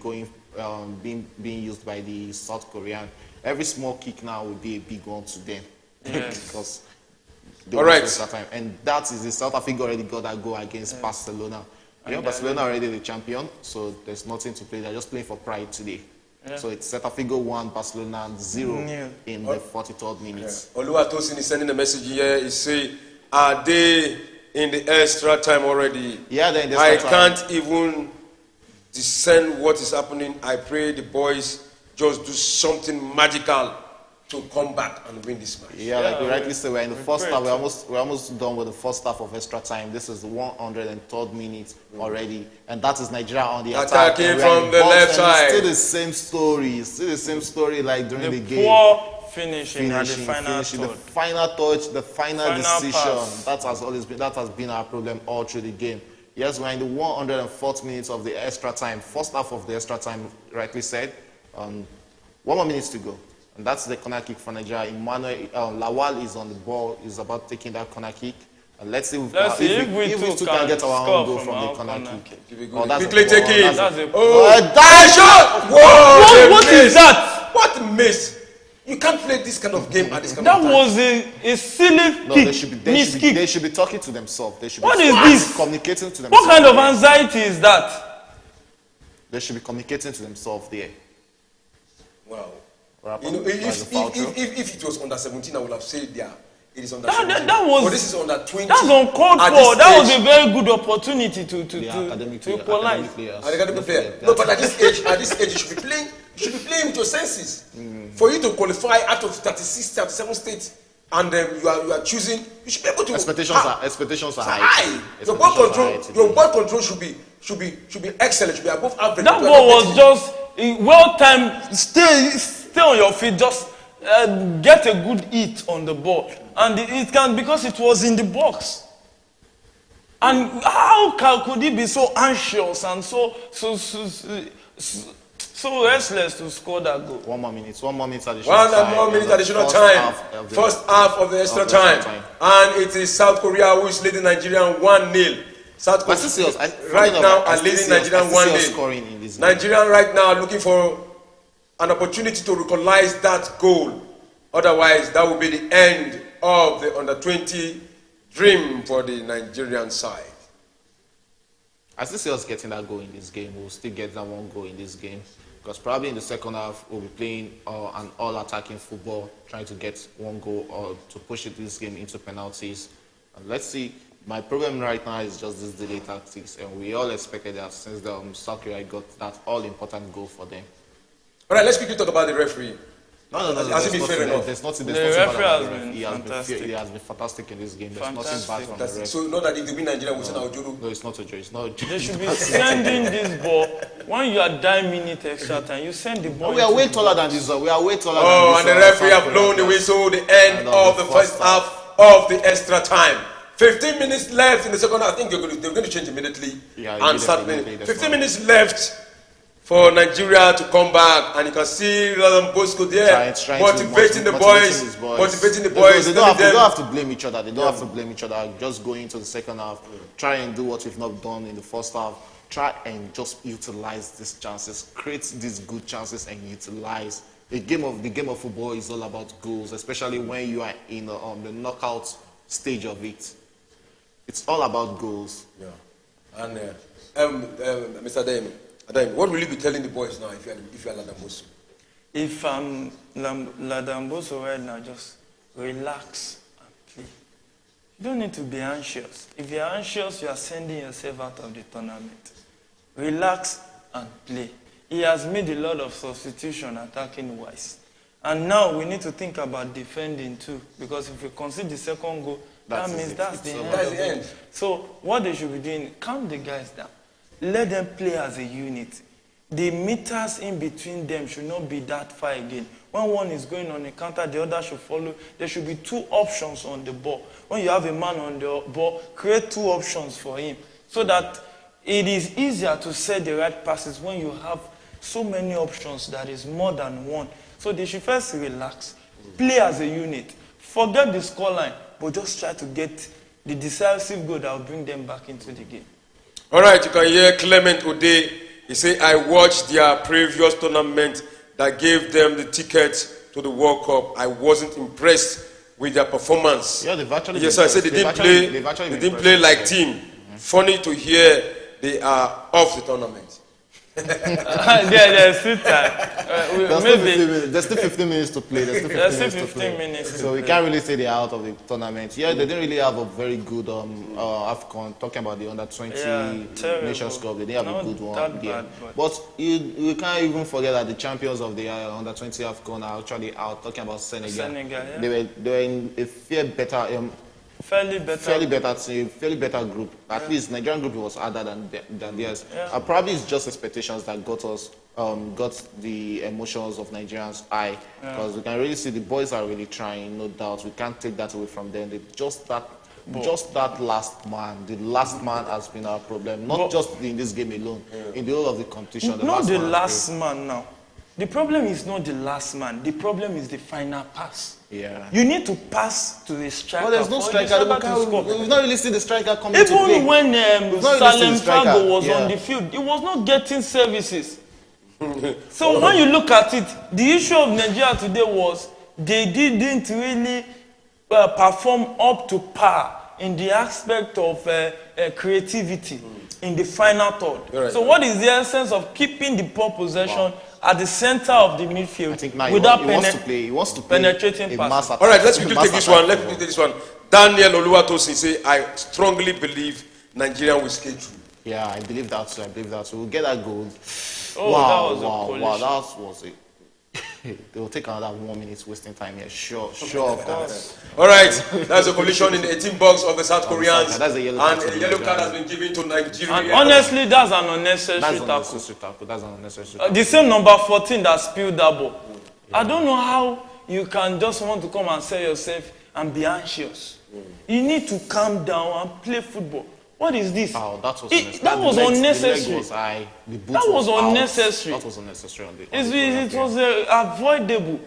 being used by the South Korean. Every small kick now will be a big one to them. Yes. Because they all right. Time. And that is the South Africa already got that goal against Barcelona. Barcelona already the champion, so there's nothing to play. They're just playing for pride today. Yeah. So it's Celta Figo 1, Barcelona 0 in the 43rd minute. Oluwatosin is sending a message here. He say, are they in the extra time already? Yeah, they're in the extra time. I can't even discern what is happening. I pray the boys just do something magical to come back and win this match. Yeah, like you rightly say, we're in the first half. We're almost done with the first half of extra time. This is the 103rd minute already, and that is Nigeria on the attack. Attacking from the left side. Still the same story. Still the same story like during the game. Poor finishing at the final touch. The final touch, the final decision. Pass. That has been our problem all through the game. Yes, we're in the 104th minute of the extra time. First half of the extra time, rightly said. 1 more minute to go. And that's the corner kick for Nigeria. Lawal is on the ball. He's about taking that corner kick. And let's see if we two can get our own goal from the corner kick. Quickly take it. That shot! Whoa! What is that? What a miss! You can't play this kind of game at this kind of time. That was a silly kick. They should be talking to themselves. They should what be is this? Communicating to themselves. What kind of anxiety is that? They should be communicating to themselves there. Wow. You know, if it was under 17, I would have said it is under 17. But this is under 20. That's uncalled for. That was a very good opportunity to equalize. Academic player. No, but at this age, you should be playing with your senses. For you to qualify out of 36, 37 states and you are choosing, you should be able to. Expectations are high. Your ball control should be excellent. Should be above average. That ball was just well timed. Stay on your feet. Just get a good hit on the ball, and it can, because it was in the box. And how could he be so anxious and so restless to score that goal? 1 more minute additional time. 1 more minute additional time. First half of the extra time. And it is South Korea who is leading Nigeria 1-0. South Korea right now are leading Nigeria 1-0. Nigeria right now looking for an opportunity to recognize that goal. Otherwise, that will be the end of the under-20 dream for the Nigerian side. I still see us getting that goal in this game. We'll still get that one goal in this game. Because probably in the second half, we'll be playing an all-attacking football, trying to get one goal or to push this game into penalties. And let's see. My problem right now is just this delay tactics. And we all expected that since the South Korea got that all-important goal for them. All right, let's quickly talk about the referee. No. There's nothing the referee has been fantastic. He has been fantastic in this game. There's nothing bad from the referee. So, not that if they win Nigeria, we'll send our Juru. No, it's not a joke. It's not a joke. They should be sending this ball when you are 9 minutes extra time. You send the ball. We are way taller than this. We are way taller than this. Oh, and the referee have blown the whistle. The end of the first half of the extra time. 15 minutes left in the second half. I think they're going to change immediately and start playing. 15 minutes left for Nigeria to come back, and you can see Bosco there motivating the boys. They don't have to blame each other. They don't have to blame each other. Just go into the second half, try and do what we've not done in the first half. Try and just utilize these chances, create these good chances, and utilize. The game of football is all about goals, especially when you are in the knockout stage of it. It's all about goals. Yeah, and Mr. Adem, what will you be telling the boys now if you are Ladamboso? If I'm Ladamboso right now, just relax and play. You don't need to be anxious. If you're anxious, you are sending yourself out of the tournament. Relax and play. He has made a lot of substitution attacking wise. And now we need to think about defending too. Because if we concede the second goal, that means that's the end. So what they should be doing, calm the guys down. Let them play as a unit. The meters in between them should not be that far again. When one is going on a counter, the other should follow. There should be 2 options on the ball. When you have a man on the ball, create 2 options for him. So that it is easier to set the right passes when you have so many options that is more than one. So they should first relax. Play as a unit. Forget the scoreline, but just try to get the decisive goal that will bring them back into the game. All right, you can hear Clement Ode. He said, I watched their previous tournament that gave them the ticket to the World Cup. I wasn't impressed with their performance. Yeah, they've actually yes, I said they didn't play like team. Funny to hear they are off the tournament. There's still time. There's still 15 minutes to play. There's still 15 minutes. So we can't really say they're out of the tournament. Yeah, they didn't really have a very good AFCON. Talking about the under-20 Nations Cup, they didn't have a good one. But you can't even forget that the champions of the under-20 AFCON are actually out. Talking about Senegal. They were in a fairly better group. At least Nigerian group was harder than theirs. Probably it's just expectations that got us, got the emotions of Nigerians high. Because we can really see the boys are really trying, no doubt. We can't take that away from them. Just that last man. The last man has been our problem. Not just in this game alone. In the whole of the competition. Not the last man now. The problem is not the last man. The problem is the final pass. Yeah. You need to pass to the striker. Well, there's no striker. We've not really seen the striker coming to play. Even when Salem Fago was on the field, he was not getting services. So when you look at it, the issue of Nigeria today was they didn't really perform up to par in the aspect of creativity in the final third. Right. So what is the essence of keeping the ball possession at the center of the midfield without he wants to play penetrating pass? All right, let's quickly take this one. Let's quickly take this one. Daniel Oluwatosin say, I strongly believe Nigeria will skate through. Yeah, I believe that too. We'll get that goal. Oh, Wow, that was it. They will take another 1 minute wasting time here. Sure, of course. All right, that's a collision in the 18 box of the South Koreans. That's a yellow and card. a yellow card has been given to Nigeria. And honestly, that's an unnecessary tackle. That's an unnecessary The same number 14 that spilled that ball. Yeah. I don't know how you can just want to come and sell yourself and be anxious. You need to calm down and play football. What is this? Oh, that was unnecessary. That was unnecessary. The leg was high. The boot that was unnecessary. That was unnecessary on the it was avoidable.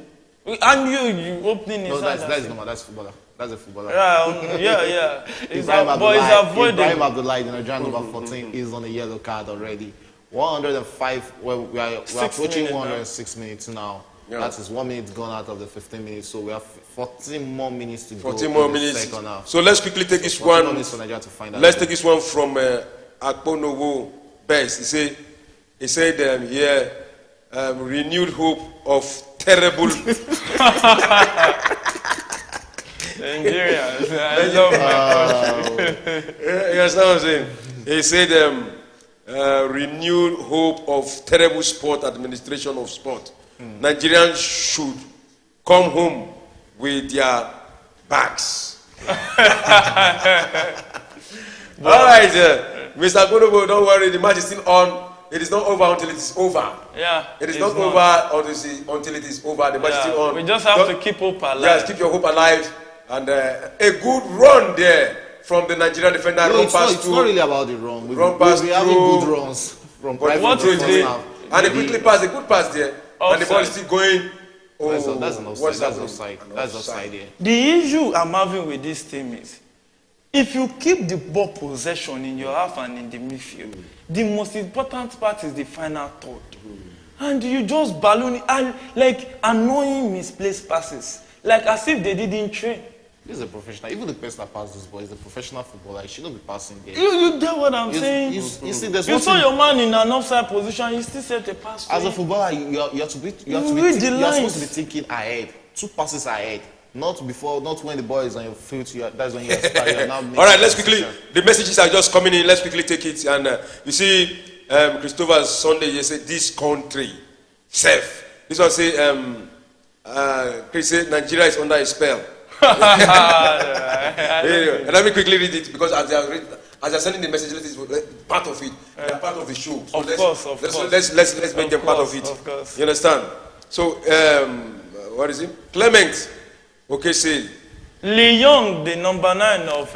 And you opening no, inside. That's normal. That's footballer. That's a footballer. Yeah. It's avoidable. Ibrahim Abdullahi, the Nigerian number 14, is on a yellow card already. 105. Well, we are approaching 106 minutes now. Yeah. That is 1 minute gone out of the 15 minutes, so we have 14 more minutes to go. 14 more minutes. So let's quickly take this one. Let's take this one from Akponowo Best. He said renewed hope of terrible. Nigerians, I love my country. You understand what I'm saying? He said renewed hope of terrible sport administration of sport. Nigerians should come home with their bags. All right, Mr. Godobo, don't worry. The match is still on. It is not over until it is over. Yeah. It is not over until it is over. The match is still on. We just have to keep hope alive. Yes, keep your hope alive. And a good run there from the Nigerian defender. No, it's not really about the run. We having good runs from what we did. And a quickly pass, a good pass there. Offside. And the ball is still going. Oh, that's an offside. That's offside here. The issue I'm having with this team is, if you keep the ball possession in your half and in the midfield, the most important part is the final third. And you just balloon and like annoying misplaced passes, like as if they didn't train. This is a professional. Even the person that passes this ball is a professional footballer. He shouldn't be passing there. You get what I'm saying? You see, there's you saw your man in an offside position. You still set a pass. As a footballer, you are supposed to be thinking ahead, 2 passes ahead, not before, not when the ball is on your feet. That's when you start. All right, let's quickly. The messages are just coming in. Let's quickly take it. And you see, Christopher Sunday. You say this country safe. This one say, Chris said Nigeria is under a spell. And let me quickly read it because as they are sending the message, part of it. They are part of the show. So let's make them part of it. You understand? So what is it? Clement. Okay, say. Lee Young, the number 9 of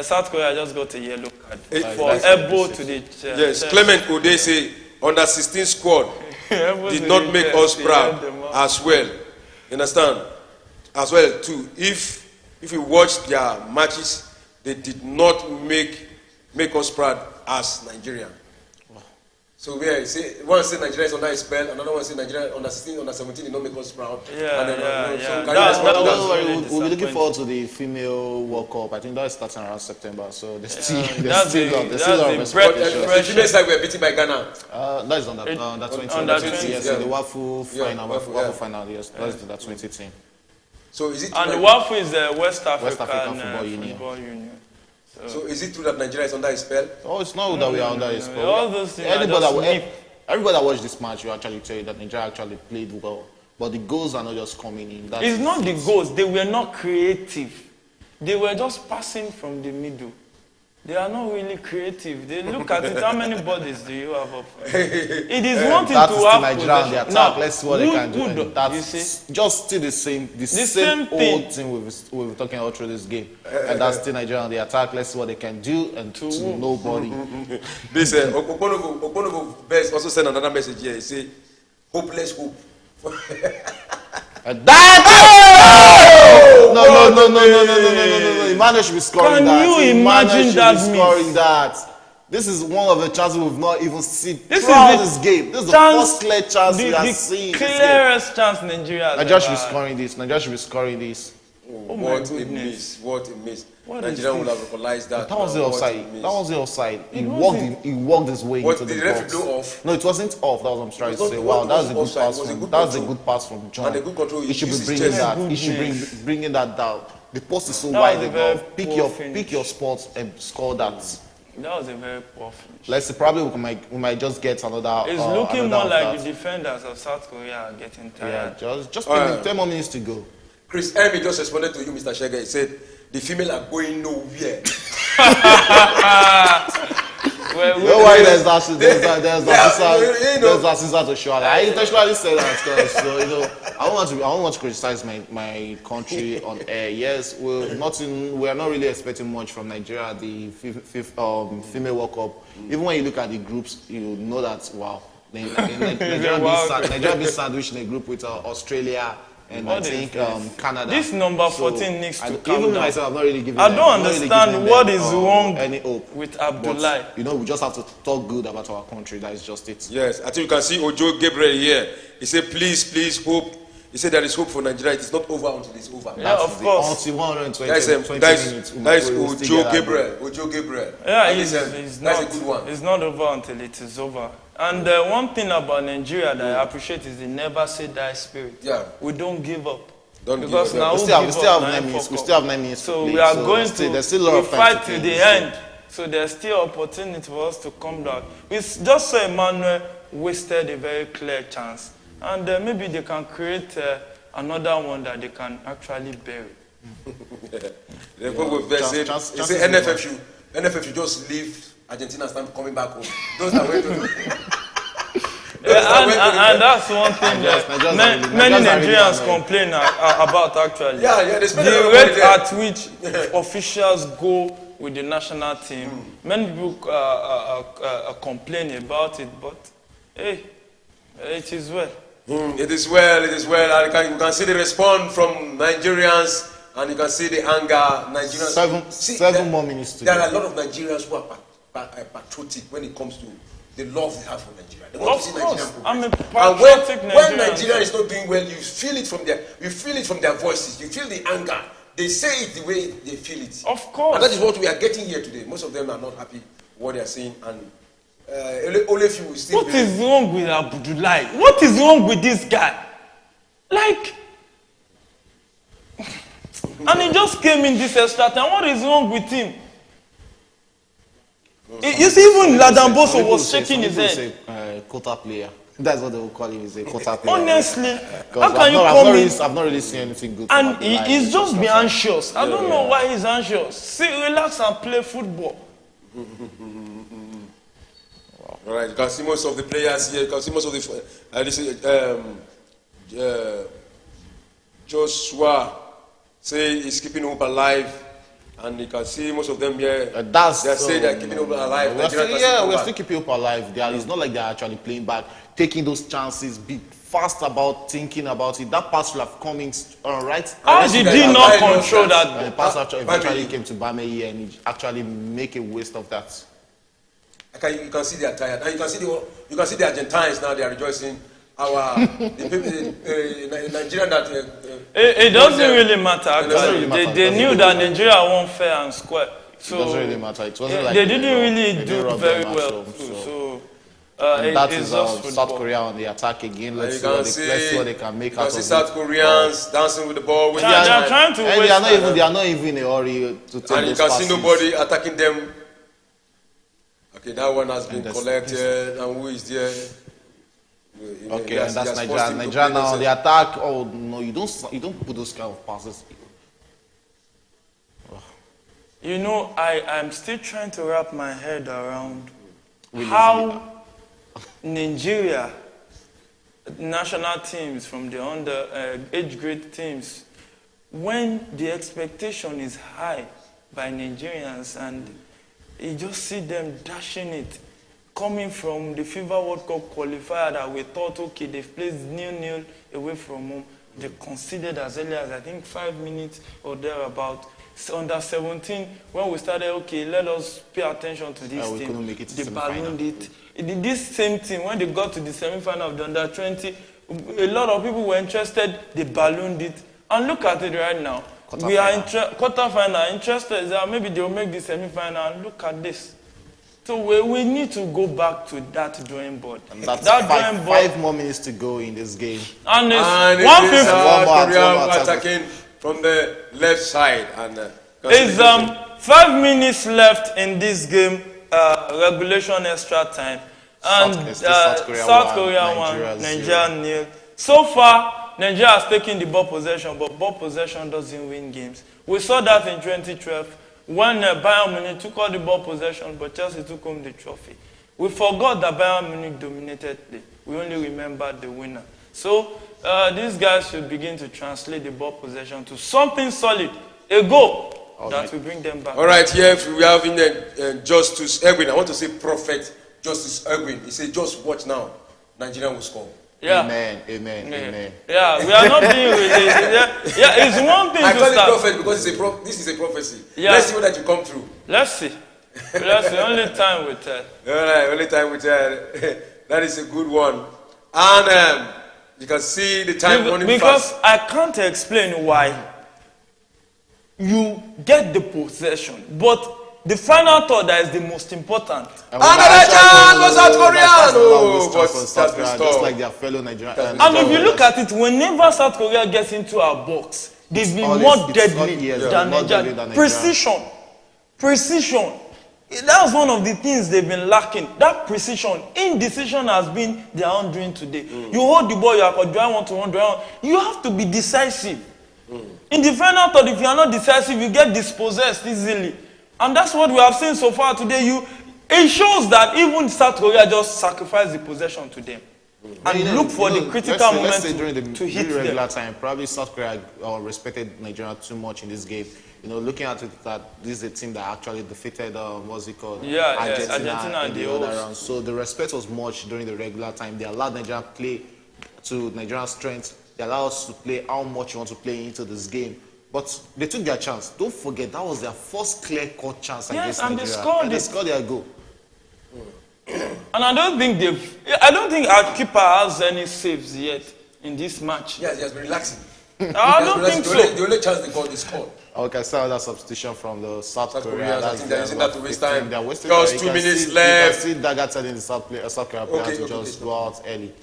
South Korea, just got a yellow card for elbow to the chest. Yes, Clement Ode say under 16 squad did not make us proud as well. You understand? As well too, if you watch their matches, they did not make us proud as Nigeria. So one say Nigeria is under a spell, another one say Nigeria under 16, under 17 did not make us proud. We'll be looking forward to the female World Cup. I think that is starting around September. So there's still a expectation. The female side were beaten by Ghana. That is under 20. Yes, the WAFU final. WAFU final. Yes, that's the 20 team. So is it? And the WAFU is the West African Football Union. So is it true that Nigeria is under a spell? Oh, it's not that we are under a spell. All those things everybody that watched this match will actually tell you that Nigeria actually played well. But the goals are not just coming in. It's not the goals. They were not creative. They were just passing from the middle. They are not really creative. They look at it. How many bodies do you have up? It is one thing to have Nigeria on the attack. Now, let's see what they can do. That's just still the same old thing we've been talking about through this game. And that's still Nigeria on the attack. Let's see what they can do and to nobody. This Okonogo Best also sent another message here. He said, hopeless hope. No. Emmanuel should be scoring that. Can you imagine that? This is one of the chances we've not even seen throughout this game. This is the first clear chance we have seen. The clearest chance Nigeria should be scoring this. Nigeria should be scoring this. What a miss. What a miss. Nigeria would have recognized that. That was the offside. He walked his way into the box. Did the referee blow off? No, it wasn't off. That was what I'm trying to say. Wow, that was a good pass. That was a good pass from John. And a good control. He should be bringing that. He should be bringing that down. The post is so wide enough. Pick your spots and score that. That was a very poor finish. Let's see, probably we might just get another. It's looking more like the defenders of South Korea are getting tired. Yeah, just 10 more minutes to go. Chris Emmy just responded to you, Mr. Shega. He said, the female are going nowhere. Don't worry, there's that scissor to show. I intentionally said that because I don't want to criticize my country on air. Yes, we are not really expecting much from Nigeria at the female World Cup. Even when you look at the groups, you know that wow, Nigeria being sandwiched in a group with Australia. And I think Canada. This number 14 needs to come even down. Myself, I'm not really giving I don't understand what is wrong any hope with Abdullahi. But, we just have to talk good about our country. That is just it. Yes, I think you can see Ojo Gabriel here. He said, please, hope. He said there is hope for Nigeria. It is not over until it's over. Yeah, of course. Until 120 minutes. That is Ojo Gabriel. Ojo Gabriel. Yeah, that's a good one. It's not over until it is over. And one thing about Nigeria that I appreciate is the never say die spirit. Yeah. We don't give up. Because now we still have 9 minutes. We still have 9 minutes. So we are going there's still a lot of time fight to the end. So there's still opportunity for us to come down. We just saw Emmanuel wasted a very clear chance. And maybe they can create another one that they can actually bury. They say NFF should just leave Argentina and start coming back home. Those are way to do. And that's one thing that many Nigerians complain about actually. Yeah, the rate at which officials go with the national team. Many people complain about it, but hey, it is well. It is well. And you can see the response from Nigerians, and you can see the anger. Nigerians. 7 more minutes to go. There are a lot of Nigerians who are patriotic when it comes to the love they have for Nigeria. They want to see Nigerian progress. I'm a patriotic Nigerian. When Nigeria is not doing well, you feel it from their voices. You feel the anger. They say it the way they feel it. Of course. And that is what we are getting here today. Most of them are not happy with what they are saying, and only a few will still. What is wrong with Abdullahi? What is wrong with this guy? Like, and he just came in this extra time. What is wrong with him? You see, even Ladamboso was shaking his head. Quota player. That's what they will call him. He's a quota player. Honestly, how can you come in? I've not really seen anything good. And he's just been anxious. I don't know why he's anxious. See, relax and play football. All right, you can see most of the players here. You can see most of the Joshua say he's keeping hope alive. And you can see most of them here. They say they're keeping hope alive. We're still keeping hope alive. It's not like they're actually playing back, taking those chances, be fast about thinking about it. That pass will have come in right. How did he not control that? The pass eventually came to Bame and he actually make a waste of that. You can see they are tired, and you can see the Argentines now. They are rejoicing. The Nigerian that it doesn't really matter. Actually, they knew that Nigeria won fair and square. So it doesn't really matter. It wasn't like they didn't really do very well. And that is South Korea on the attack again. Let's see what they can make out of it. You can see South Koreans dancing with the ball. They are trying to waste. They are not even in a hurry to take. And you can see nobody attacking them. Okay, that one has been collected. And who is there? Okay, and that's Nigeria. Nigeria now on the attack. Oh no, you don't put those kind of passes. You know, I'm still trying to wrap my head around how Nigeria national teams from the under age grade teams, when the expectation is high by Nigerians and you just see them dashing it, coming from the FIFA World Cup qualifier that we thought, okay, they've played 0-0 away from home. They conceded as early as, I think, 5 minutes or thereabout. Under 17, when we started, okay, let us pay attention to this team. They ballooned it. This same team, when they got to the semi-final of the under 20, a lot of people were interested. They ballooned it. And look at it right now. We are in quarter-final, interested that maybe they'll make the semi-final. And look at this. So we need to go back to that drawing board. And that's five more minutes to go in this game. And it's 150. Attacking from the left side. And it's 5 minutes left in this game. regulation extra time. And South Korea won, Nigeria nil. So far, Nigeria has taken the ball possession, but ball possession doesn't win games. We saw that in 2012 when Bayern Munich took all the ball possession, but Chelsea took home the trophy. We forgot that Bayern Munich dominated play. We only remembered the winner. So these guys should begin to translate the ball possession to something solid, a goal that will bring them back. All right, here we have in Justice Edwin. I want to say Prophet Justice Edwin. He said, just watch now. Nigeria will score. Yeah. Amen. Amen. Yeah, we are not being released. Yeah, it's one thing I to call start. it prophet because this is a prophecy. Yeah. Let's see what that you come through. Let's see. Let's see. Only time will tell. All right, only time will tell. That is a good one. And you can see the time running because fast. I can't explain why you get the possession, but the final thought that is the most important. Another chance for South Korea! No, but just like their fellow Nigerians. And if you look at it, whenever South Korea gets into our box, they've been more deadly than Nigeria. Precision. That's one of the things they've been lacking. That precision. Indecision has been their undoing today. You hold the ball, you are like, do I want to run? You have to be decisive. In the final thought, if you are not decisive, you get dispossessed easily. And that's what we have seen so far today. It shows that even South Korea just sacrificed the possession to them. And look for the critical moment to hit them. Regular time, probably South Korea respected Nigeria too much in this game. Looking at it, that this is a team that actually defeated, Argentina in the other round. So the respect was much during the regular time. They allowed Nigeria to play to Nigeria's strength. They allowed us to play how much you want to play into this game. But they took their chance. Don't forget, that was their first clear-cut chance against Nigeria. And they scored their goal. And I don't think our keeper has any saves yet in this match. Yes, he has been relaxing. I don't think so. The only chance they got is scored. Okay, so that substitution from the South Korea. I think they're using that to waste time. Just 2 minutes left. You can see Daga telling the South Korea player to just go out early.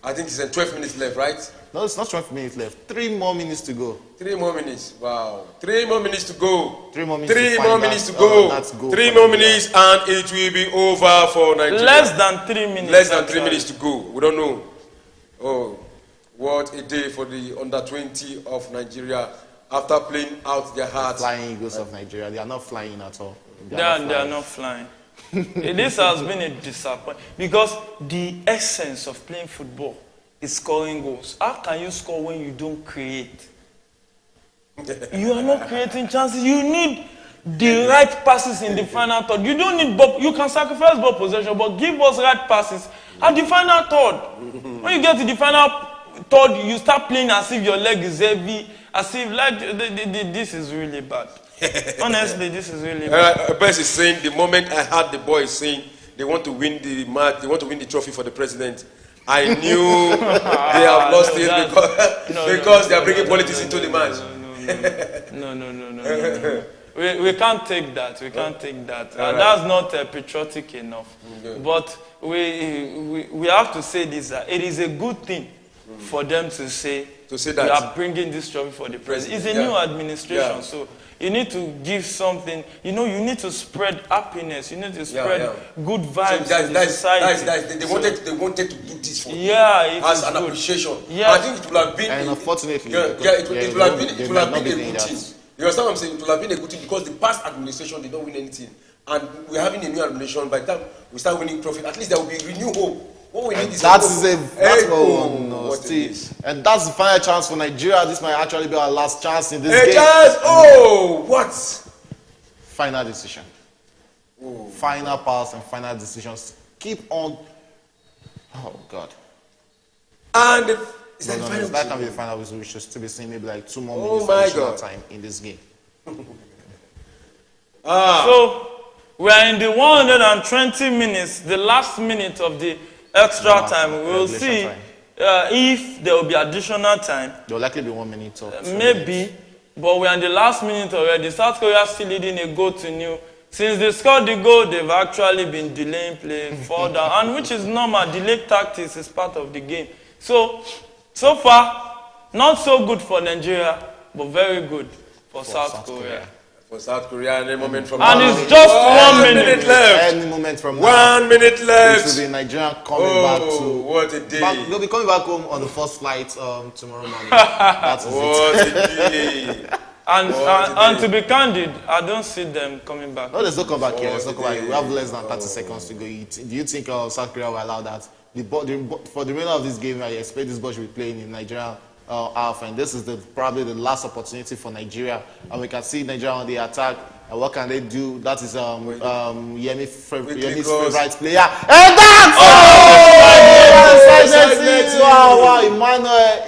I think it's 12 minutes left, right? No, it's not 12 minutes left. 3 more minutes to go. 3 more minutes. Wow. 3 more minutes to go. 3 more minutes. 3 more minutes to go. 3 more minutes and it will be over for Nigeria. Less than 3 minutes. Less than 3 minutes to go. We don't know. Oh, what a day for the under-20 of Nigeria after playing out their hearts. The Flying Eagles of Nigeria. They are not flying at all. They are not flying. This has been a disappointment because the essence of playing football is scoring goals. How can you score when you don't create? You are not creating chances. You need the right passes in the final third. You don't need ball. You can sacrifice ball possession, but give us right passes at the final third. When you get to the final third, you start playing as if your leg is heavy, as if like this is really bad. Honestly, this is really bad. Bess is saying the moment I heard the boys saying they want to win the match, they want to win the trophy for the president, I knew they have lost it because they are bringing politics into the match. No. We can't take that. We can't take that. That's not patriotic enough. But we have to say this: that it is a good thing for them to say that we are bringing this trophy for the president. It's a new administration, so you need to give something. You need to spread happiness. You need to spread good vibes in the society. They wanted to do this for as an appreciation. Yeah. I think it would have been. And unfortunately, it would have been a good thing. You understand what I'm saying? It would have been a good thing because the past administration did not win anything, and we're having a new administration. By the time we start winning trophy, at least there will be renewed hope. What we need is and that's the final chance for Nigeria. This might actually be our last chance in this game. What? Final decision. Final pass and final decisions. Keep on. Oh God. And that can be the final whistle. We should still be seeing maybe like 2 more minutes additional time in this game. So we are in the 120 minutes, the last minute of the extra time. We will see if there will be additional time. There will likely be 1 minute or 2 maybe, minutes. But we are in the last minute already. South Korea still leading a goal to nil. Since they scored the goal, they've actually been delaying play further, and which is normal. Delayed tactics is part of the game. So far, not so good for Nigeria, but very good for South Korea. For South Korea, any moment from and now. it's just 1 minute left. Any moment from now. 1 minute left. It will be Nigeria coming back to. What a day. They'll be coming back home on the first flight tomorrow morning. That's what a day. And to be candid, I don't see them coming back. No, there's no comeback here. There's no comeback here. We have less than 30 seconds to go. Do you think South Korea will allow that? For the remainder of this game, I expect this ball should be playing in Nigeria half, and this is probably the last opportunity for Nigeria. And we can see Nigeria on the attack. And what can they do? That is Yemi's favorite player. And that's wow,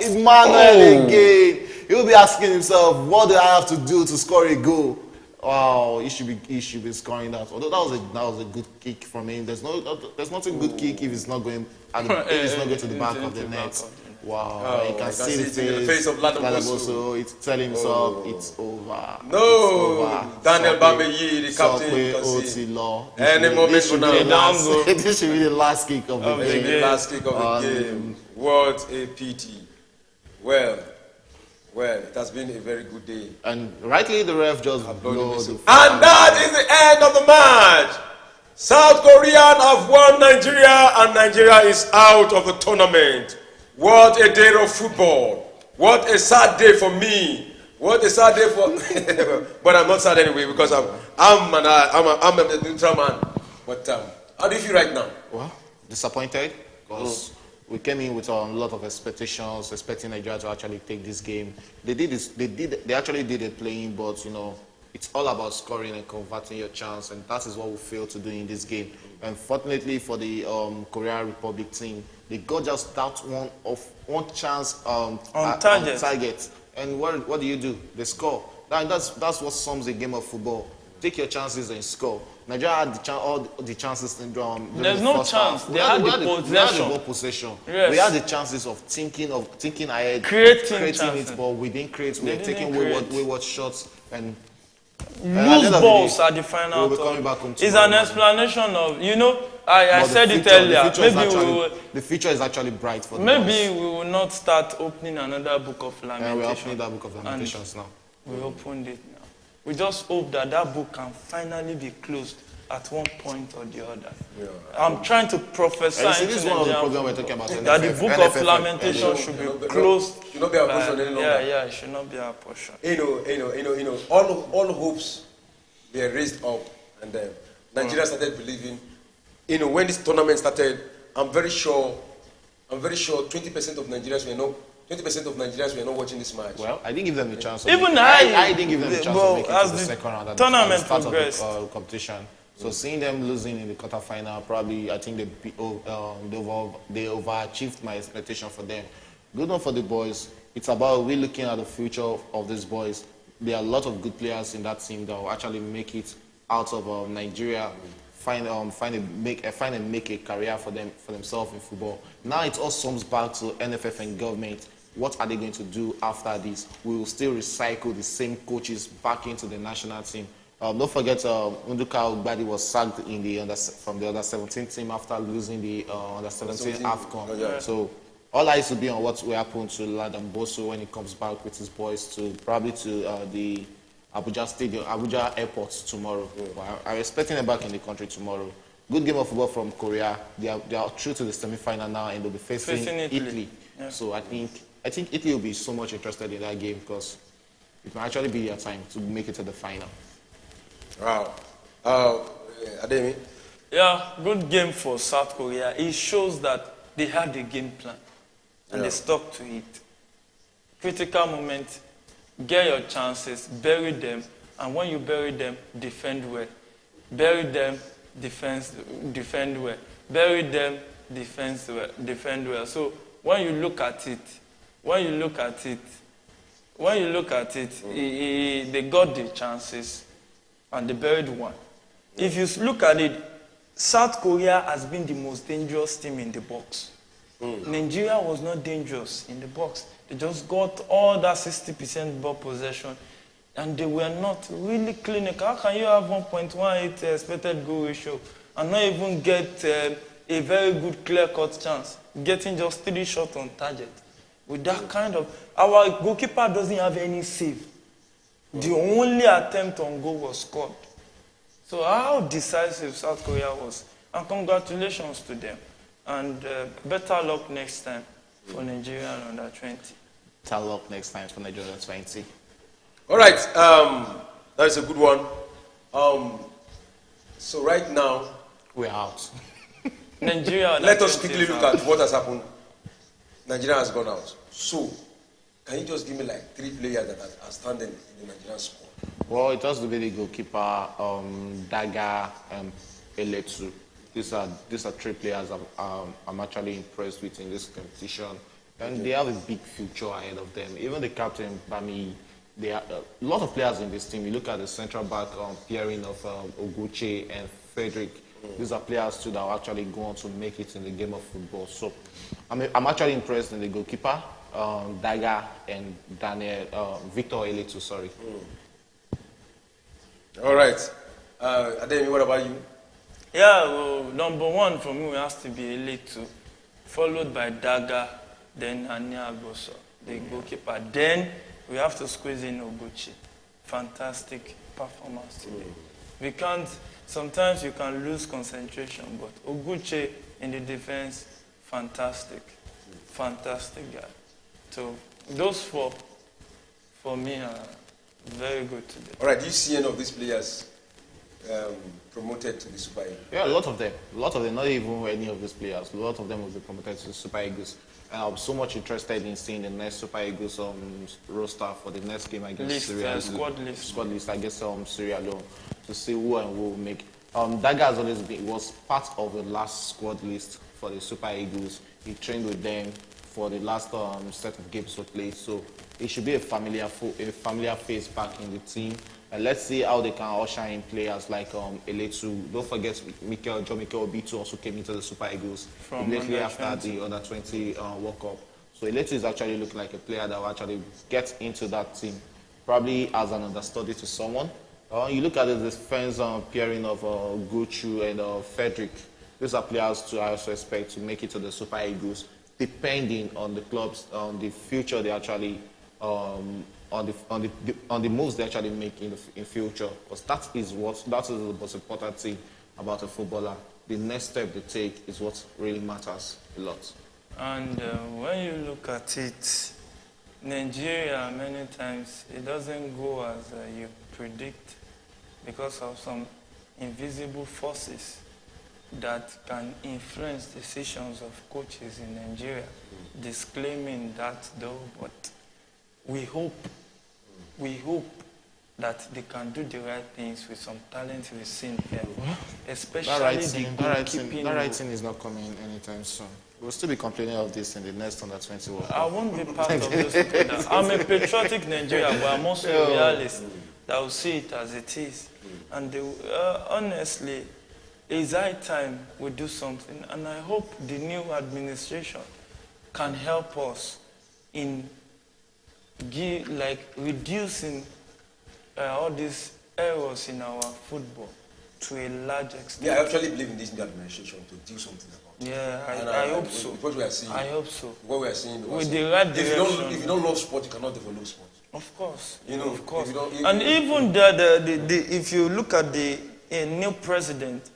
Emmanuel again. He'll be asking himself, what do I have to do to score a goal? Oh, he should be scoring that. Although that was a good kick from him. There's nothing good kick if it's not going to the back of the net. Wow, you can see the face of Ladaboso. It's telling himself it's over. No, Daniel Bambeyi, the captain. Any moment from now, this should be the last kick of the game. The last kick of the game. What a pity. Well, it has been a very good day. And rightly, the ref just blows. And that is the end of the match. South Korea have won Nigeria, and Nigeria is out of the tournament. What a day of football. What a sad day for me. What a sad day for... But I'm not sad anyway, because I'm a neutral man. But how do you feel right now? Well, disappointed, because we came in with a lot of expectations, expecting Nigeria to actually take this game. They actually did it playing, but it's all about scoring and converting your chance, and that is what we failed to do in this game. And fortunately for the Korea Republic team, they got just that one chance on target. And what do? They score. That's what sums a game of football. Take your chances and score. Nigeria had all the chances in There's no chance. They had the possession. Yes. We had the chances of thinking ahead, creating it, but we didn't create. We were taking wayward shots and loose balls at the final. It's an explanation of I said it earlier. The future is actually bright for them. Maybe we will not start opening another book of Lamentations. We're opening that book of Lamentations now. We opened it now. We just hope that book can finally be closed at one point or the other. Yeah. I'm trying to prophesy this is one of the programs we're talking about. That the book of Lamentations should be closed. Should not be our portion any longer. Yeah, it should not be our portion. All hopes were raised up, and Nigeria started believing. When this tournament started, I'm very sure 20% of Nigerians were not watching this match. Well, I didn't give them a chance. I didn't give them a chance to make it to the second round at the start of the competition. So seeing them losing in the quarterfinal, probably I think they overachieved my expectation for them. Good one for the boys. It's about we looking at the future of these boys. There are a lot of good players in that team that will actually make it out of Nigeria. Find and make a career for themselves in football. Now it all sums back to NFF and government. What are they going to do after this? We will still recycle the same coaches back into the national team. Don't forget, Nduka Ugbadi was sacked from the under-17 team after losing the under-17 AFCON. Yeah. So all eyes will be on what will happen to Ladamboso when he comes back with his boys to the Abuja Stadium, Abuja Airport tomorrow. I'm expecting them back in the country tomorrow. Good game of football from Korea. They are through to the semi-final now, and they'll be facing Italy. Yeah. So I think Italy will be so much interested in that game because it might actually be their time to make it to the final. Wow. Ademi? Yeah, good game for South Korea. It shows that they had a game plan and they stuck to it. Critical moment. Get your chances, bury them, and when you bury them, defend well. Bury them, defend well. Bury them, defend well. So when you look at it, they got the chances, and they buried one. If you look at it, South Korea has been the most dangerous team in the box. Nigeria was not dangerous in the box. They just got all that 60% ball possession, and they were not really clinical. How can you have 1.18 expected goal ratio and not even get a very good clear-cut chance, getting just 3 shots on target? With that kind of... Our goalkeeper doesn't have any save. The only attempt on goal was scored. So how decisive South Korea was. And congratulations to them. And better luck next time for Nigeria and under 20. Better luck next time for Nigeria under 20. All right, that is a good one. So right now, we're out. Nigeria. Let us quickly look at what has happened. Nigeria has gone out. So, can you just give me like 3 players that are standing in the Nigerian squad? Well, it has to be the goalkeeper, Daga, and Eletu. These are 3 players I'm actually impressed with in this competition. And they have a big future ahead of them. Even the captain, Bami, there are a lot of players in this team. You look at the central back pairing of Oguche and Frederick. These are players too that will actually go on to make it in the game of football. So I'm actually impressed in the goalkeeper, Daga, and Victor Eletu, sorry. All right. Ademi, what about you? Yeah, well, number 1 for me has to be Eletu, followed by Daga, then Ania Agoso, the goalkeeper. Then we have to squeeze in Oguchi. Fantastic performance today. We can't, sometimes you can lose concentration, but Oguchi in the defense, fantastic. Fantastic guy. So those 4 for me are very good today. All right, do you see any of these players promoted to the Super Eagles? Yeah, a lot of them. A lot of them, not even any of these players. A lot of them will be promoted to the Super Eagles. And I'm so much interested in seeing the next Super Eagles roster for the next game against Syria. Squad list against Syria Leone to see who and who will make. Daga has always been, was part of the last squad list for the Super Eagles. He trained with them for the last set of games we played. So it should be a familiar face back in the team. And let's see how they can usher in players like Eletu. Don't forget John Mikel Obito also came into the Super Eagles immediately after the under 20 World Cup. So Eletu is actually looking like a player that will actually get into that team, probably as an understudy to someone. You look at the defense pairing of Gochu and Frederick. These are players to I also expect to make it to the Super Eagles, depending on the clubs, on the future they actually, on the moves they actually make in future. Because that is the most important thing about a footballer. The next step they take is what really matters a lot. And when you look at it, Nigeria, many times, it doesn't go as you predict because of some invisible forces that can influence decisions of coaches in Nigeria. Disclaiming that though, but we hope that they can do the right things with some talent we've seen here. Especially that right thing is not coming anytime soon. We'll still be complaining of this in the next under 20 World Cup. I won't be part of those people. I'm a patriotic Nigerian, but I'm also a realist that will see it as it is. And honestly, it's high time we do something. And I hope the new administration can help us in reducing all these errors in our football to a large extent. Yeah, I actually believe in this new administration to do something about it. Yeah, I hope so. What we are seeing. I hope so. What we are seeing. With the right direction. If you don't love sport, you cannot develop sport. Of course. Of course. And even if you look at the new president,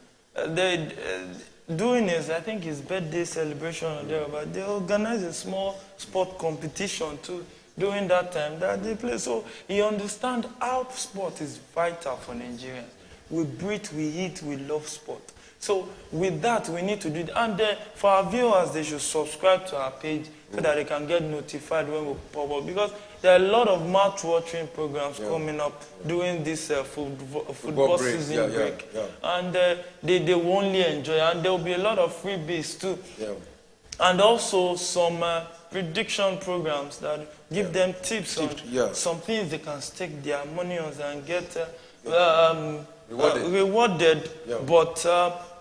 doing his, I think his birthday celebration or there, but they organize a small sport competition too during that time that they play. So he understands how sport is vital for Nigerians. We breathe, we eat, we love sport. So with that, we need to do it. And for our viewers, they should subscribe to our page so that they can get notified when we pop up. Because there are a lot of mouth-watering programs coming up during this football season break. And they will only enjoy. And there will be a lot of freebies too. And also some prediction programs that give them tips on some things they can stake their money on and get rewarded, but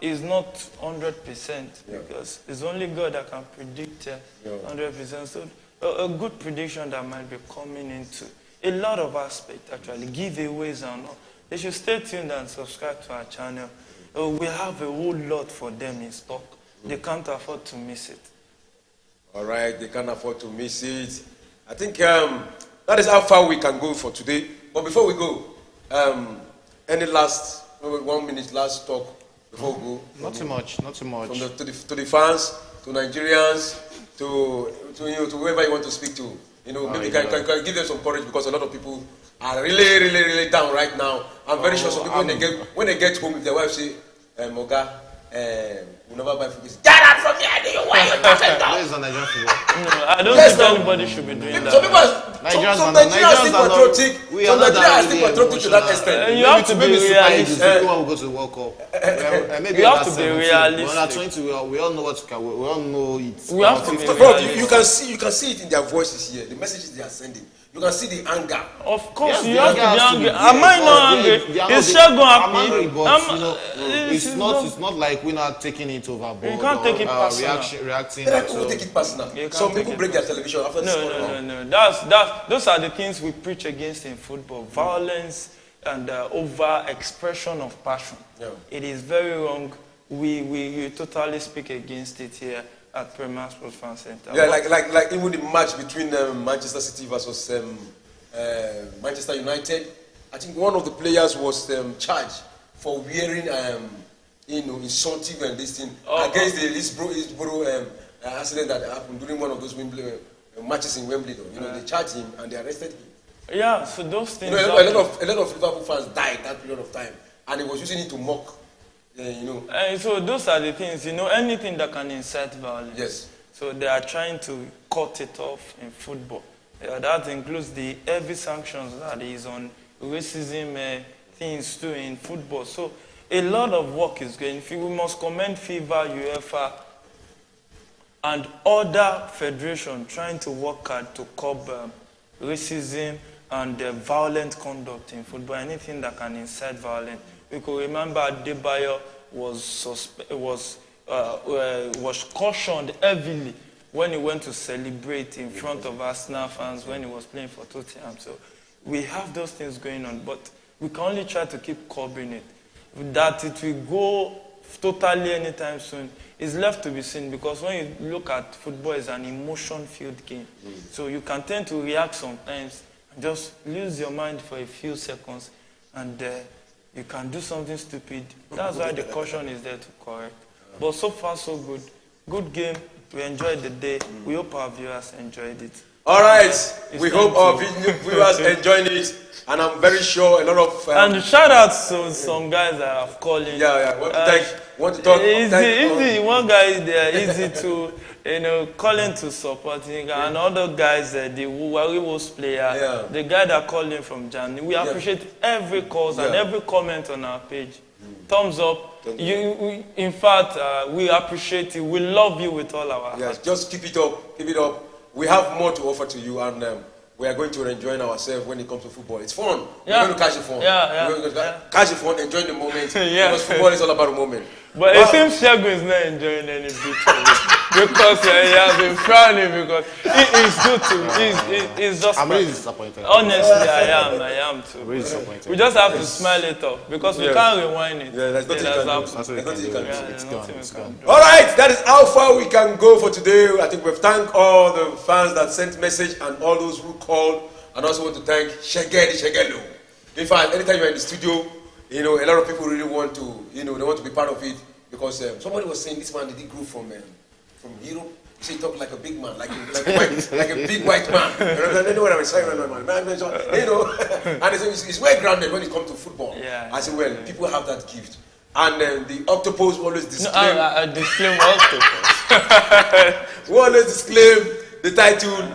it's not 100% because it's only God that can predict 100%. So a good prediction that might be coming into a lot of aspects, actually, giveaways and all. They should stay tuned and subscribe to our channel. We have a whole lot for them in stock. They can't afford to miss it. All right, they can't afford to miss it. I think that is how far we can go for today. But before we go, any last 1 minute last talk before we go? Not too much. Not too much. From to the fans, to Nigerians, to whoever you want to speak to. Maybe you can give them some courage, because a lot of people are really down right now. I'm very sure some people when they get home, if their wife say, Moga, we'll never buy food. Get out from here! Why you talking about? Where is the Nigerian football? No, I don't think anybody should be doing that. Some people some Nigerians are still patriotic. Some Nigerians are still patriotic to that extent. You have to be realistic. People will go to the World Cup. Maybe you have to be realistic. Under 20, we all know what we all know it. We have to be Bro, you can see it in their voices here, the messages they are sending. You can see the anger. Of course, you have to be angry. Am I not angry? Is Shegun happy? It's not like we're not taking it overboard. You can't take it personal. Reacting. People take it personal. Some people break their television after the score. No. Those are the things we preach against in football. Violence and over-expression of passion. Yeah. It is very wrong. We totally speak against it here at Premier Sports Fan Center. Yeah, like even the match between Manchester City versus Manchester United. I think one of the players was charged for wearing insulting and this thing against the Hillsborough accident that happened during one of those matches in Wimbledon. They charged him and they arrested him. Yeah, so those things. A lot of Liverpool fans died that period of time, and he was using it to mock. So those are the things, anything that can incite violence. Yes. So they are trying to cut it off in football. That includes the heavy sanctions that is on racism things too in football. So a lot of work is going. We must commend FIFA, UEFA, and other federations trying to work hard to curb racism and violent conduct in football. Anything that can incite violence. We could remember Adebayo was cautioned heavily when he went to celebrate in front of Arsenal fans when he was playing for Tottenham. So we have those things going on, but we can only try to keep curbing it. That it will go totally anytime soon is left to be seen, because when you look at football, it's an emotion-filled game. So you can tend to react sometimes and just lose your mind for a few seconds, and you can do something stupid. That's why the caution is there to correct. But so far, so good. Good game. We enjoyed the day. We hope our viewers enjoyed it. All right. We hope our viewers enjoyed it. And I'm very sure a lot of... and shout out to some guys that have called in. Yeah. Want to talk? Easy. One guy there, easy to... calling to support him, and other guys, the Warriors player, the guy that called in from Germany. We appreciate every calls and every comment on our page. Thumbs up. In fact, we appreciate you. We love you with all our heart. Just keep it up. Keep it up. We have more to offer to you, and we are going to enjoy ourselves when it comes to football. It's fun. We're going to catch the fun. We're going to catch the fun, enjoy the moment. Because football is all about a moment. But it seems Shegun is not enjoying any bit of it. Because he has been frowning, because it's good to it's just... I'm really disappointed. Honestly, I am too. Really disappointed. We just have to smile it off, because we can't rewind it. Yeah, there's nothing you can do. It's gone. All right, that is how far we can go for today. I think we've thanked all the fans that sent message and all those who called, and also want to thank Shegelo. In fact, anytime you're in the studio, a lot of people really want to, they want to be part of it, because somebody was saying this man did grow from Europe. He talk like a big man, like a big white man. I know what I'm saying, and he's well grounded when it comes to football. Yeah. I say, well, people have that gift, and the octopus always disclaim. No, I disclaim octopus. We always disclaim the title.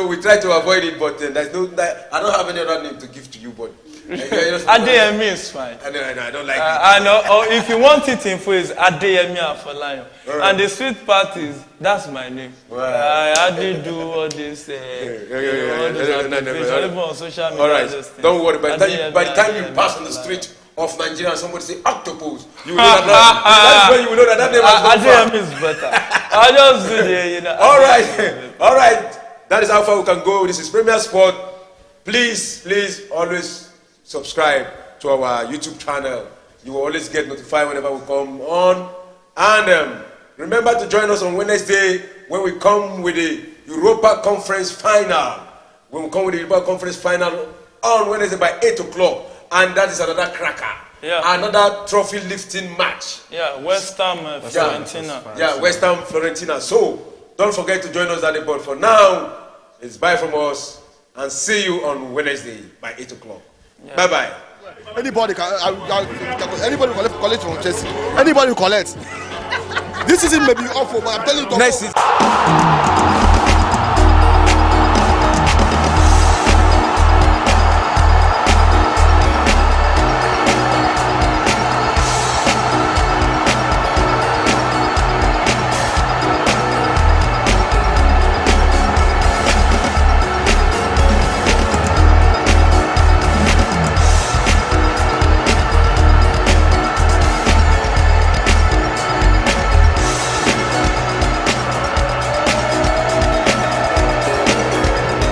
We try to avoid it, but there's no. I don't have any other name to give to you, but. Adeyemi is fine. I don't like it. I know. Or if you want it in full, it's Adeyemi Afolayan. Right. And the sweet part is that's my name. Right. I hardly do all this. Even on social media. All right. Don't worry. By the time you pass on the street of Nigeria and somebody say octopus, you will know that when you will know that name has gone far. Adeyemi is better. I just do the. All right. That is how far we can go. This is Premier Sport. Please, always subscribe to our YouTube channel. You will always get notified whenever we come on. And remember to join us on Wednesday when we come with the Europa Conference Final. When we come with the Europa Conference Final, on Wednesday by 8 o'clock. And that is another cracker. Yeah. Another trophy lifting match. Yeah, West Ham Fiorentina. Yeah, West Ham Fiorentina. So don't forget to join us at the board. For now, it's bye from us and see you on Wednesday by 8 o'clock. Yeah. Bye-bye. Anybody can collect from Chelsea. Anybody who collects. This season may be awful, but I'm telling you. Next season.